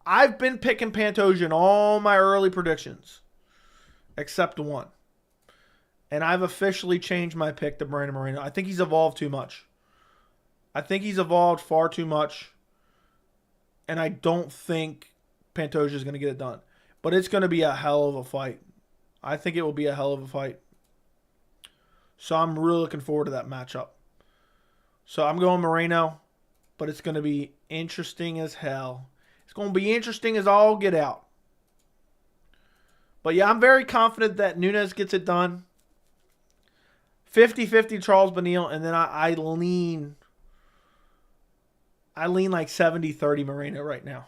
I've been picking Pantoja in all my early predictions, except one. And I've officially changed my pick to Brandon Moreno. I think he's evolved too much. I think he's evolved far too much. And I don't think Pantoja is going to get it done. But it's going to be a hell of a fight. I think it will be a hell of a fight. So I'm really looking forward to that matchup. So I'm going Moreno. But it's going to be interesting as hell. It's going to be interesting as all get out. But yeah, I'm very confident that Nunes gets it done. 50-50 Charles Beneil, and then I lean like 70-30 Moreno right now.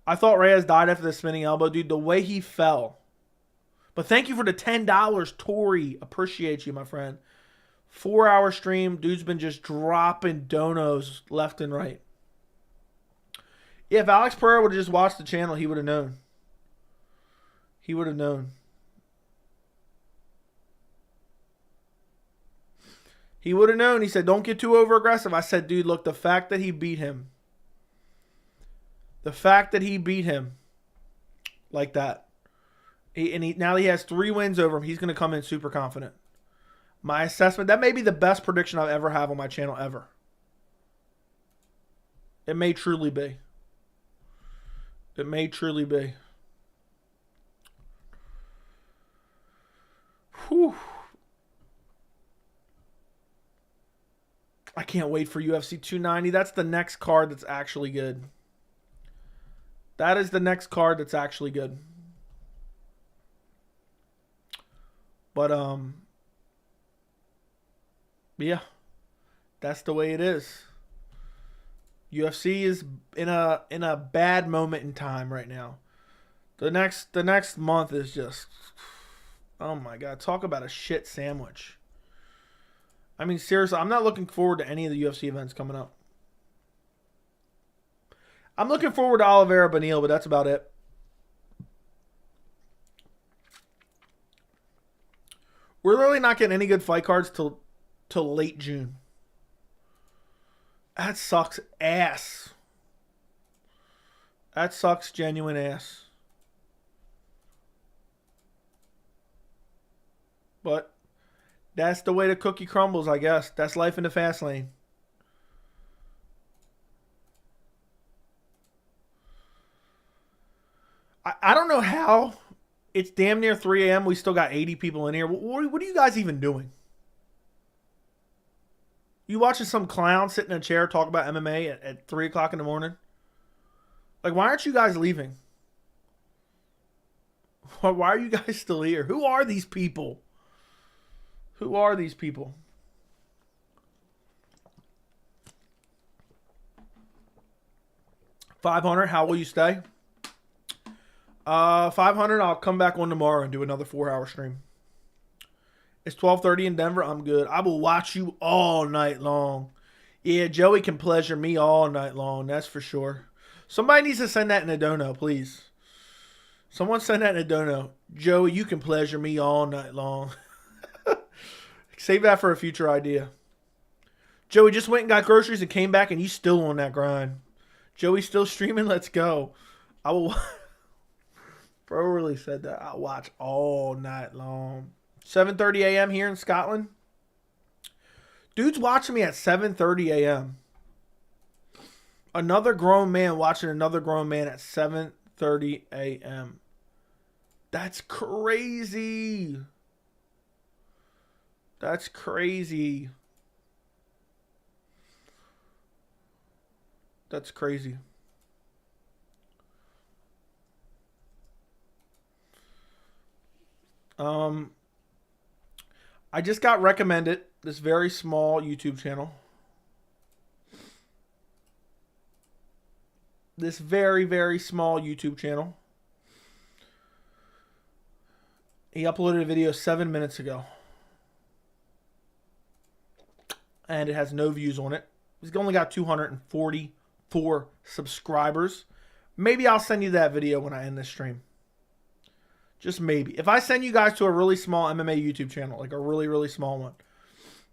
I thought Reyes died after the spinning elbow, dude. The way he fell. But thank you for the $10, Tori. Appreciate you, my friend. 4-hour stream. Dude's been just dropping donos left and right. Yeah, if Alex Pereira would have just watched the channel, he would have known. He would have known. He would have known. He said, don't get too over-aggressive. I said, dude, look, the fact that he beat him. The fact that he beat him like that Now he has 3 wins over him. He's going to come in super confident. My assessment, that may be the best prediction I've ever have on my channel ever. It may truly be. It may truly be. Whew. I can't wait for UFC 290. That's the next card that's actually good. That is the next card that's actually good. But yeah, that's the way it is. UFC is in a bad moment in time right now. The next month is just, oh my God, talk about a shit sandwich. I mean, seriously, I'm not looking forward to any of the UFC events coming up. I'm looking forward to Oliveira Beneil, but that's about it. We're really not getting any good fight cards till late June. That sucks ass. That sucks genuine ass. But that's the way the cookie crumbles, I guess. That's life in the fast lane. I don't know how. It's damn near 3 a.m. We still got 80 people in here. What are you guys even doing? You watching some clown sit in a chair talk about MMA at 3 o'clock in the morning? Like, why aren't you guys leaving? Why are you guys still here? Who are these people? Who are these people? $500, how will you stay? 500, I'll come back on tomorrow and do another 4-hour stream. It's 12:30 in Denver. I'm good. I will watch you all night long. Yeah, Joey can pleasure me all night long. That's for sure. Somebody needs to send that in a dono, please. Someone send that in a dono. Joey, you can pleasure me all night long. Save that for a future idea. Joey just went and got groceries and came back and you still on that grind. Joey still streaming? Let's go. I will... Bro really said that. I'll watch all night long. 7:30 a.m. here in Scotland. Dude's watching me at 7:30 a.m. Another grown man watching another grown man at 7:30 a.m. That's crazy. That's crazy. That's crazy. I just got recommended this very small YouTube channel. This very, very small YouTube channel. He uploaded a video 7 minutes ago. And it has no views on it. He's only got 244 subscribers. Maybe I'll send you that video when I end this stream. Just maybe. If I send you guys to a really small MMA YouTube channel, like a really, really small one,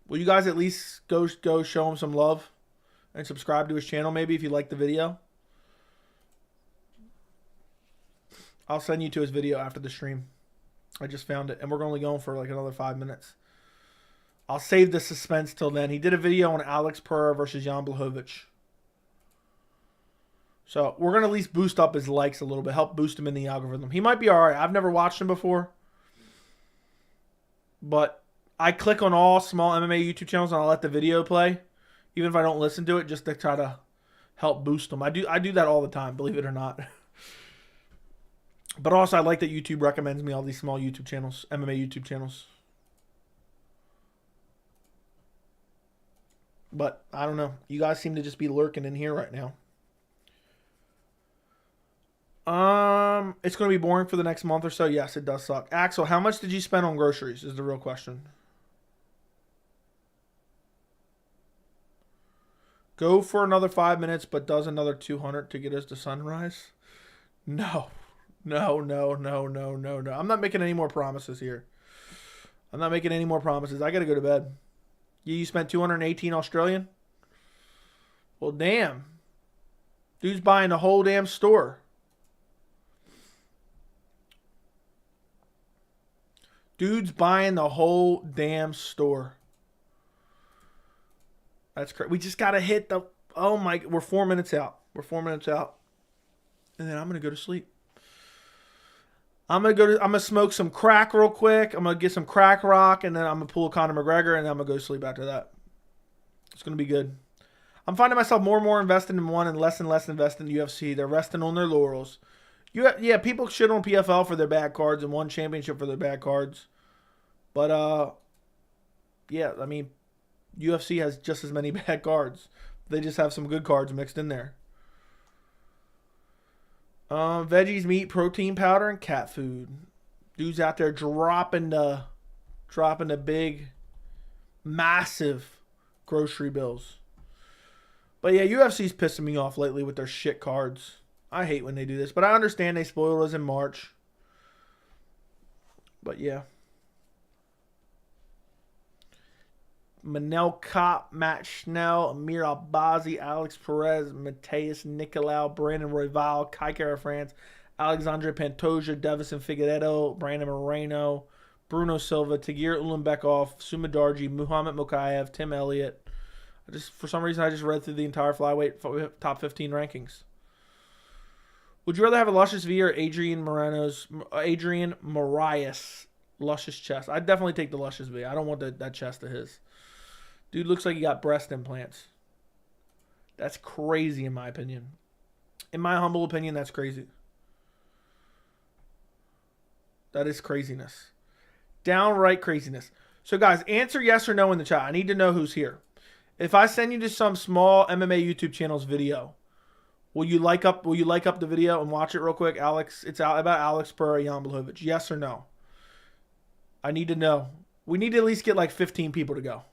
will you guys at least go show him some love and subscribe to his channel maybe if you like the video? I'll send you to his video after the stream. I just found it. And we're only going for like another 5 minutes. I'll save the suspense till then. He did a video on Alex Pereira versus Jan Blachowicz. So we're going to at least boost up his likes a little bit. Help boost him in the algorithm. He might be all right. I've never watched him before. But I click on all small MMA YouTube channels and I'll let the video play. Even if I don't listen to it, just to try to help boost them. I do that all the time, believe it or not. But also I like that YouTube recommends me all these small YouTube channels. MMA YouTube channels. But I don't know. You guys seem to just be lurking in here right now. It's going to be boring for the next month or so. Yes, it does suck. Axel, how much did you spend on groceries is the real question. Go for another 5 minutes, but does another 200 to get us to sunrise? No. No. I'm not making any more promises here. I'm not making any more promises. I got to go to bed. You spent 218 Australian? Well, damn. Dude's buying the whole damn store. Dude's buying the whole damn store. That's crazy. We just got to hit the... Oh, my... We're 4 minutes out. We're 4 minutes out. And then I'm going to go to sleep. I'm gonna smoke some crack real quick. I'm gonna get some crack rock, and then I'm gonna pull Conor McGregor, and then I'm gonna go to sleep after that. It's gonna be good. I'm finding myself more and more invested in one and less invested in the UFC. They're resting on their laurels. Yeah, people shit on PFL for their bad cards and won championship for their bad cards. But yeah, I mean, UFC has just as many bad cards. They just have some good cards mixed in there. Veggies, meat, protein powder, and cat food. Dude's out there dropping the big, massive grocery bills. But yeah, UFC's pissing me off lately with their shit cards. I hate when they do this, but I understand they spoiled us in March. But yeah. Manel Kopp, Matt Schnell, Amir Albazi, Alex Perez, Mateus Nicolau, Brandon Royval, Kai Kara France, Alexandre Pantoja, Devison Figueiredo, Brandon Moreno, Bruno Silva, Tagir Ulanbekov, Sumadarji, Muhammad Mokayev, Tim Elliott. For some reason, I just read through the entire flyweight top 15 rankings. Would you rather have a Luscious V or Adrian Moraes Luscious chest? I'd definitely take the Luscious V. I don't want that chest of his. Dude looks like he got breast implants. That's crazy in my opinion. In my humble opinion, that's crazy. That is craziness. Downright craziness. So guys, answer yes or no in the chat. I need to know who's here. If I send you to some small MMA YouTube channel's video, will you like up the video and watch it real quick? Alex, it's out about Alex Pereira Jan Blachowicz. Yes or no? I need to know. We need to at least get like 15 people to go.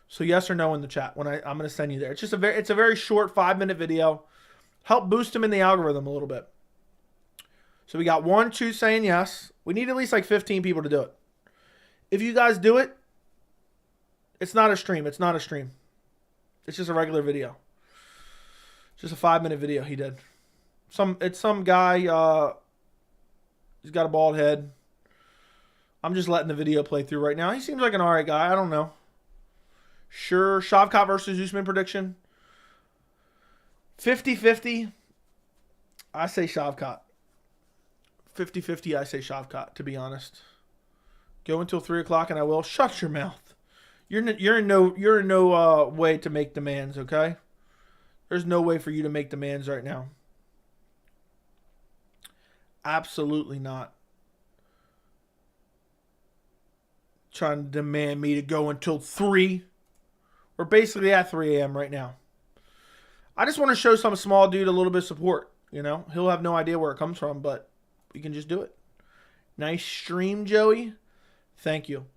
So yes or no in the chat when I'm going to send you there. It's a very short 5-minute video. Help boost them in the algorithm a little bit. So we got 1, 2 saying yes. We need at least like 15 people to do it. If you guys do it, it's not a stream. It's not a stream. It's just a regular video. Just a 5-minute video he did. It's some guy, he's got a bald head. I'm just letting the video play through right now. He seems like an alright guy. I don't know. Sure. Shavkat versus Usman prediction. 50-50. I say Shavkat. 50-50. I say Shavkat, to be honest. Go until 3 o'clock and I will. Shut your mouth. You're in no way to make demands, okay? There's no way for you to make demands right now. Absolutely not. Trying to demand me to go until 3. We're basically at 3 a.m. right now. I just want to show some small dude a little bit of support. You know, he'll have no idea where it comes from, but we can just do it. Nice stream, Joey. Thank you.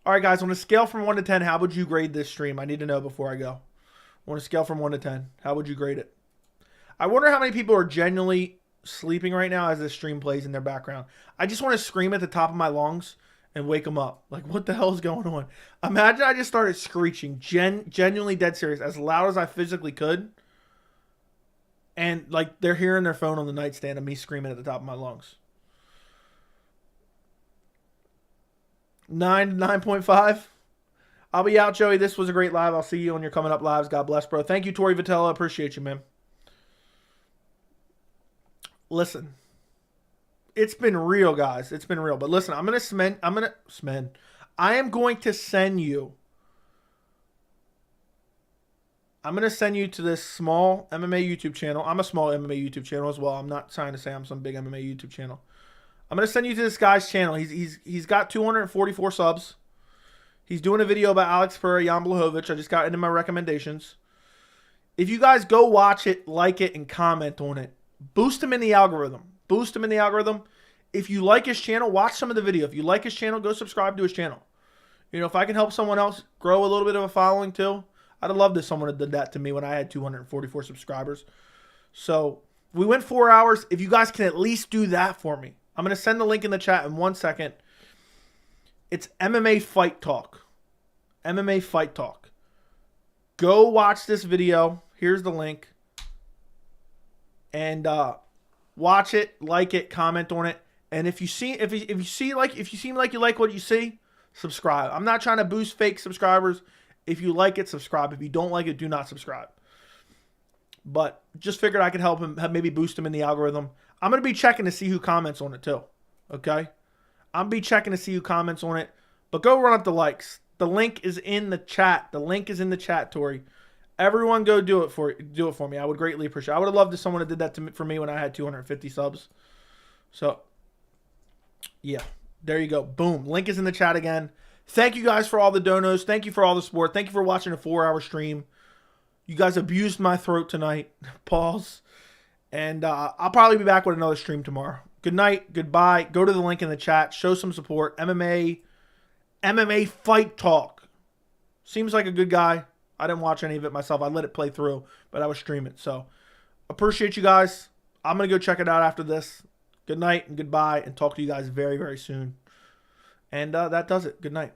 All right, guys, on a scale from 1 to 10, how would you grade this stream? I need to know before I go. On a scale from 1 to 10, how would you grade it? I wonder how many people are genuinely sleeping right now as this stream plays in their background. I just want to scream at the top of my lungs and wake them up. Like, what the hell is going on? Imagine I just started screeching, genuinely dead serious, as loud as I physically could. And, like, they're hearing their phone on the nightstand and me screaming at the top of my lungs. 9.5. I'll be out, Joey. This was a great live. I'll see you on your coming up lives. God bless, bro. Thank you, Tori Vitella. Appreciate you, man. Listen. It's been real, guys. It's been real. But listen, I am going to send you. I'm going to send you to this small MMA YouTube channel. I'm a small MMA YouTube channel as well. I'm not trying to say I'm some big MMA YouTube channel. I'm going to send you to this guy's channel. He's got 244 subs. He's doing a video about Alex Pereira Jan Blachowicz. I just got into my recommendations. If you guys go watch it, like it, and comment on it, boost him in the algorithm. Boost him in the algorithm. If you like his channel, watch some of the video. If you like his channel, go subscribe to his channel. You know, if I can help someone else grow a little bit of a following too, I'd have loved if someone had done that to me when I had 244 subscribers. So we went 4 hours. If you guys can at least do that for me. I'm going to send the link in the chat in 1 second. It's MMA Fight Talk. MMA Fight Talk. Go watch this video. Here's the link. And watch it, like it, comment on it, And if you seem like you like what you see, subscribe. I'm not trying to boost fake subscribers. If you like it, subscribe. If you don't like it, do not subscribe. But just figured I could help him, maybe boost him in the algorithm. I'm going to be checking to see who comments on it too. Okay? I'm going to be checking to see who comments on it. But go run up the likes. The link is in the chat. The link is in the chat, Tori. Everyone go do it for me. I would greatly appreciate it. I would have loved if someone had did that for me when I had 250 subs. So, yeah. There you go. Boom. Link is in the chat again. Thank you guys for all the donos. Thank you for all the support. Thank you for watching a 4-hour stream. You guys abused my throat tonight. Pause. And I'll probably be back with another stream tomorrow. Good night. Goodbye. Go to the link in the chat. Show some support. MMA Fight Talk. Seems like a good guy. I didn't watch any of it myself. I let it play through, but I was streaming. So, appreciate you guys. I'm going to go check it out after this. Good night and goodbye, and talk to you guys very, very soon. And that does it. Good night.